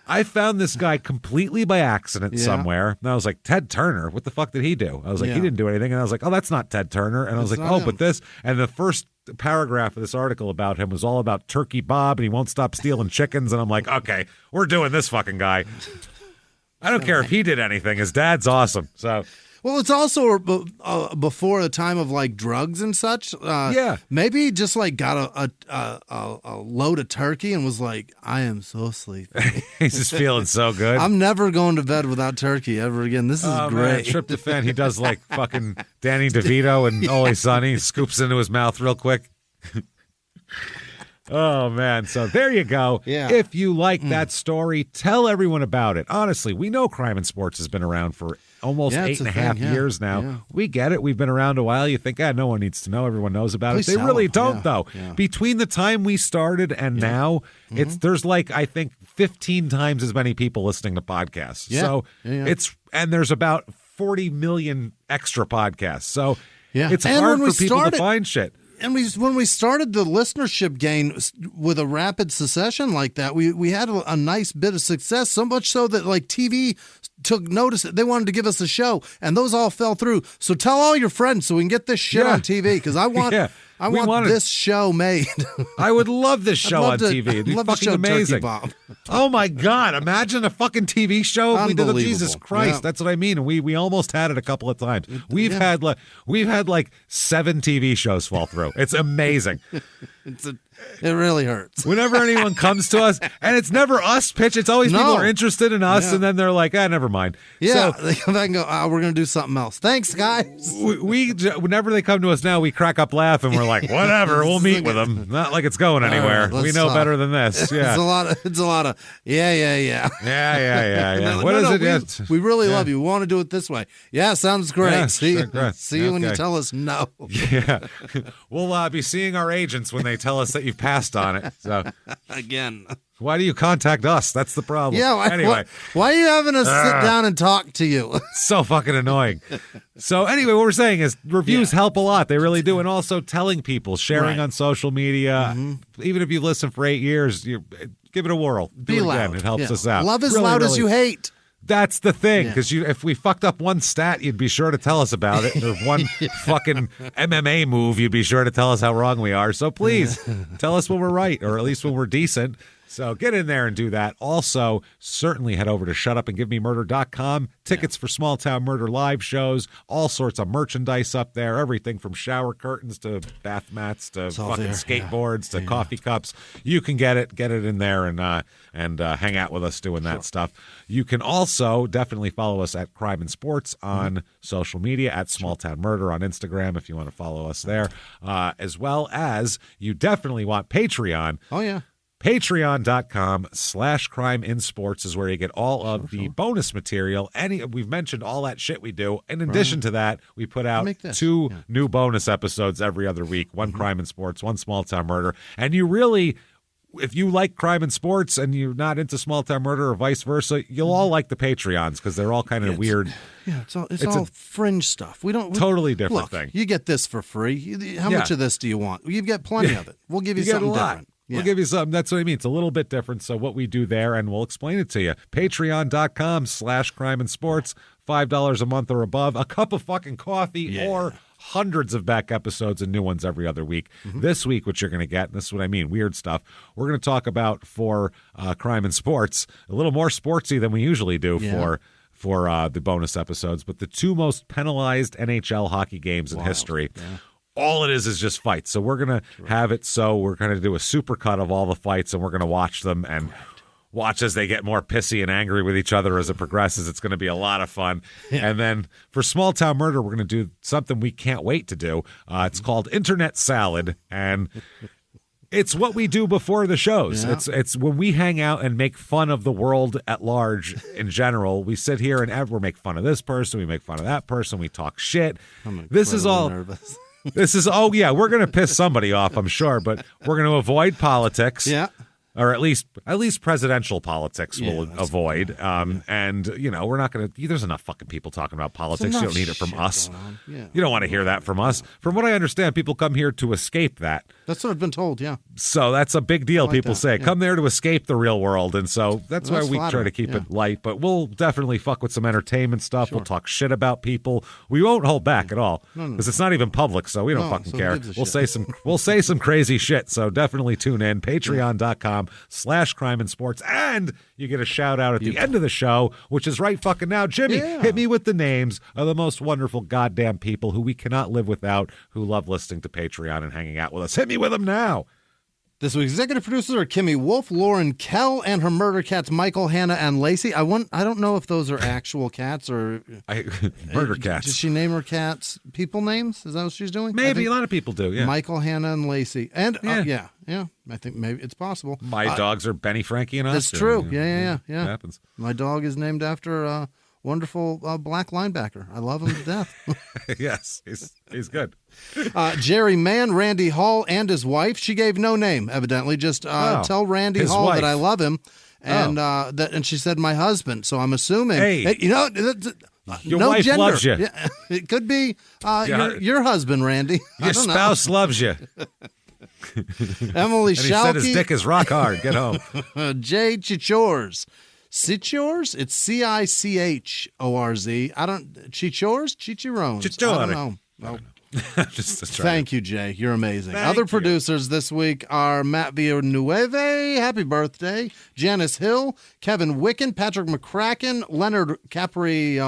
I found this guy completely by accident somewhere. And I was like, Ted Turner? What the fuck did he do? I was like, he didn't do anything. And I was like, oh, that's not Ted Turner. And I was like, oh, but this. And the first paragraph of this article about him was all about Turkey Bob and he won't stop stealing chickens. And I'm like, okay, we're doing this fucking guy. I don't care if he did anything. His dad's awesome. So. Well, it's also before the time of like drugs and such. Maybe he just like got a load of turkey and was like, I am so sleepy. He's just feeling so good. I'm never going to bed without turkey ever again. This is great. Man, tryptophan. He does like fucking Danny DeVito and Always Sunny. Scoops into his mouth real quick. Oh, man. So there you go. Yeah. If you like that story, tell everyone about it. Honestly, we know Crime and Sports has been around for almost 8.5 years now. Yeah. We get it. We've been around a while. You think, no one needs to know. Everyone knows about it. They really don't, though. Yeah. Between the time we started and now, there's like, I think, 15 times as many people listening to podcasts. Yeah. So and there's about 40 million extra podcasts. So it's hard for people to find shit. And when we started the listenership gain with a rapid succession like that, we had a nice bit of success, so much so that like TV took notice. They wanted to give us a show, and those all fell through. So tell all your friends so we can get this shit on TV because I want I want this show made. I would love this show on TV. It'd be fucking amazing. Oh my God. Imagine a fucking TV show if we did it. Jesus Christ. That's what I mean. And we almost had it a couple of times. We've had like 7 TV shows fall through. It's amazing. It really hurts. Whenever anyone comes to us, and it's never us pitch, it's always people are interested in us, and then they're like, never mind. Yeah, so, they come back and go, we're going to do something else. Thanks, guys. Whenever they come to us now, we crack up laugh, and we're like, whatever, we'll meet with them. Not like it's going anywhere. We know better than this. Yeah. It's a lot of, yeah. Yeah. What is it? We really love you. We want to do it this way. Yeah, sounds great. Yeah, see you when you tell us no. Yeah. We'll be seeing our agents when they tell us that you've passed on it. So again, why do you contact us? That's the problem. Yeah. Anyway, why are you having us sit down and talk to you? So fucking annoying. So anyway, what we're saying is reviews help a lot. They really do. And also telling people, sharing on social media, even if you listen for 8 years, give it a whirl. Be loud. Again. It helps us out. Love as loud as you hate. That's the thing, because if we fucked up one stat, you'd be sure to tell us about it. Or one fucking MMA move, you'd be sure to tell us how wrong we are. So please, tell us when we're right, or at least when we're decent. So get in there and do that. Also, certainly head over to shutupandgivememurder.com. Tickets for Small Town Murder live shows, all sorts of merchandise up there, everything from shower curtains to bath mats to fucking skateboards to coffee cups. You can get it in there and hang out with us doing that stuff. You can also definitely follow us at Crime and Sports on social media, at Small Town Murder on Instagram if you want to follow us there, as well as you definitely want Patreon. Oh, yeah. Patreon.com/crimeinsports is where you get all of the bonus material. We've mentioned all that shit we do. In addition to that, we put out 2 new bonus episodes every other week. One Crime and Sports, one Small Town Murder. And you really, if you like Crime and Sports and you're not into Small Town Murder or vice versa, you'll all like the Patreons because they're all kind of weird. Yeah, it's all fringe stuff. Totally different thing. You get this for free. How much of this do you want? You get plenty of it. We'll give you something different. We'll give you something. That's what I mean. It's a little bit different. So what we do there, and we'll explain it to you. Patreon.com/crimeinsports. $5 a month or above. A cup of fucking coffee or hundreds of back episodes and new ones every other week. This week, what you're going to get, and this is what I mean, weird stuff, we're going to talk about for Crime and Sports, a little more sportsy than we usually do for the bonus episodes, but the two most penalized NHL hockey games in history. Yeah. All it is just fights. So we're going to have it so we're going to do a super cut of all the fights, and we're going to watch them and watch as they get more pissy and angry with each other as it progresses. It's going to be a lot of fun. And then for Small Town Murder, we're going to do something we can't wait to do. It's called Internet Salad, and it's what we do before the shows. Yeah. It's when we hang out and make fun of the world at large in general. We sit here and we make fun of this person, we make fun of that person, we talk shit. This is all nervous. This is, we're going to piss somebody off, I'm sure, but we're going to avoid politics. Yeah. Or at least presidential politics we'll avoid. And, we're not going to – there's enough fucking people talking about politics. You don't need it from us. Yeah. You don't want to hear that from us. From what I understand, people come here to escape that. That's what I've been told, yeah. So that's a big deal, people say. Come there to escape the real world. And so that's why we try to keep it light. But we'll definitely fuck with some entertainment stuff. Sure. We'll talk shit about people. We won't hold back at all because it's not even public, so we don't fucking care. We'll say some crazy shit. So definitely tune in. Patreon.com/crimeinsports. And you get a shout out at the end of the show, which is right fucking now. Jimmie, hit me with the names of the most wonderful goddamn people who we cannot live without, who love listening to Patreon and hanging out with us. Hit me with them now. This week's executive producers are Kimmy Wolf, Lauren Kell, and her murder cats Michael, Hannah, and Lacey. I don't know if those are actual cats or murder cats. Did she name her cats people names? Is that what she's doing? Maybe a lot of people do. Yeah, Michael, Hannah, and Lacey, and yeah. I think maybe it's possible. My dogs are Benny, Frankie, and Oscar. That's true. Yeah. It happens. My dog is named after a wonderful black linebacker. I love him to death. Yes, he's good. Jerry Mann, Randy Hall, and his wife. She gave no name, evidently. Just tell Randy Hall that I love him, and and she said my husband. So I'm assuming, your no wife gender. loves you. Yeah, it could be your husband, Randy. Your spouse loves you. Emily and he Schalke. said his dick is rock hard. Get home. Jay Chichors. Chichors? It's Cichorz. Chichors? Chichirones. I don't know. Thank you, Jay. You're amazing. Other producers this week are Matt Villanueva, happy birthday, Janice Hill, Kevin Wicken, Patrick McCracken, Leonard Capriolove.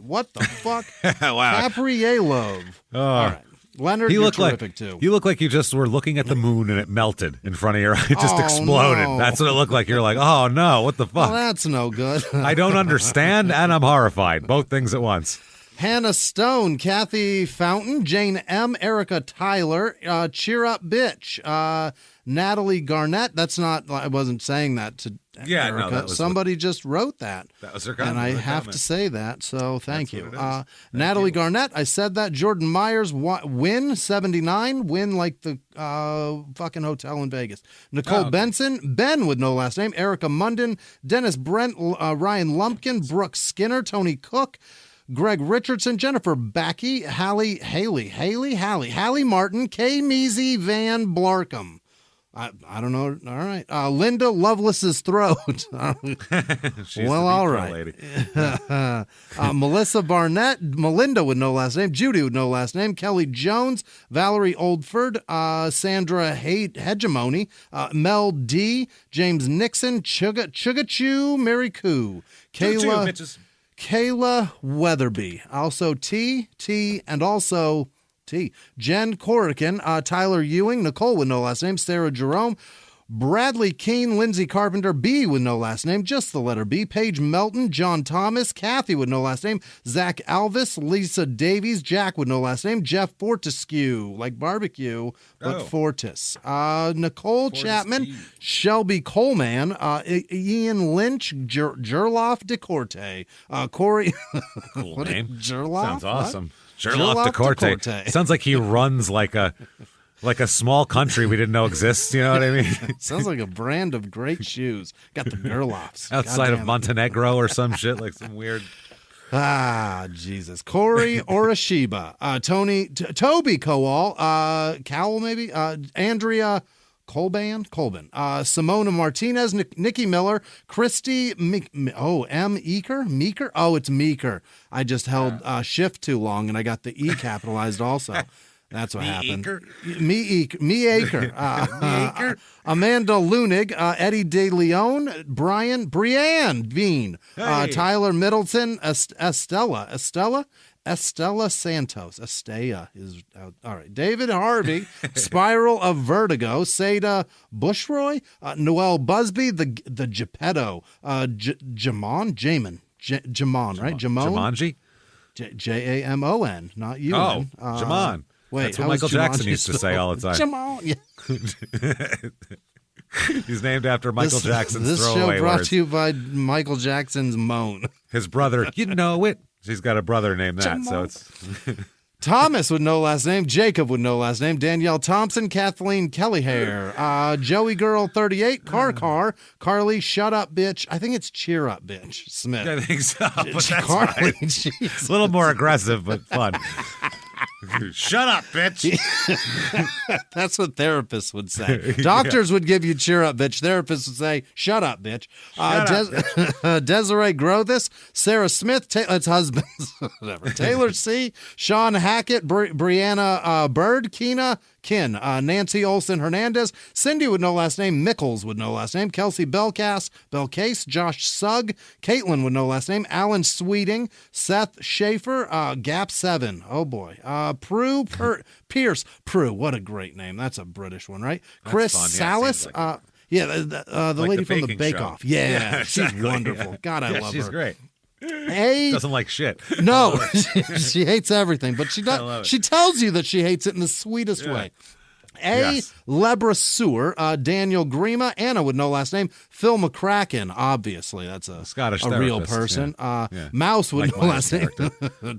What the fuck? Wow. Capriolove. All right. Leonard, you're terrific too. You look like you just were looking at the moon and it melted in front of your eye. It just exploded. No. That's what it looked like. You're like, oh no, what the fuck? Well, that's no good. I don't understand and I'm horrified. Both things at once. Hannah Stone, Kathy Fountain, Jane M., Erica Tyler, Cheer Up Bitch, Natalie Garnett. That's not, I wasn't saying that to Erica. No, that was somebody just wrote that. That was her comment. And I have to say that, so thank you. Natalie Garnett, I said that. Jordan Myers, Win 79, Win like the fucking hotel in Vegas. Nicole Benson, Ben with no last name, Erica Munden, Dennis Brent, Ryan Lumpkin, Brooke Skinner, Tony Cook, Greg Richardson, Jennifer Backey, Hallie Martin, Kay Measy, Van Blarkham. I don't know. All right. Linda Lovelace's throat. Well, all right. Melissa Barnett, Melinda with no last name, Judy with no last name, Kelly Jones, Valerie Oldford, Sandra Hegemony, Mel D, James Nixon, Chugachu, Mary Koo, Kayla Weatherby, also T, and also T. Jen Corrigan, Tyler Ewing, Nicole with no last name, Sarah Jerome, Bradley Keene, Lindsay Carpenter, B with no last name, just the letter B, Paige Melton, John Thomas, Kathy with no last name, Zach Alvis, Lisa Davies, Jack with no last name, Jeff Fortescue, like barbecue, but Fortis, Nicole Chapman, Shelby Coleman, Ian Lynch, Gerloff DeCorte, Corey. Cool name. Gerloff? Sounds awesome. Gerloff DeCorte. Sounds like he runs like a small country we didn't know exists. You know what I mean? Sounds like a brand of great shoes. Got the Gerloffs. Outside of Montenegro or some shit, like some weird. Jesus. Corey Orashiba, Toby Kowal, Cowell maybe, Andrea Colban, Simona Martinez, Nikki Miller, Christy, Meeker. Oh, it's Meeker. I just held shift too long, and I got the E capitalized also. That's what happened. Meeker. Amanda Lunig, Eddie De Leon, Brianne Bean, Tyler Middleton, Estella Santos. Estea is out. All right. David Harvey, Spiral of Vertigo, Seda Bushroy, Noel Busby, the Geppetto, Jamon, right? Jumanji? Jamon, not you. Oh, Jamon. Wait, that's what Michael Jackson used to say all the time. Jamon. Yeah. He's named after Michael Jackson's This throwaway show brought words. to you by Michael Jackson's moan. His brother, you know it. He's got a brother named that, so it's... Thomas with no last name. Jacob with no last name. Danielle Thompson. Kathleen Kellyhair. Joey Girl 38. Car. Carly Shut Up Bitch. I think it's Cheer Up Bitch Smith. I think so, but that's Carly, fine. geez. A little more aggressive, but fun. Shut up, bitch. That's what therapists would say. Doctors would give you cheer up, bitch. Therapists would say, shut up, bitch. Desiree Grothis, Sarah Smith, it's husbands, whatever. Taylor C., Sean Hackett, Brianna Bird, Kin, Nancy Olson Hernandez, Cindy with no last name, Mickles with no last name, Kelsey Belcase, Josh Sugg, Caitlin with no last name, Alan Sweeting, Seth Schaefer, Gap 7, oh boy, Prue Pierce, Prue, what a great name. That's a British one, right? Chris Salas, the lady from the Bake Off. Yeah, exactly. She's wonderful. God, I love her. She's great. Doesn't like shit. No, she hates everything, but she does. She tells you that she hates it in the sweetest way. Lebrasseur, Daniel Grima, Anna with no last name, Phil McCracken, obviously that's a Scottish real person. Mouse with no last name,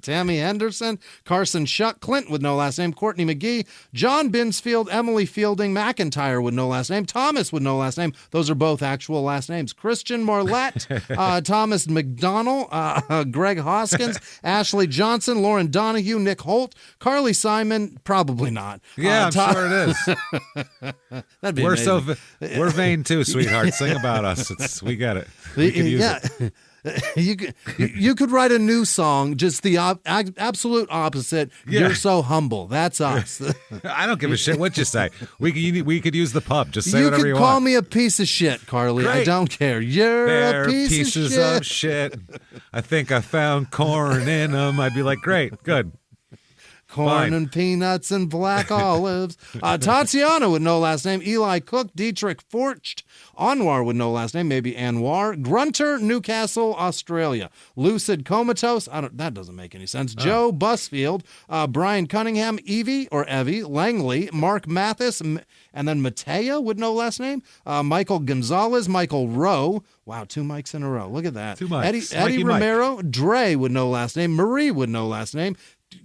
Tammy Henderson, Carson Shuck, Clint with no last name, Courtney McGee, John Binsfield, Emily Fielding, McIntyre with no last name, Thomas with no last name. Those are both actual last names. Christian Marlette, Thomas McDonnell, Greg Hoskins, Ashley Johnson, Lauren Donahue, Nick Holt, Carly Simon, probably not. Yeah, I'm sure it is. That'd be we're amazing. We're vain too, sweetheart. Sing about us. We get it. We could use it. You could write a new song, just the absolute opposite. Yeah. You're so humble. That's us. I don't give a shit what you say. We could use the pub. Just say whatever you want. You could call want. me a piece of shit, Carly. Great. I don't care. You're a piece pieces of shit. I think I found corn in them. I'd be like, great, good. Corn and peanuts and black olives. Tatiana with no last name. Eli Cook. Dietrich Forcht. Anwar with no last name. Maybe Anwar. Grunter, Newcastle, Australia. Lucid Comatose. That doesn't make any sense. Joe Busfield. Brian Cunningham. Evie Langley. Mark Mathis. And then Matea with no last name. Michael Gonzalez. Michael Rowe. Wow, 2 mics in a row. Look at that. 2 mics. Eddie Romero. Dre with no last name. Marie with no last name.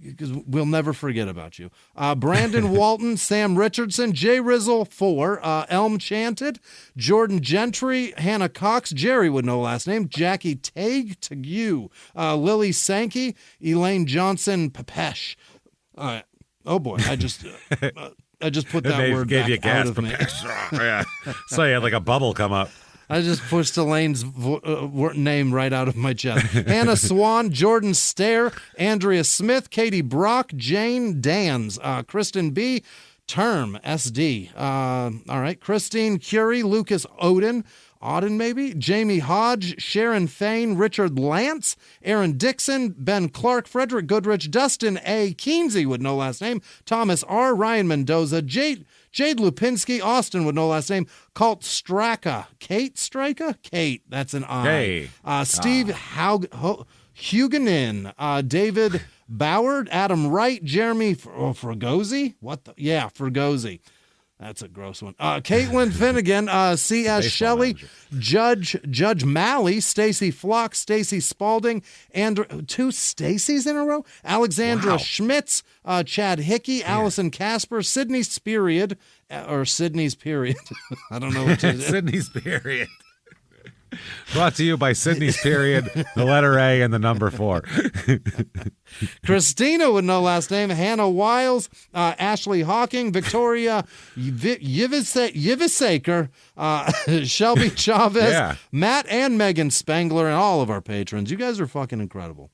Because we'll never forget about you. Brandon Walton, Sam Richardson, Jay Rizzle 4, Elm Chanted, Jordan Gentry, Hannah Cox, Jerry with no last name, Jackie Tague, Lily Sankey, Elaine Johnson Papesh. Oh boy, I just put that word gave back you gas, out of me. Yeah. So you had like a bubble come up. I just pushed Elaine's name right out of my chest. Hannah Swan, Jordan Stair, Andrea Smith, Katie Brock, Jane Dans, Kristen B., Term, SD. All right, Christine Curie, Lucas Auden maybe, Jamie Hodge, Sharon Fain, Richard Lance, Aaron Dixon, Ben Clark, Frederick Goodrich, Dustin A. Keensey with no last name, Thomas R., Ryan Mendoza, Jade Lupinski, Austin with no last name, Colt Straka, Kate Straka? Kate, that's an I. Hey. Steve Huguenin, David Boward, Adam Wright, Jeremy Fragosi? Fragosi. That's a gross one. Caitlin Finnegan, C.S. Shelley, Judge Malley, Stacy Flock, Stacy Spalding, and 2 Stacys in a row. Alexandra Schmitz, Chad Hickey, Allison Casper, Sydney's Period. I don't know what it is. Sydney's Period. Brought to you by Sydney's period, the letter A, and the number 4. Christina with no last name, Hannah Wiles, Ashley Hawking, Victoria Yivisaker, Shelby Chavez, Matt and Megan Spangler, and all of our patrons. You guys are fucking incredible.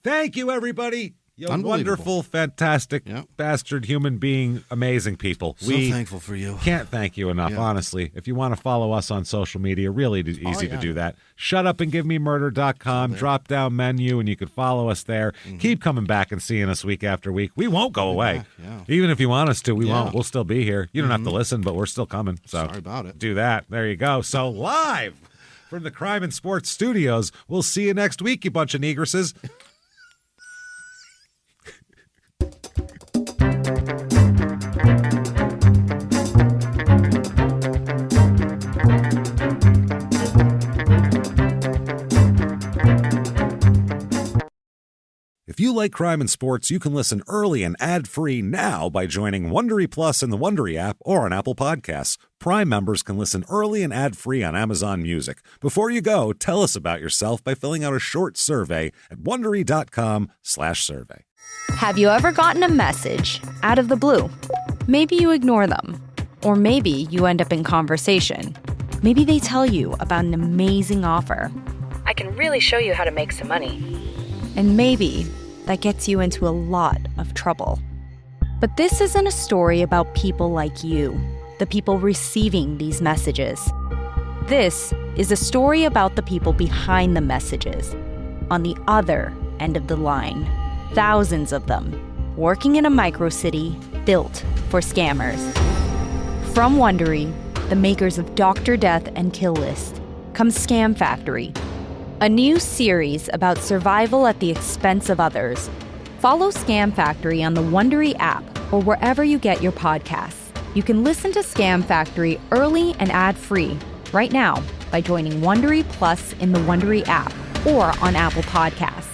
Thank you, everybody. You wonderful, fantastic, bastard human being, amazing people. So thankful for you. Can't thank you enough, honestly. If you want to follow us on social media, really easy to do that. Shutupandgivememurder.com, drop-down menu, and you can follow us there. Keep coming back and seeing us week after week. We won't go away. Even if you want us to, we won't. We'll still be here. You don't have to listen, but we're still coming. So sorry about it. Do that. There you go. So live from the Crime and Sports Studios, we'll see you next week, you bunch of negresses. If you like crime and sports, you can listen early and ad-free now by joining Wondery Plus in the Wondery app or on Apple Podcasts. Prime members can listen early and ad-free on Amazon Music. Before you go, tell us about yourself by filling out a short survey at Wondery.com/survey. Have you ever gotten a message out of the blue? Maybe you ignore them. Or maybe you end up in conversation. Maybe they tell you about an amazing offer. I can really show you how to make some money. And maybe that gets you into a lot of trouble. But this isn't a story about people like you, the people receiving these messages. This is a story about the people behind the messages, on the other end of the line. Thousands of them, working in a microcity built for scammers. From Wondery, the makers of Dr. Death and Kill List, comes Scam Factory, a new series about survival at the expense of others. Follow Scam Factory on the Wondery app or wherever you get your podcasts. You can listen to Scam Factory early and ad-free right now by joining Wondery Plus in the Wondery app or on Apple Podcasts.